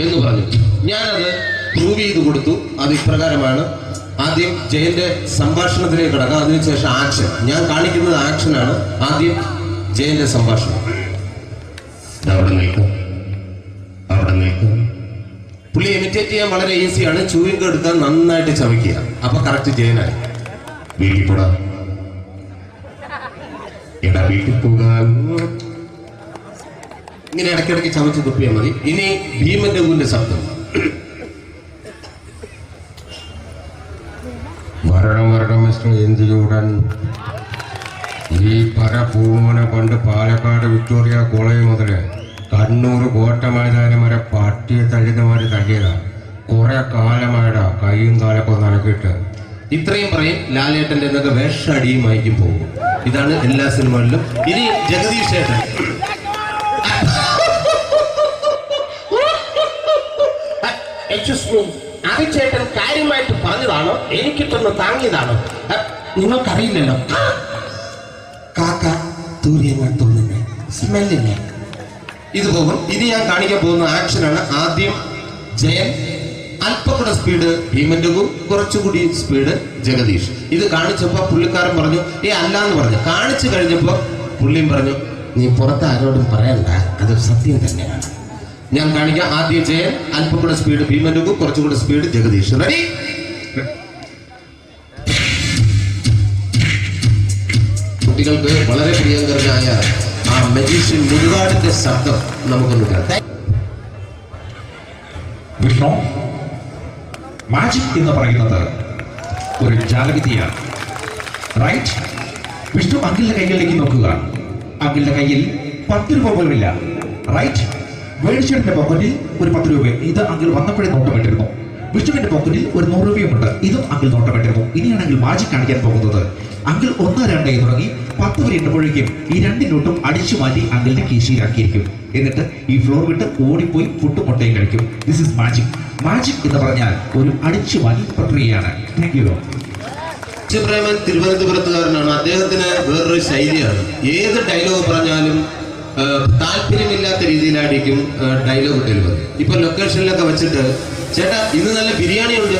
എന്ന് പറഞ്ഞു. ഞാനത് പ്രൂവ് ചെയ്ത് കൊടുത്തു. അത് ഇപ്രകാരമാണ്. ആദ്യം ജയന്റെ സംഭാഷണത്തിലേക്ക് കിടക്കാം, അതിനുശേഷം ആക്ഷൻ. ഞാൻ കാണിക്കുന്നത് ആക്ഷനാണ്. ആദ്യം ജയന്റെ സംഭാഷണം. അവിടെ നിൽക്കും. പുള്ളി ഇമിറ്റേറ്റ് ചെയ്യാൻ വളരെ ഈസിയാണ്. ചൂയിങ് എടുക്കാൻ നന്നായിട്ട് ചവയ്ക്കുക. അപ്പൊ കറക്റ്റ് ജയനായി. വീട്ടിൽ പോടാ, എടാ വീട്ടിൽ പോകാൻ. ഇങ്ങനെ ഇടയ്ക്കിടയ്ക്ക് ചവച്ച് തുപ്പിയാൽ മതി. ഇനി ഭീമൻ രഘുവിന്റെ ശബ്ദം. വരണം മിസ്റ്റർ എന്ത് ചൂടൻ. ഈ പര പൂമോനെ പണ്ട് പാലക്കാട് വിക്ടോറിയ കോളേജ് മുതല് കണ്ണൂർ കോട്ട മൈതാനം വരെ പട്ടിയെ തള്ളിയമാര് തള്ളിയതാ. കുറെ കാലമായിടാ കൈയും കാലൊക്കെ നനക്കിട്ട്. ഇത്രയും പറയും. ലാലേട്ടന്റെ എന്നൊക്കെ വേഷടിയുമായിരിക്കും പോകും. ഇതാണ് എല്ലാ സിനിമകളിലും. ഇനി ജഗദീഷ് ഏട്ടൻ. അത് ചേട്ടൻ കാര്യമായിട്ട് പറഞ്ഞതാണോ എനിക്കിട്ടൊന്ന് താങ്ങിയതാണോ നിങ്ങൾക്കറിയില്ലല്ലോ. കാക്ക തൂരിയങ്ങൾ തോന്നുന്നേ സ്മെല്ലില്ലേ? ഇത് പോകും. ഇത് ഞാൻ കാണിക്കാൻ പോകുന്ന ആക്ഷനാണ്. ആദ്യം ജയൻ, അല്പം കൂടെ സ്പീഡ് ഭീമന്റെകും, കുറച്ചുകൂടി സ്പീഡ് ജഗദീഷ്. ഇത് കാണിച്ചപ്പോ പുള്ളിക്കാരൻ പറഞ്ഞു അല്ലാന്ന് പറഞ്ഞു. കാണിച്ചു കഴിഞ്ഞപ്പോ പുള്ളിയും പറഞ്ഞു നീ പുറത്ത് ആരോടും പറയണ്ട, അത് സത്യം തന്നെയാണ്. ഞാൻ കാണിക്കാം. ആദ്യം ജയൻ, അല്പം കൂടെ സ്പീഡ് ഭീമന്റെകും, കുറച്ചുകൂടെ സ്പീഡ് ജഗദീഷ്. റെഡി? കുട്ടികൾക്ക് വളരെ പ്രിയങ്കരനായ ആ മജീഷ്യൻ മുരുകാടിന്റെ ശബ്ദം നമുക്കൊന്ന് കേൾക്കാം. വിഷ്ണു, മാജിക് എന്ന് പറയുന്നത് ഒരു ജാലവിദ്യയാണ്, റൈറ്റ്? വിഷ്ണു അങ്കിളിന്റെ കൈകളിലേക്ക് നോക്കുക. അങ്കിളിന്റെ കയ്യിൽ 10 രൂപ പോലും ഇല്ല, റൈറ്റ്? വേണിച്ചേട്ടന്റെ പോക്കറ്റിൽ ഒരു 10 രൂപ, ഇത് അങ്കിൾ വന്നപ്പോഴേ നോട്ടമിട്ടിരുന്നു. വിഷ്ണുവിന്റെ പോക്കറ്റിൽ ഒരു 100 രൂപയുമുണ്ട്, ഇതും അങ്കിൾ നോട്ടമിട്ടിരുന്നു. ഇനിയാണെങ്കിൽ മാജിക് കാണിക്കാൻ പോകുന്നത്. അങ്കിൾ 1, 2 തുടങ്ങി 10 വരെ ഇടുമ്പോഴേക്കും ഈ 2 നോട്ടും അടിച്ചു മാറ്റി അങ്കിളിന്റെ കീശയിലാക്കിയിരിക്കും. എന്നിട്ട് ഈ ഫ്ലോർ വിട്ട് ഓടിപ്പോയി പുട്ടും മുട്ടയും കഴിക്കും. This is magic. മാജിക് എന്ന് പറഞ്ഞാൽ ഒരു അടിച്ചു മാറ്റി പ്രക്രിയയാണ്. Thank you. പ്രേമൻ തിരുവനന്തപുരത്തുകാരനാണ്. അദ്ദേഹത്തിന് വേറൊരു ശൈലിയാണ്. ഏത് ഡയലോഗ് പറഞ്ഞാലും താല്പര്യമില്ലാത്ത രീതിയിലായിരിക്കും ഡയലോഗ് ഡെലിവറി. ഇപ്പൊ ലൊക്കേഷനിലൊക്കെ വെച്ചിട്ട് ചേട്ടാ ഇന്ന് നല്ല ബിരിയാണി ഉണ്ട്,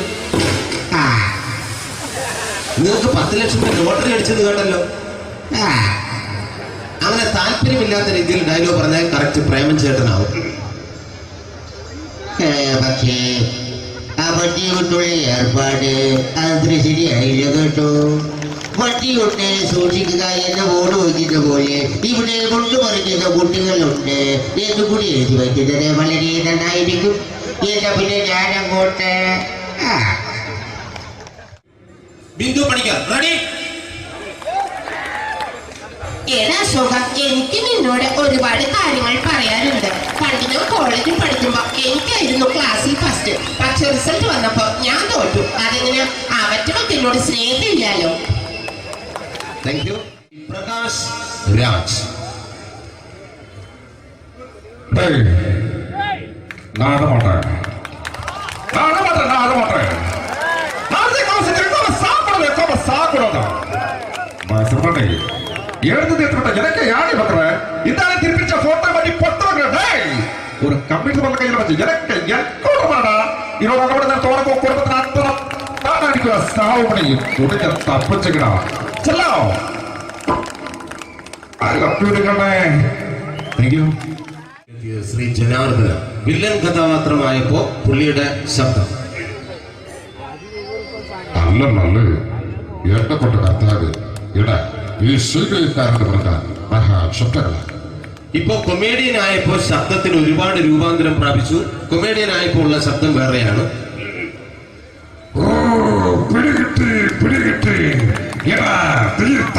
നിങ്ങൾക്ക് 10 ലക്ഷം രൂപ ലോട്ടറി അടിച്ചത് കേട്ടല്ലോ. അങ്ങനെ താല്പര്യമില്ലാത്ത രീതിയിൽ ഡയലോഗ് പറഞ്ഞാൽ കറക്റ്റ് പ്രേമൻ ചേട്ടനാവും. പക്ഷേ ആ വട്ടിയോട്ടുള്ള ഏർപ്പാട് അത്ര ശരിയായില്ല കേട്ടോ. വട്ടിയോട്ട് സൂക്ഷിക്കുക എന്ന ബോർഡ് വയ്ക്കുന്ന പോലെ ഇവിടെ കൊണ്ടുപറഞ്ഞ കുട്ടികളുണ്ട് എന്ന് കൂടി എഴുതി വയ്ക്കുന്നത് വളരെ നന്നായിരിക്കും. എന്നാ പിന്നെ ഞാനങ്ങോട്ട് ബിന്ദു പണിക്കർ റെഡി? ഏതാ സുഖം, എനിക്ക് നിന്നോട് ഒരുപാട് കാര്യങ്ങൾ പറയാനുണ്ട്. പണ്ട് ഞാൻ കോളേജിൽ പഠിക്കുമ്പോ എനിക്കായിരുന്നു ക്ലാസ്സിൽ ഫസ്റ്റ്. പക്ഷെ റിസൾട്ട് വന്നപ്പോ ഞാൻ തോറ്റു. അതെങ്ങനെ അവറ്റൊക്കെ എന്നോട് സ്നേഹമില്ലല്ലോ. Thank you. പ്രകാശ് രാജ്. எனக்கு யாரு பண்ற இந்த திருப்பிச்ச போட்டோ பண்ணி பொட்டுறேன். ஒரு கம்ப்யூட்டர் பண்ண கையில வச்சு எனக்கு எக்கோடா இதோட கூட தோட குடும்பத்தை அத்தனை நான் அடிக்கிற சாவு பண்ணி துடிக்க தப்பிச்சுக்கடா செல்லோ അതുകൊണ്ടിരിക്കണേ. Thank you. Shri Janardhana villain കഥാപാത്രമായപ്പോ പുള്ളിയുടെ ശബ്ദം നല്ല നല്ല എട്ടപ്പെട്ട കർത്താവ് ഇട ഈ സ്വീകരിക്കാരുടെ പറഞ്ഞ മഹാശബ്ദങ്ങളാണ്. ഇപ്പോ കൊമേഡിയൻ ആയപ്പോ ശബ്ദത്തിന് ഒരുപാട് രൂപാന്തരം പ്രാപിച്ചു. കൊമേഡിയൻ ആയപ്പോ ഉള്ള ശബ്ദം വേറെയാണ്. പിടികിട്ടി പിടികിട്ടി തീർത്ത